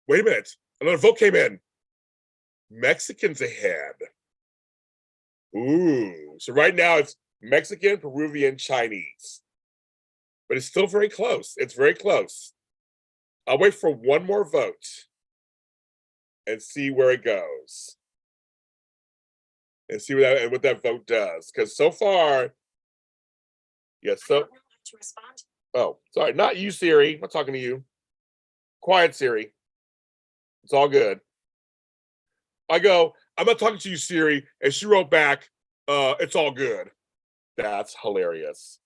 [SPEAKER 1] wait a minute. Another vote came in. Mexicans ahead. Ooh. So right now it's Mexican, Peruvian, Chinese. But it's still very close. It's very close. I'll wait for one more vote and see where it goes. And see what that vote does. Because so far, yes, so oh, sorry, not you, Siri. I'm not talking to you. Quiet, Siri. It's all good. I go, I'm not talking to you, Siri, and she wrote back, it's all good. That's hilarious.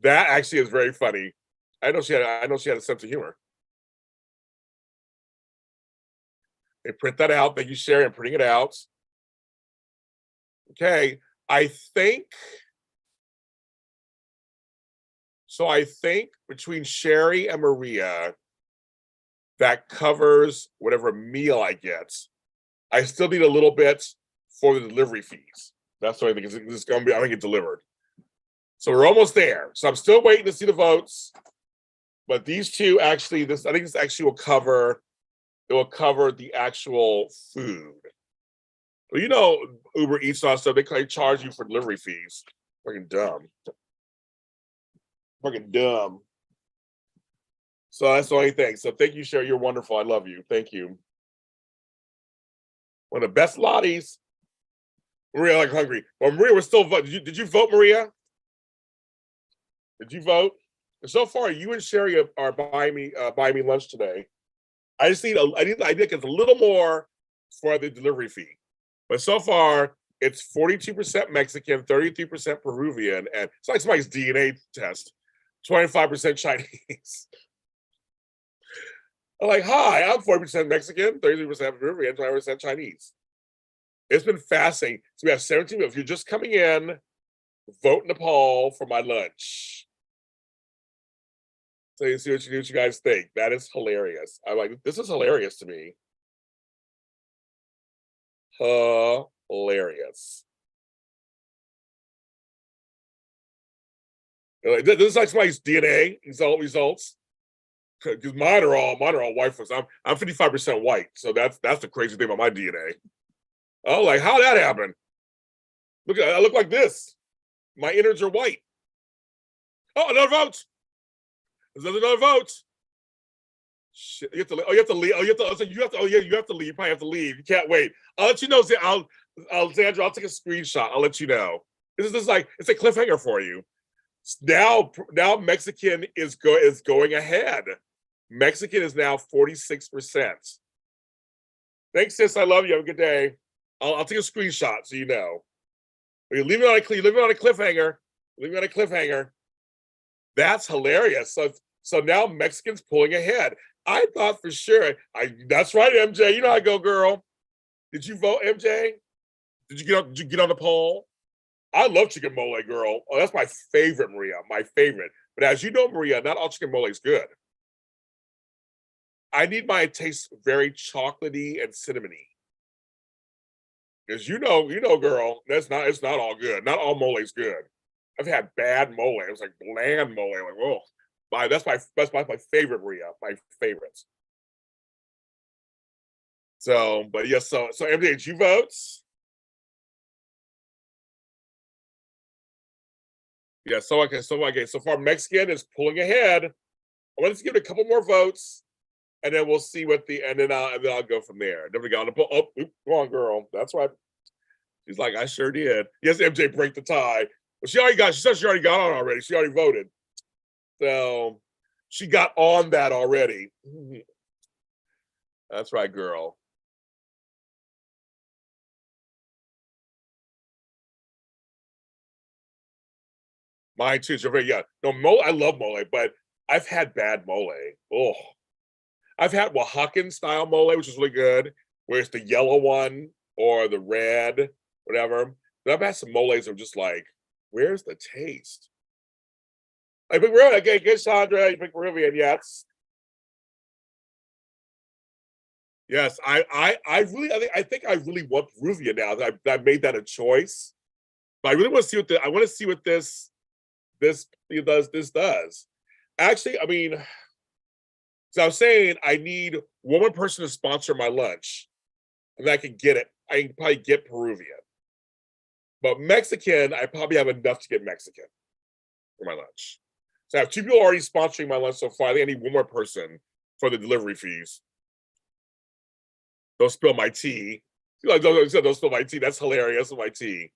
[SPEAKER 1] That actually is very funny. I know she had a sense of humor. They print that out. Thank you, Sherry. I'm printing it out. Okay, I think between Sherry and Maria, that covers whatever meal I get. I still need a little bit for the delivery fees. That's what I think is going to be. I think it's delivered. So we're almost there. So I'm still waiting to see the votes. But these two actually, I think this actually will cover. It will cover the actual food. Well, you know, Uber Eats and stuff, they charge you for delivery fees. Fucking dumb. Fucking dumb. So that's the only thing. So thank you, Sherry. You're wonderful. I love you. Thank you. One of the best lotties. Maria, like hungry. Well, Maria, we're still voting. Did you vote, Maria? Did you vote? And so far, you and Sherry are buying me lunch today. I just need I think it's a little more for the delivery fee. But so far, it's 42% Mexican, 33% Peruvian, and it's like somebody's DNA test. 25% Chinese. I'm like, hi, I'm 40% Mexican, 33% Peruvian, 20% Chinese. It's been fascinating. So we have 17. If you're just coming in, vote in the poll for my lunch. So you see what you guys think. That is hilarious. I'm like, this is hilarious to me. Hilarious. This is like somebody's DNA results. Because mine are all white folks. I'm 55% white, so that's the crazy thing about my DNA. Oh, like how that happened? Look, I look like this. My innards are white. Oh, another vote. There's another vote. Shit, you have to leave. Oh, you have to leave. Oh, you have to. You have to. Oh, yeah, you have to leave. You probably have to leave. You can't wait. I'll let you know. Alexandra, I'll take a screenshot. I'll let you know. This is like it's a cliffhanger for you. Now Mexican is going ahead. Mexican is now 46%. Thanks, sis. I love you. Have a good day. I'll take a screenshot so you know. You leave it on a cliffhanger. Leave it on a cliffhanger. That's hilarious. So now Mexican's pulling ahead. I thought for sure. That's right, MJ. You know how I go, girl. Did you vote, MJ? Did you get on the poll? I love chicken mole, girl. Oh, that's my favorite, Maria. My favorite. But as you know, Maria, not all chicken mole is good. I need mine to taste very chocolatey and cinnamony. Because you know, girl, it's not all good. Not all mole is good. I've had bad mole. It was like bland mole. Like, oh, that's my favorite, Maria. My favorites. So, but yes, so MJ, did you vote? Yeah, so far Mexican is pulling ahead. I want to give it a couple more votes, and then we'll see and then I'll go from there. Then we got to come on, girl. That's right. She's like, I sure did. Yes, MJ, break the tie. Well, she said she already got on already. She already voted. So she got on that already. That's right, girl. Mine too. So yeah. No, mole, I love mole, but I've had bad mole. Oh. I've had Oaxacan style mole, which is really good, where it's the yellow one or the red, whatever. But I've had some moles that are just like, where's the taste? I pick Peruvian. Okay, good, Sandra. You pick Peruvian, yes. Yes, I think I really want Peruvian now that I made that a choice. But I really want to see I want to see what this does. Actually, I mean, so I was saying I need one more person to sponsor my lunch, and I can get it. I can probably get Peruvian, but Mexican, I probably have enough to get Mexican for my lunch. So I have 2 people already sponsoring my lunch so far. I think I need one more person for the delivery fees. Don't spill my tea. Don't spill my tea. That's hilarious. My tea.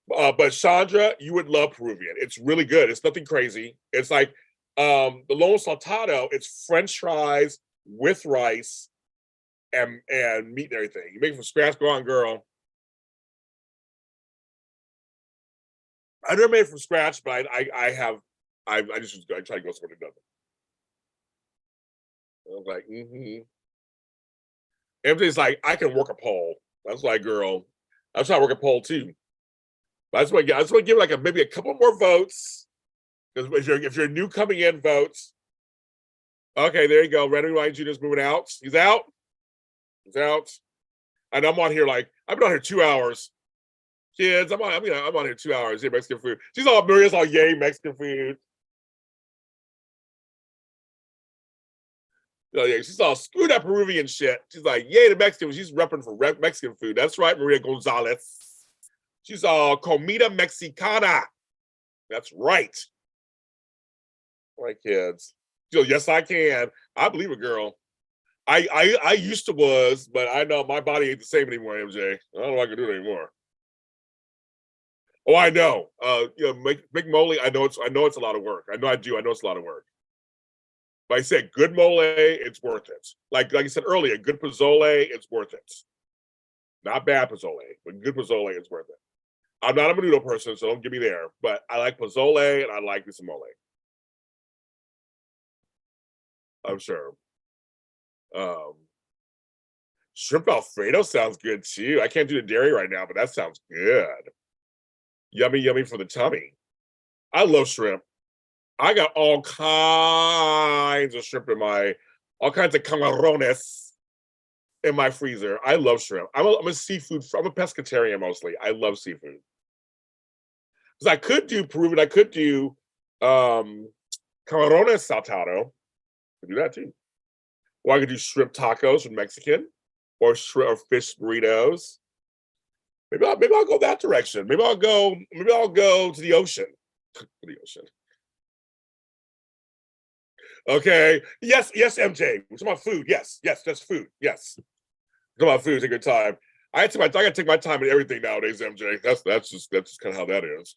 [SPEAKER 1] But Chandra, you would love Peruvian. It's really good. It's nothing crazy. It's like the lomo saltado. It's French fries with rice and meat and everything. You make it from scratch. Go on, girl. I never made it from scratch, but I just I try to go somewhere to do it. I was like, Everybody's like, I can work a pole. I was like, girl, I'm trying to work a pole too. But I just want to give like maybe a couple more votes. Because if you're new coming in, votes. Okay, there you go. Randy Ryan Jr. is moving out. He's out. He's out. And I'm on here like I've been on here 2 hours. Kids, I'm on here 2 hours. Yeah, Mexican food. Maria's all yay Mexican food. Oh yeah, she's all screw that Peruvian shit. She's like, yay, the Mexican. She's repping for Mexican food. That's right, Maria Gonzalez. She's all comida mexicana. That's right. My kids. She goes, yes, I can. I believe it, girl. I used to was, but I know my body ain't the same anymore, MJ. I don't know if I can do it anymore. Oh, I know. Make mole. I know it's a lot of work. I know it's a lot of work. But I said good mole, it's worth it. Like I said earlier, good pozole, it's worth it. Not bad pozole, but good pozole, it's worth it. I'm not a menudo person, so don't get me there. But I like pozole and I like this mole. I'm sure. Shrimp Alfredo sounds good too. I can't do the dairy right now, but that sounds good. Yummy, yummy for the tummy. I love shrimp. I got all kinds of shrimp all kinds of camarones in my freezer. I love shrimp. I'm a pescatarian mostly. I love seafood. Because I could do Peruvian, I could do camarones saltado. I could do that too. Or I could do shrimp tacos from Mexican, or fish burritos. Maybe I'll go that direction. Maybe I'll go to the ocean. The ocean. Okay. Yes, MJ. We're talking about food. Yes, that's food. Yes. We're talking about food. Take your time. I gotta take my time in everything nowadays, MJ. That's just kind of how that is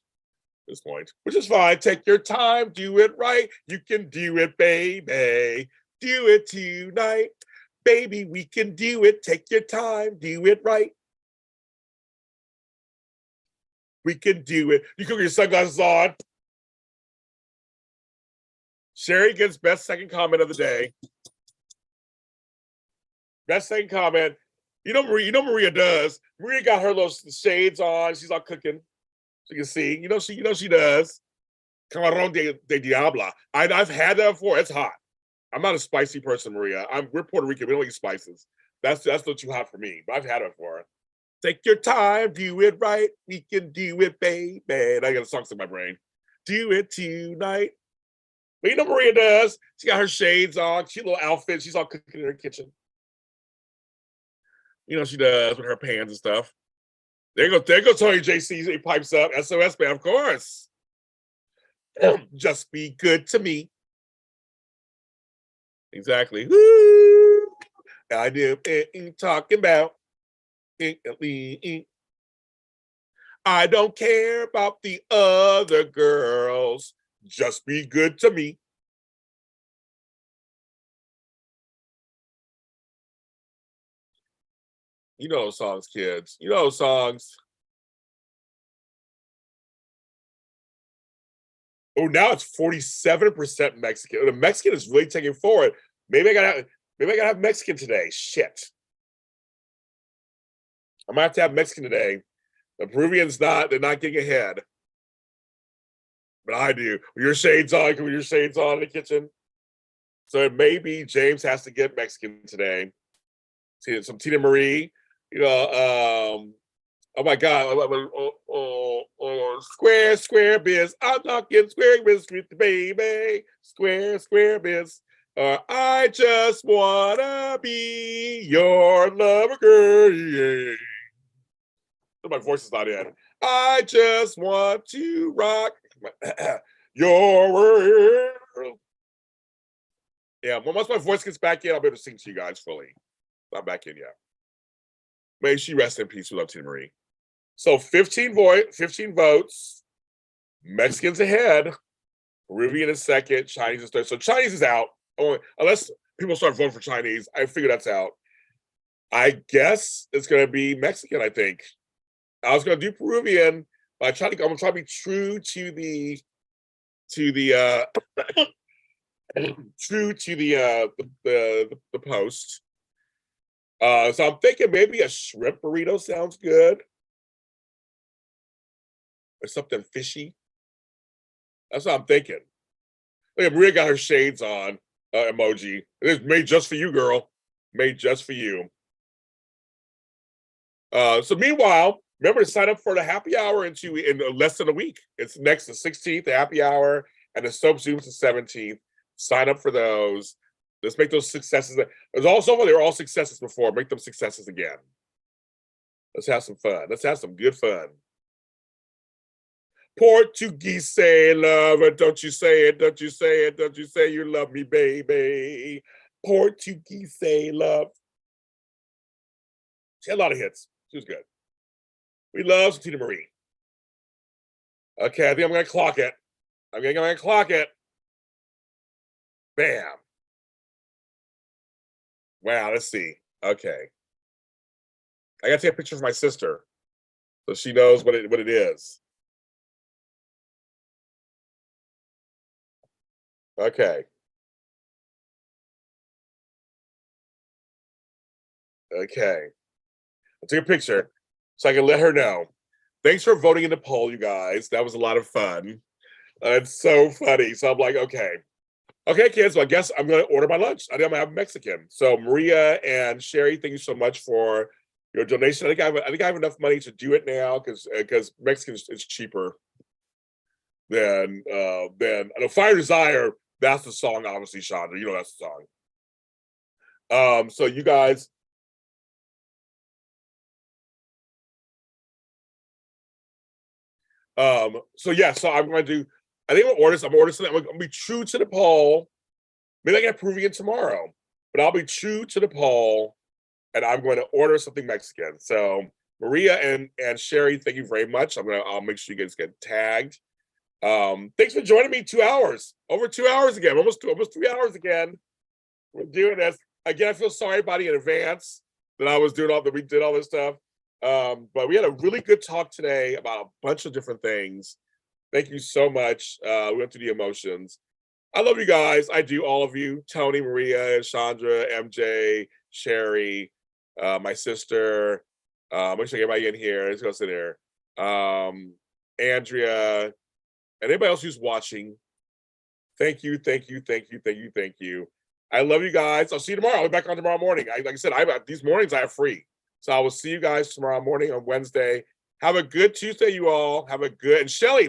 [SPEAKER 1] at this point. Which is fine. Take your time, do it right. You can do it, baby. Do it tonight. Baby, we can do it. Take your time, do it right. We can do it. You can put your sunglasses on. Sherry gets best second comment of the day. Best second comment. You know Maria does. Maria got her little shades on. She's all cooking. So you can see. You know she does. Camarón de diabla. I've had that before. It's hot. I'm not a spicy person, Maria. We're Puerto Rican. We don't eat spices. That's not too hot for me. But I've had it before. Take your time, do it right. We can do it, baby. And I got a song in my brain. Do it tonight. But you know Maria does. She got her shades on, cute little outfit. She's all cooking in her kitchen. You know she does with her pans and stuff. There goes Tony JC. He pipes up. SOS man, of course. Just be good to me. Exactly. Woo! I do talking about. I don't care about the other girls. Just be good to me. You know those songs, kids. You know those songs. Oh, now it's 47% Mexican. The Mexican is really taking forward. Maybe I gotta have Mexican today. Shit. I might have to have Mexican today. The Peruvians they're not getting ahead. But I do. With your shades on, in the kitchen. So it may be James has to get Mexican today. Some Tina Marie, oh my God, square biz. I'm talking square biz with the baby. Square biz. I just wanna be your lover girl. Yeah. My voice is not in. I just want to rock your world. Yeah, once my voice gets back in, I'll be able to sing to you guys fully. Not back in yet. May she rest in peace. We love Tina Marie. So 15 votes. Mexicans ahead. Peruvian is second. Chinese is third. So Chinese is out. Unless people start voting for Chinese. I figure that's out. I guess it's going to be Mexican, I think. I was going to do Peruvian, but I'm going to try to be true to the post. So I'm thinking maybe a shrimp burrito sounds good. Or something fishy. That's what I'm thinking. Look at Maria got her shades on emoji. It is made just for you, girl. Made just for you. So meanwhile, remember to sign up for the happy hour in less than a week. It's next the 16th, the happy hour, and the soap Zoom's the 17th. Sign up for those. Let's make those successes. There's also they were all successes before. Make them successes again. Let's have some fun. Let's have some good fun. Portuguese lover, don't you say it, don't you say it, don't you say you love me, baby. Portuguese love. She had a lot of hits. She was good. We love Tina Marie. Okay, I think I'm going to clock it. I'm going to clock it. Bam. Wow, let's see. Okay. I got to take a picture of my sister so she knows what it is. Okay. Okay. I'll take a picture so I can let her know. Thanks for voting in the poll, you guys. That was a lot of fun. It's so funny. So I'm like, okay. Okay, kids, well, I guess I'm going to order my lunch. I think I'm going to have Mexican. So Maria and Sherry, thank you so much for your donation. I think I have enough money to do it now because Mexican is cheaper than Fire Desire. That's the song, obviously, Chandra. You know that's the song. So you guys. So yeah, so I'm going to do. I think I'm going to order something. I'm going to be true to the poll. Maybe I can prove it tomorrow, but I'll be true to the poll, and I'm going to order something Mexican. So Maria and Sherry, thank you very much. I'll make sure you guys get tagged. Thanks for joining me. 2 hours, over 2 hours again, almost 3 hours again. We're doing this again. I feel sorry about it in advance that we did all this stuff. But we had a really good talk today about a bunch of different things. Thank you so much. We went through the emotions. I love you guys. I do, all of you. Tony, Maria, Chandra, MJ, Sherry, my sister. Make sure everybody in here. Let's go sit there. Andrea, and anybody else who's watching. Thank you. I love you guys. I'll see you tomorrow. I'll be back on tomorrow morning. Like I said, these mornings I have free. So I will see you guys tomorrow morning on Wednesday. Have a good Tuesday, you all. And Shelly,